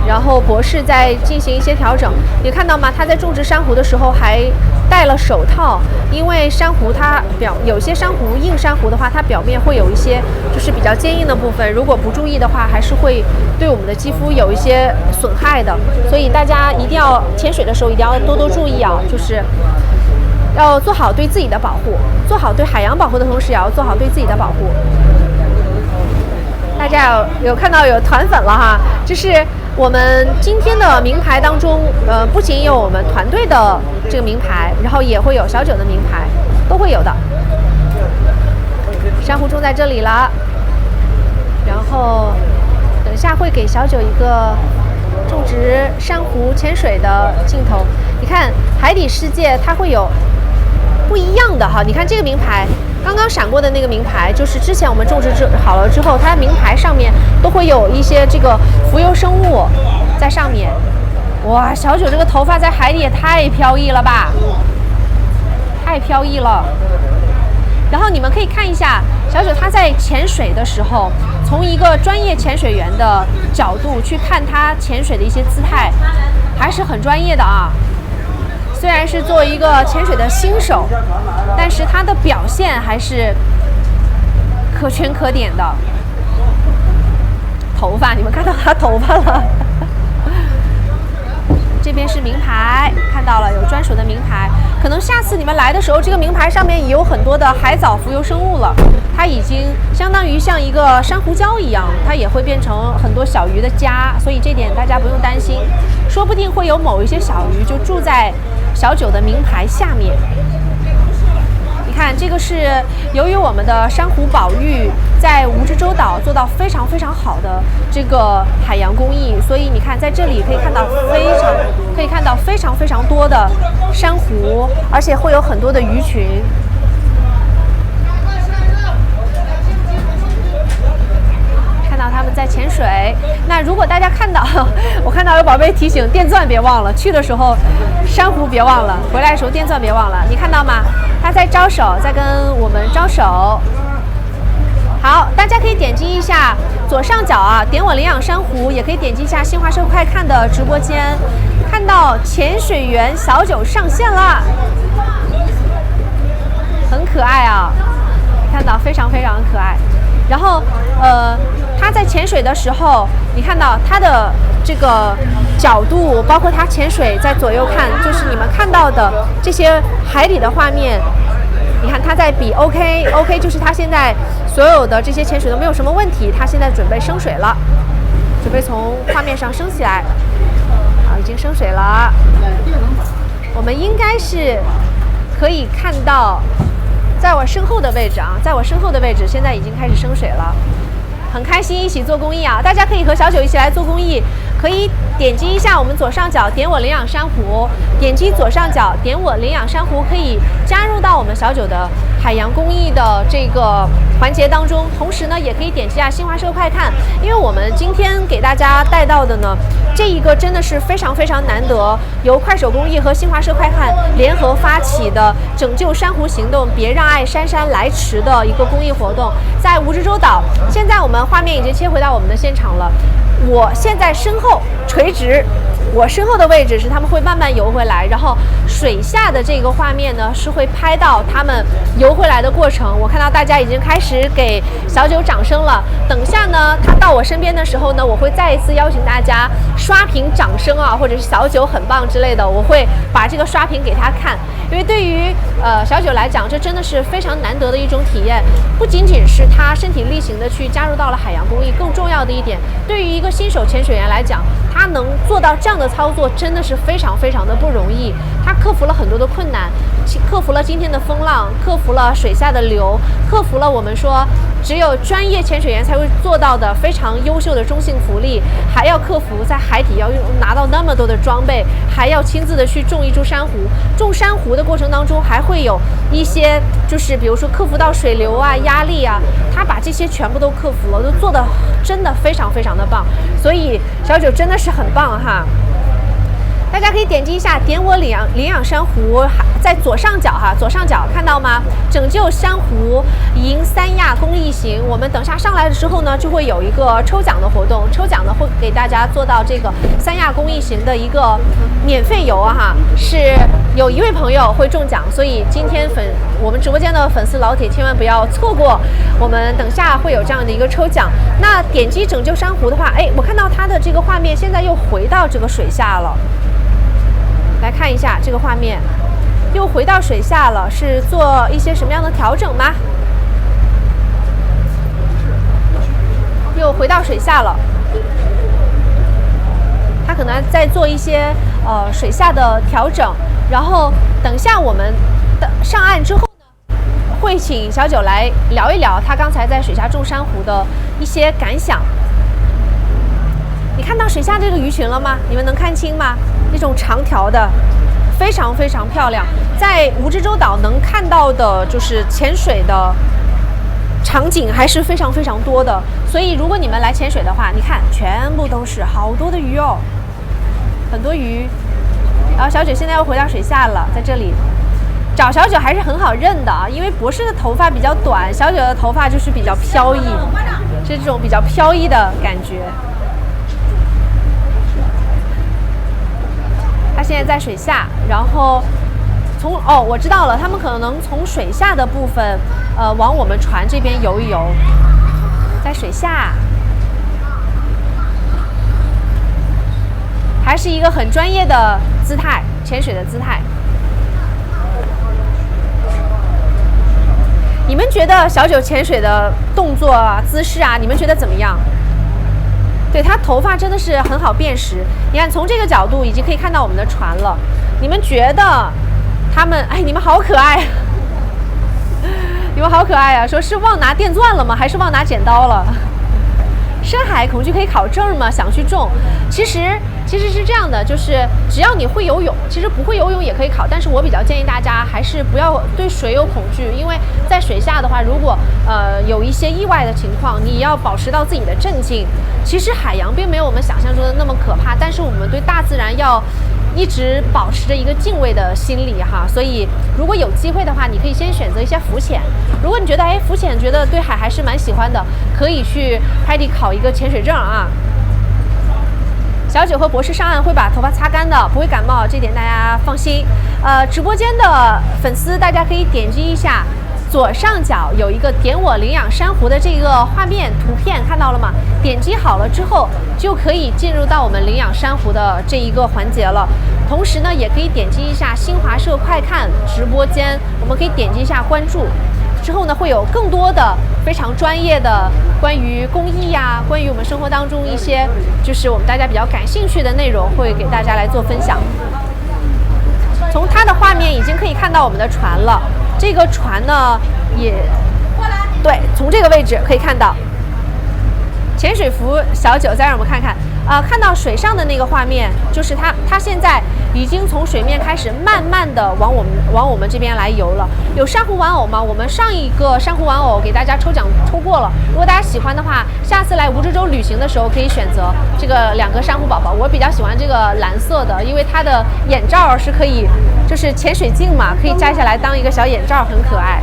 然后博士再进行一些调整。你看到吗？他在种植珊瑚的时候还戴了手套，因为珊瑚它有些珊瑚硬珊瑚的话，它表面会有一些就是比较坚硬的部分，如果不注意的话，还是会对我们的肌肤有一些损害的。所以大家一定要潜水的时候一定要多多注意啊，就是要做好对自己的保护，做好对海洋保护的同时，也要做好对自己的保护。大家有看到有团粉了哈，这是我们今天的名牌当中，不仅有我们团队的这个名牌，然后也会有小九的名牌，都会有的。珊瑚种在这里了，然后等一下会给小九一个种植珊瑚潜水的镜头。你看海底世界它会有不一样的哈，你看这个名牌刚刚闪过的那个名牌，就是之前我们种植好了之后，它名牌上面都会有一些这个浮游生物在上面。哇，小九这个头发在海底也太飘逸了吧，太飘逸了。然后你们可以看一下小九他在潜水的时候，从一个专业潜水员的角度去看他潜水的一些姿态，还是很专业的啊。虽然是作为一个潜水的新手，但是他的表现还是可圈可点的。头发，你们看到他头发了？这边是名牌，看到了有专属的名牌。可能下次你们来的时候，这个名牌上面也有很多的海藻浮游生物了。它已经相当于像一个珊瑚礁一样，它也会变成很多小鱼的家，所以这点大家不用担心。说不定会有某一些小鱼就住在小九的名牌下面。你看，这个是由于我们的珊瑚保育在蜈支洲岛做到非常非常好的这个海洋工艺，所以你看在这里可以看到非常非常多的珊瑚，而且会有很多的鱼群。看到他们在潜水。那如果大家看到，我看到有宝贝提醒电钻别忘了，去的时候珊瑚别忘了，回来的时候电钻别忘了。你看到吗？他在招手，在跟我们招手。好，大家可以点击一下左上角啊，点我领养珊瑚，也可以点击一下新华社快看的直播间，看到潜水员小九上线了，很可爱啊，看到非常非常可爱。然后他在潜水的时候，你看到他的这个角度，包括他潜水在左右看，就是你们看到的这些海底的画面。你看他在比 OK 就是他现在所有的这些潜水都没有什么问题，他现在准备升水了，准备从画面上升起来。好，已经升水了。我们应该是可以看到，在我身后的位置啊，在我身后的位置现在已经开始升水了。很开心一起做公益啊！大家可以和小九一起来做公益，可以点击一下我们左上角点我领养珊瑚，点击左上角点我领养珊瑚，可以加入到我们小九的海洋公益的这个环节当中。同时呢，也可以点击一下新华社快看，因为我们今天给大家带到的呢，这一个真的是非常非常难得，由快手公益和新华社快看联合发起的拯救珊瑚行动，别让爱姗姗来迟的一个公益活动，在蜈支洲岛。现在我们画面已经切回到我们的现场了，我现在身后垂直，我身后的位置是他们会慢慢游回来，然后水下的这个画面呢是会拍到他们游回来的过程。我看到大家已经开始给小九掌声了，等下呢他到我身边的时候呢，我会再一次邀请大家刷屏掌声啊，或者是小九很棒之类的，我会把这个刷屏给他看。因为对于小九来讲，这真的是非常难得的一种体验，不仅仅是他身体力行的去加入到了海洋公益，更重要的一点，对于一个新手潜水员来讲，他能做到这样的操作真的是非常非常的不容易。他克服了很多的困难，克服了今天的风浪，克服了水下的流，克服了我们说只有专业潜水员才会做到的非常优秀的中性浮力，还要克服在海底要拿到那么多的装备，还要亲自的去种一株珊瑚。种珊瑚的过程当中还会有一些就是比如说克服到水流啊、压力啊，他把这些全部都克服了，都做得真的非常非常的棒。所以小九真的是很棒哈。大家可以点击一下点我领养珊瑚，在左上角哈，左上角看到吗？拯救珊瑚迎三亚公益行，我们等下上来的时候呢，就会有一个抽奖的活动，抽奖呢会给大家做到这个三亚公益行的一个免费游啊哈，是有一位朋友会中奖，所以今天我们直播间的粉丝老铁千万不要错过，我们等下会有这样的一个抽奖。那点击拯救珊瑚的话，哎，我看到它的这个画面现在又回到这个水下了。来看一下这个画面，又回到水下了，是做一些什么样的调整吗？又回到水下了，他可能在做一些水下的调整，然后等下我们上岸之后呢，会请小九来聊一聊他刚才在水下种珊瑚的一些感想。你看到水下这个鱼群了吗？你们能看清吗？那种长条的，非常非常漂亮。在蜈支洲岛能看到的就是潜水的场景还是非常非常多的，所以如果你们来潜水的话，你看全部都是好多的鱼哦，很多鱼。然后小九现在又回到水下了，在这里找小九还是很好认的啊，因为博士的头发比较短，小九的头发就是比较飘逸，是这种比较飘逸的感觉。他现在在水下，然后我知道了，他们可能从水下的部分，往我们船这边游一游，在水下，还是一个很专业的姿态，潜水的姿态。你们觉得小九潜水的动作啊、姿势啊，你们觉得怎么样？对，他头发真的是很好辨识。你看，从这个角度已经可以看到我们的船了。你们觉得他们，你们好可爱，你们好可爱啊！说是忘拿电钻了吗？还是忘拿剪刀了？深海恐惧可以考证吗？想去种，其实是这样的，就是只要你会游泳，其实不会游泳也可以考。但是我比较建议大家还是不要对水有恐惧，因为在水下的话，如果有一些意外的情况，你要保持到自己的镇静。其实海洋并没有我们想象中的那么可怕，但是我们对大自然要一直保持着一个敬畏的心理哈。所以如果有机会的话，你可以先选择一些浮潜。如果你觉得浮潜觉得对海还是蛮喜欢的，可以去海底考一个潜水证啊。小九和博士上岸会把头发擦干的，不会感冒，这点大家放心。直播间的粉丝大家可以点击一下左上角有一个点我领养珊瑚的这个画面图片，看到了吗？点击好了之后就可以进入到我们领养珊瑚的这一个环节了。同时呢，也可以点击一下新华社快看直播间，我们可以点击一下关注。之后呢，会有更多的非常专业的关于公益呀，关于我们生活当中一些就是我们大家比较感兴趣的内容，会给大家来做分享。从它的画面已经可以看到我们的船了，这个船呢也对，从这个位置可以看到潜水服小九，再让我们看看看到水上的那个画面，就是它现在已经从水面开始慢慢的往我们这边来游了。有珊瑚玩偶吗？我们上一个珊瑚玩偶给大家抽奖抽过了，如果大家喜欢的话，下次来蜈支洲旅行的时候可以选择这个2个珊瑚宝宝。我比较喜欢这个蓝色的，因为它的眼罩是可以，就是潜水镜嘛，可以摘下来当一个小眼罩，很可爱。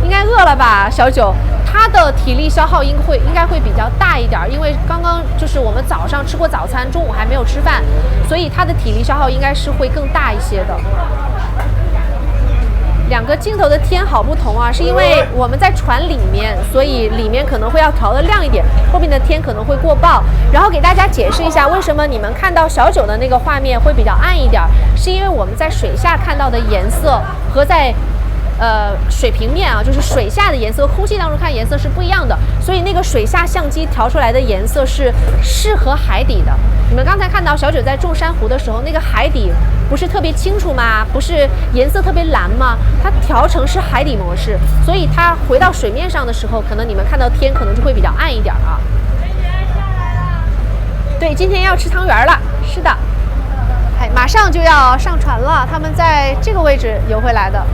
应该饿了吧，小九？他的体力消耗应该会比较大一点，因为刚刚就是我们早上吃过早餐，中午还没有吃饭，所以他的体力消耗应该是会更大一些的。2个镜头的天好不同啊，是因为我们在船里面，所以里面可能会要调得亮一点，后面的天可能会过曝。然后给大家解释一下，为什么你们看到小九的那个画面会比较暗一点，是因为我们在水下看到的颜色和在水平面啊，就是水下的颜色，空气当中看颜色是不一样的，所以那个水下相机调出来的颜色是适合海底的。你们刚才看到小九在种珊瑚的时候，那个海底不是特别清楚吗？不是颜色特别蓝吗？它调成是海底模式，所以它回到水面上的时候，可能你们看到天可能就会比较暗一点啊。对，今天要吃汤圆了，是的，马上就要上船了，他们在这个位置游回来的。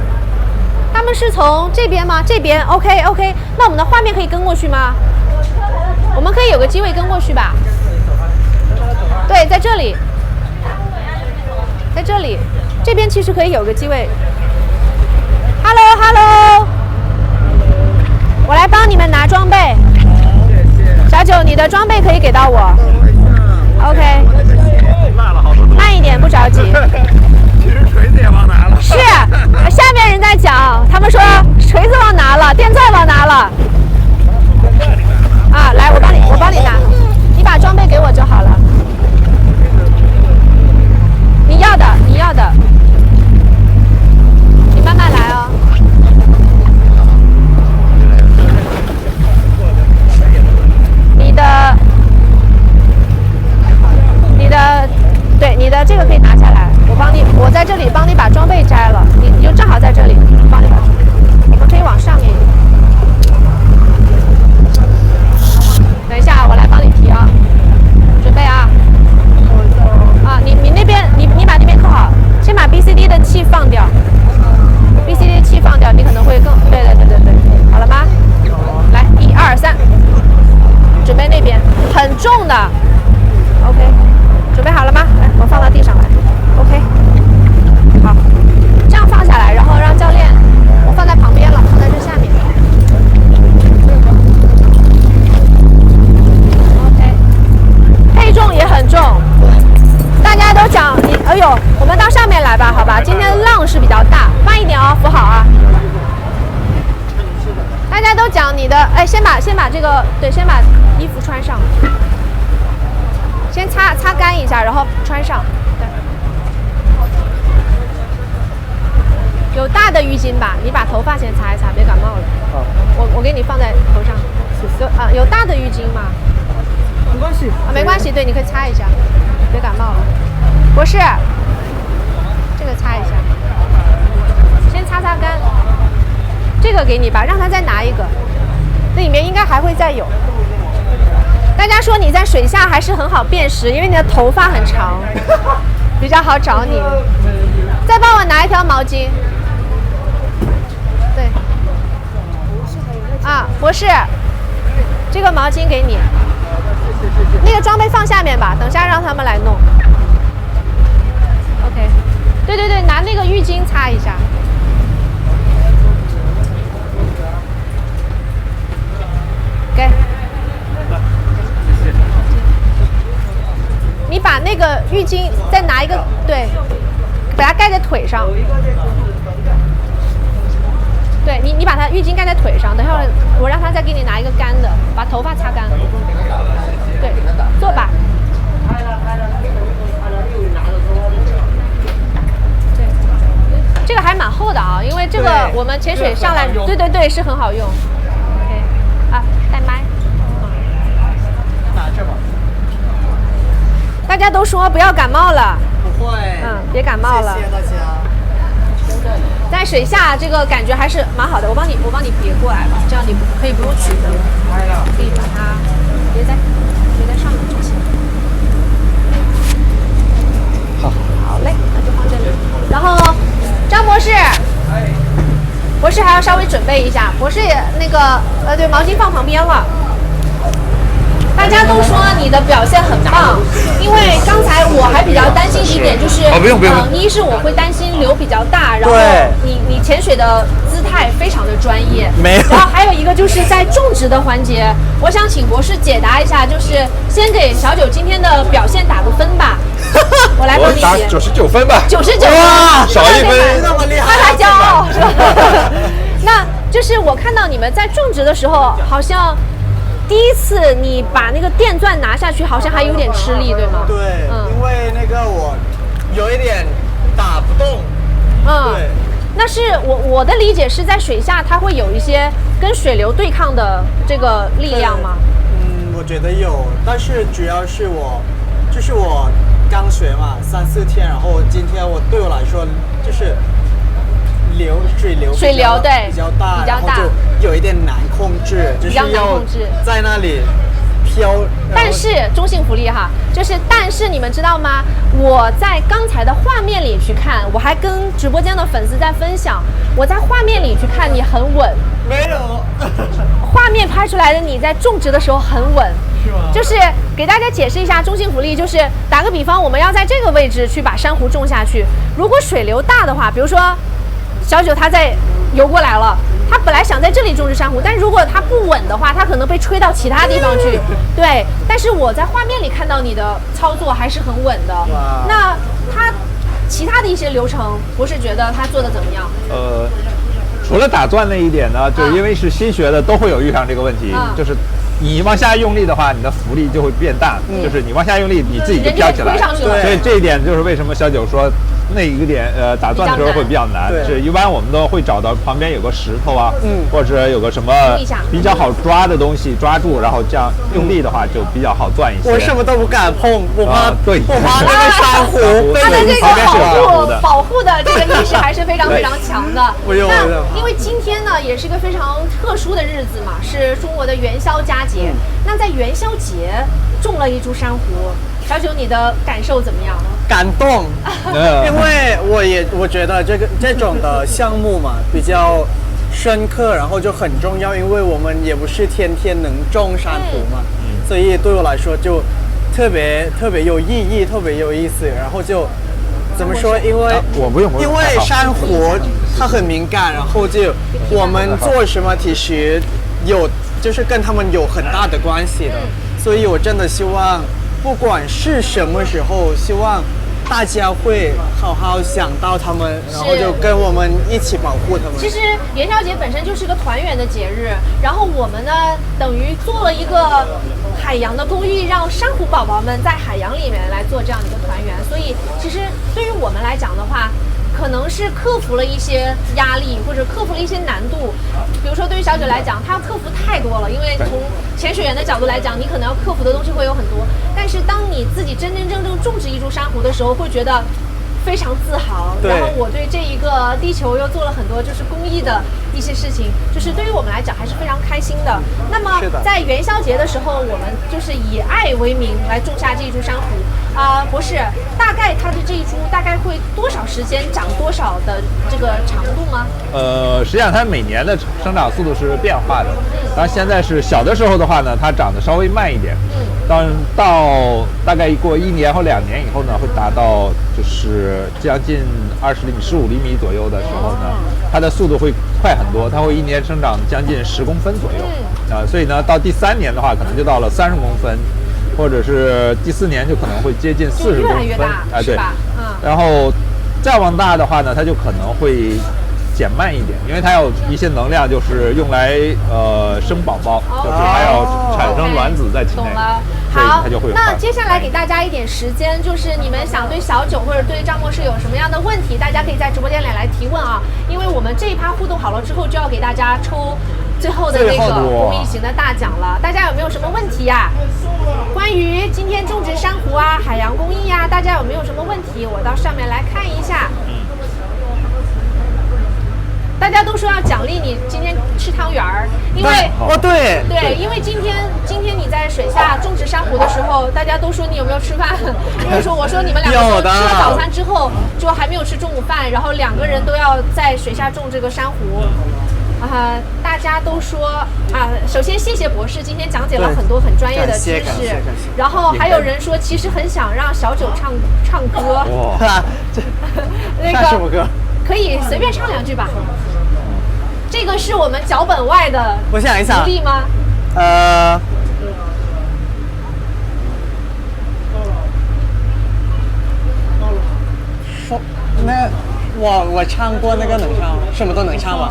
他们是从这边吗？这边 OK， 那我们的画面可以跟过去吗？我们可以有个机会跟过去吧？对，在这里，在这里，这边其实可以有个机会。Hello， 我来帮你们拿装备。小九，你的装备可以给到我。OK， 慢一点，不着急。其实锤子也忘拿了。是，下面人在讲，他们说锤子忘拿了，电钻忘拿了。啊，来，我帮你拿，你把装备给我就好了。你要的。缝是比较大，慢一点哦，扶好啊。大家都讲你的，哎，先把这个，对，先把衣服穿上，先擦干一下，然后穿上。对，有大的浴巾吧？你把头发先擦一擦，别感冒了。好，我给你放在头上。有大的浴巾吗？没关系啊，没关系，对，你可以擦一下，别感冒了。博士，这个擦一下，先擦干。这个给你吧，让他再拿一个，那里面应该还会再有。大家说你在水下还是很好辨识，因为你的头发很长，比较好找你。再帮我拿一条毛巾。对。啊，博士，这个毛巾给你。那个装备放下面吧，等下让他们来弄。OK。对，拿那个浴巾擦一下。给，你把那个浴巾再拿一个，对，把它盖在腿上。对你把它浴巾盖在腿上，等一会儿我让他再给你拿一个干的，把头发擦干。对，坐吧。对，这个还蛮厚的啊，因为这个我们潜水上来，对，是很好用。啊，带麦。拿着吧。大家都说不要感冒了。不会。别感冒了。谢谢大家。在水下这个感觉还是蛮好的，我帮你别过来吧，这样你可以不用取的，可以把它别在上面就行。好嘞，那就放这里。然后张博士。博士还要稍微准备一下，博士也那个对，毛巾放旁边了。大家都说你的表现很棒，因为刚才我还比较担心一点，就是不用，一是我会担心流比较大，然后你潜水的姿态非常的专业，没有。然后还有一个就是在种植的环节，我想请博士解答一下，就是先给小九今天的表现打个分吧。我来帮你打99分吧。99哇，少1分，那么厉害，让他骄傲是吧？那就是我看到你们在种植的时候，好像第一次你把那个电钻拿下去，好像还有点吃力，对吗？对，因为那个我有一点打不动。对。那是我的理解是在水下它会有一些跟水流对抗的这个力量吗？我觉得有，但是主要是就是我刚学嘛，3、4天，然后今天对我来说就是水流对比较大，然后就有一点难控制，就是要在那里飘。但是中性福利哈，但是你们知道吗？我在刚才的画面里去看，我还跟直播间的粉丝在分享，我在画面里去看你很稳。没有。画面拍出来的你在种植的时候很稳。是吗？就是给大家解释一下中性福利，就是打个比方，我们要在这个位置去把珊瑚种下去，如果水流大的话，比如说小九他在游过来了，他本来想在这里种植珊瑚，但如果他不稳的话，他可能被吹到其他地方去。对，但是我在画面里看到你的操作还是很稳的。那他其他的一些流程，博士觉得他做的怎么样？除了打钻那一点呢，就是因为是新学的，都会有遇上这个问题，就是你往下用力的话，你的浮力就会变大，就是你往下用力，你自己就飘起来。所以这一点就是为什么小九说那一个点打钻的时候会比较难，是一般我们都会找到旁边有个石头啊，或者有个什么比较好抓的东西抓住，然后这样用力的话就比较好钻一些。我什么都不敢碰，我怕我怕那个珊瑚。他的这个保护的这个意识还是非常非常强的。那因为今天呢也是一个非常特殊的日子嘛，是中国的元宵佳节。那在元宵节种了一株珊瑚，小九你的感受怎么样？感动，因为我觉得这种的项目嘛比较深刻，然后就很重要，因为我们也不是天天能种珊瑚嘛，所以对我来说就特别有意义，特别有意思。然后就怎么说？因为因为珊瑚它很敏感，然后就我们做什么其实就是跟他们有很大的关系的，所以我真的希望。不管是什么时候，希望大家会好好想到他们，然后就跟我们一起保护他们。其实元宵节本身就是个团圆的节日，然后我们呢等于做了一个海洋的公益，让珊瑚宝宝们在海洋里面来做这样一个团圆。所以其实对于我们来讲的话，可能是克服了一些压力，或者克服了一些难度。比如说对于小九来讲，他要克服太多了，因为从潜水员的角度来讲，你可能要克服的东西会有很多。但是当你自己真真正正种植一株珊瑚的时候，会觉得非常自豪。然后我对这一个地球又做了很多就是公益的一些事情，就是对于我们来讲还是非常开心的。那么在元宵节的时候，我们就是以爱为名来种下这一株珊瑚。博士，大概它的这一株大概会多少时间长多少的这个长度吗？实际上它每年的生长速度是变化的。当然现在是小的时候的话呢，它长得稍微慢一点。到大概过1年或2年以后呢，会达到就是将近20厘米、15厘米左右的时候呢，它的速度会快很多，它会1年生长将近10公分左右。所以呢，到第3年的话，可能就到了30公分。或者是第4年就可能会接近40公分，对，然后再往大的话呢，它就可能会减慢一点，因为它有一些能量就是用来生宝宝，就是还要产生卵子在体内。懂了。好，那接下来给大家一点时间，就是你们想对小九或者对张博士有什么样的问题，大家可以在直播间里来提问啊，因为我们这一趴互动好了之后，就要给大家抽最后的那个公益型的大奖了。大家有没有什么问题呀？关于今天种植珊瑚啊、海洋公益啊，大家有没有什么问题？我到上面来看一下。大家都说要奖励你今天吃汤圆儿，因为对，因为今天你在水下种植珊瑚的时候，大家都说你有没有吃饭？因为我说你们2个吃了早餐之后就还没有吃中午饭，然后2个人都要在水下种这个珊瑚。大家都说首先谢谢博士今天讲解了很多很专业的知识，然后还有人说其实很想让小九唱歌，那个什么歌？可以随便唱2句吧。这个是我们脚本外的，我想一想，福利吗？那我唱过那个能唱，什么都能唱吗？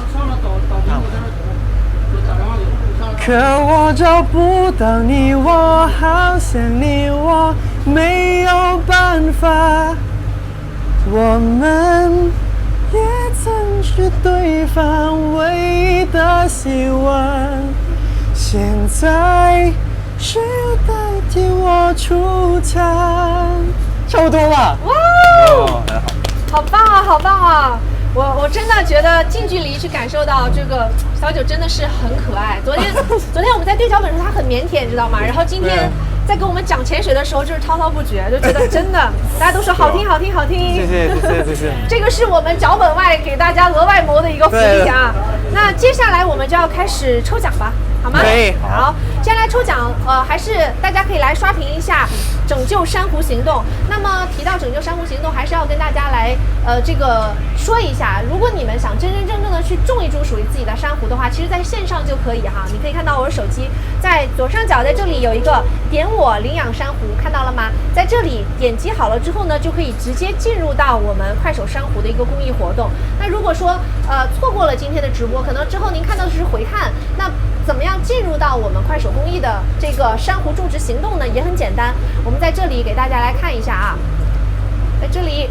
可我找不到你，我好想你，我没有办法。我们也曾是对方唯一的希望，现在谁又代替我出场？差不多吧。哇哦，好棒啊，好棒啊！我真的觉得近距离去感受到这个小九真的是很可爱。昨天我们在对脚本的时候他很腼腆，知道吗？然后今天在跟我们讲潜水的时候就是滔滔不绝，就觉得真的大家都说好听好听好听。谢谢。这个是我们脚本外给大家额外谋的一个福利啊。那接下来我们就要开始抽奖吧。好吗？可以。好，接下来抽奖，还是大家可以来刷屏一下拯救珊瑚行动。那么提到拯救珊瑚行动，还是要跟大家来这个说一下，如果你们想真真正正的去种一株属于自己的珊瑚的话，其实在线上就可以哈。你可以看到我的手机在左上角，在这里有一个点我领养珊瑚，看到了吗？在这里点击好了之后呢，就可以直接进入到我们快手珊瑚的一个公益活动。那如果说错过了今天的直播，可能之后您看到的是回看，那怎么样进入到我们快手公益的这个珊瑚种植行动呢？也很简单，我们在这里给大家来看一下啊，在这里，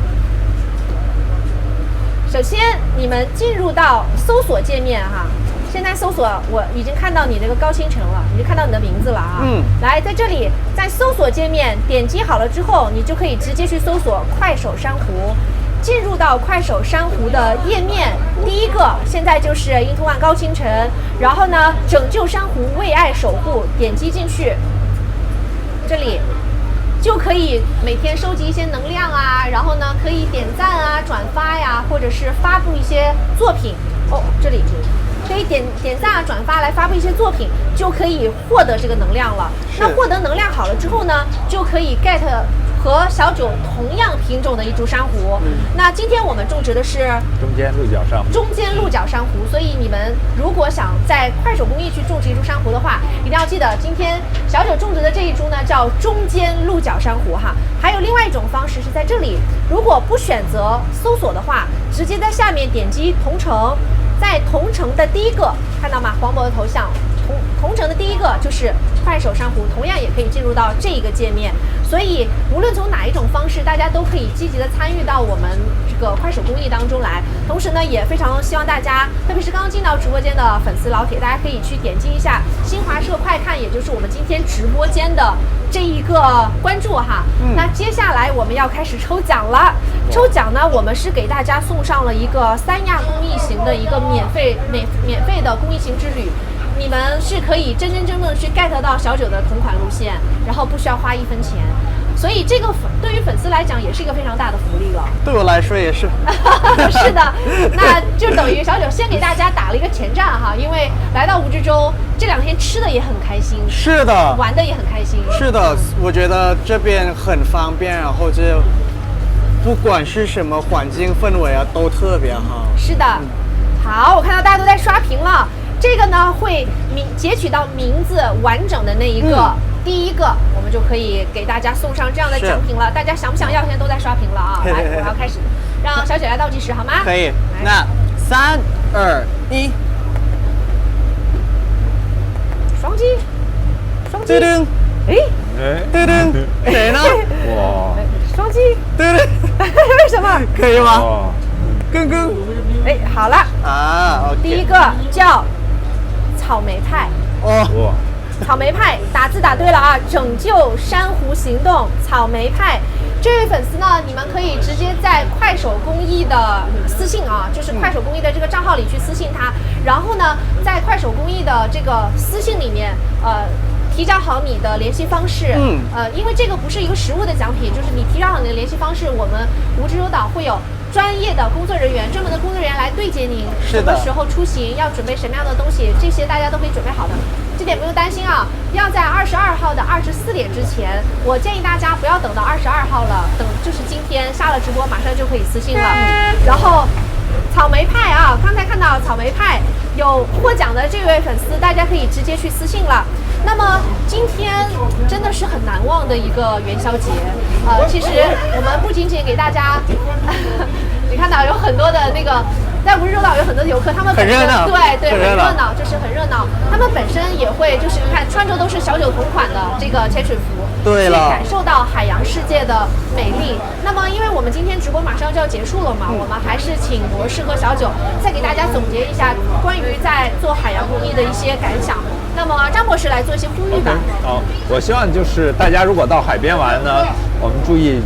首先你们进入到搜索界面哈，现在搜索我已经看到你这个高清晨了，已经看到你的名字了啊。来，在这里在搜索界面点击好了之后，你就可以直接去搜索快手珊瑚。进入到快手珊瑚的页面，第一个现在就是 Into One 高清晨，然后呢拯救珊瑚为爱守护，点击进去，这里就可以每天收集一些能量啊，然后呢可以点赞啊、转发呀，或者是发布一些作品这里可以点赞啊、转发来发布一些作品，就可以获得这个能量了。那获得能量好了之后呢，就可以 get 和小九同样品种的一株珊瑚。那今天我们种植的是中间鹿角珊瑚。中间鹿角珊瑚，所以你们如果想在快手工艺去种植一株珊瑚的话，一定要记得今天小九种植的这一株呢叫中间鹿角珊瑚哈。还有另外一种方式是在这里，如果不选择搜索的话，直接在下面点击同城，在同城的第一个看到吗？黄渤的头像。同城的第一个就是快手珊瑚，同样也可以进入到这一个界面。所以无论从哪一种方式，大家都可以积极的参与到我们这个快手公益当中来。同时呢，也非常希望大家，特别是刚刚进到直播间的粉丝老铁，大家可以去点击一下新华社快看，也就是我们今天直播间的这一个关注哈。那接下来我们要开始抽奖了。抽奖呢，我们是给大家送上了一个三亚公益行的一个免费的公益行之旅。你们是可以真真正正去 get 到小九的同款路线，然后不需要花1分钱，所以这个对于粉丝来讲也是一个非常大的福利了。对我来说也是。是的，那就等于小九先给大家打了一个前站哈，因为来到蜈支洲这2天吃的也很开心，是的，玩的也很开心。是的，我觉得这边很方便，然后就不管是什么环境氛围啊，都特别好。是的，好，我看到大家都在刷屏了。这个呢会截取到名字完整的那一个，第一个我们就可以给大家送上这样的奖品了。大家想不想要？现在都在刷屏了啊！来，我要开始，让小姐来倒计时好吗？可以。那3、2、1，双击，噔噔，噔噔，谁呢？哇，双击，噔噔，为什么？可以吗？哇，更，好了啊 ，OK。第一个叫草莓派。哦，草莓派打字打对了啊！拯救珊瑚行动草莓派，这位粉丝呢，你们可以直接在快手公益的私信啊，就是快手公益的这个账号里去私信他，然后呢，在快手公益的这个私信里面，提交好你的联系方式，因为这个不是一个实物的奖品，就是你提交好你的联系方式，我们蜈支洲岛会有专业的工作人员，专门的工作人员来对接您，什么时候出行，要准备什么样的东西，这些大家都可以准备好的，这点不用担心啊。要在22号的24点之前，我建议大家不要等到22号了，等就是今天下了直播马上就可以私信了。然后草莓派啊，刚才看到草莓派有获奖的这位粉丝，大家可以直接去私信了。那么今天真的是很难忘的一个元宵节，其实我们不仅仅给大家，你看到有很多的那个，在蜈支洲岛有很多的游客，他们本身对很热闹，就是很热闹，他们本身也会就是你看穿着都是小九同款的这个潜水服，对了，去感受到海洋世界的美丽。那么因为我们今天直播马上就要结束了嘛，我们还是请博士和小九再给大家总结一下关于在做海洋公益的一些感想。那么张博士来做一些呼吁吧。我希望就是大家如果到海边玩呢，我们注意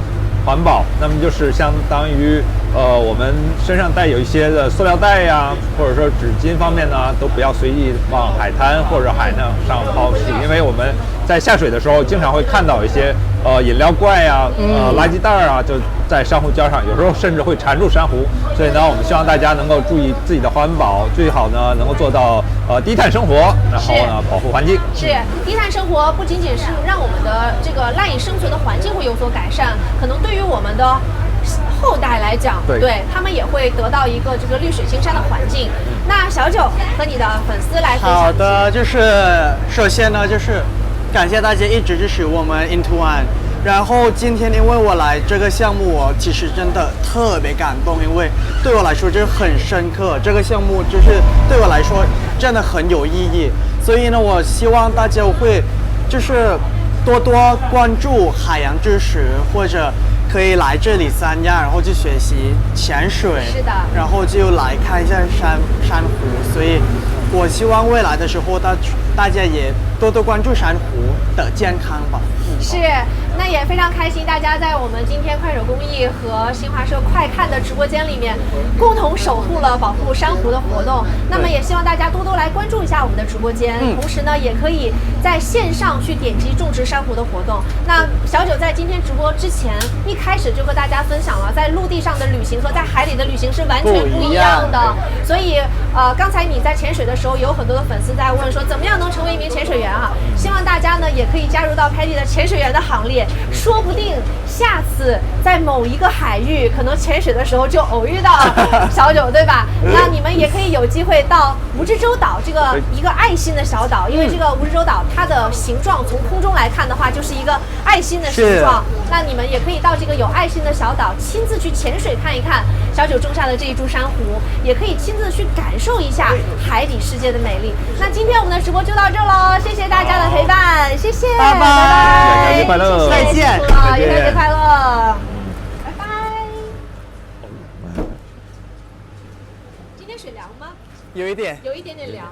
环保，那么就是相当于我们身上带有一些的塑料袋呀，或者说纸巾方面呢，都不要随意往海滩或者海上抛弃，因为我们在下水的时候经常会看到一些饮料罐呀、垃圾袋啊，就在珊瑚礁上，有时候甚至会缠住珊瑚。所以呢，我们希望大家能够注意自己的环保，最好呢能够做到低碳生活，然后呢保护环境。是低碳生活不仅仅是让我们的这个赖以生存的环境会有所改善，可能对于我们的后代来讲，对他们也会得到一个这个绿水青山的环境。那小九和你的粉丝来分享。好的，就是首先呢，就是感谢大家一直支持我们 Into One。然后今天因为我来这个项目，我其实真的特别感动，因为对我来说就是很深刻。这个项目就是对我来说真的很有意义，所以呢，我希望大家会就是多多关注海洋知识，或者可以来这里三亚，然后去学习潜水，是的，然后就来看一下珊瑚。所以我希望未来的时候大家也多多关注珊瑚的健康吧。是，那也非常开心，大家在我们今天快手公益和新华社快看的直播间里面，共同守护了保护珊瑚的活动。那么也希望大家多多来关注一下我们的直播间，同时呢，也可以在线上去点击种植珊瑚的活动。那小九在今天直播之前一开始就和大家分享了，在陆地上的旅行和在海里的旅行是完全不一样的。所以刚才你在潜水的时候，有很多的粉丝在问说，怎么样能成为一名潜水员啊？希望大家呢也可以加入到Patty的潜水员的行列。说不定下次在某一个海域，可能潜水的时候就偶遇到小九，对吧？那你们也可以有机会到蜈支洲岛这个一个爱心的小岛，因为这个蜈支洲岛它的形状从空中来看的话，就是一个爱心的形状。那你们也可以到这个有爱心的小岛，亲自去潜水看一看小九种下的这一株珊瑚，也可以亲自去感受一下海底世界的美丽。那今天我们的直播就到这喽，谢谢大家的陪伴，谢谢，拜拜，元宵节快乐，再见，元宵节快乐，拜拜。今天水凉吗？有一点。有一点点凉。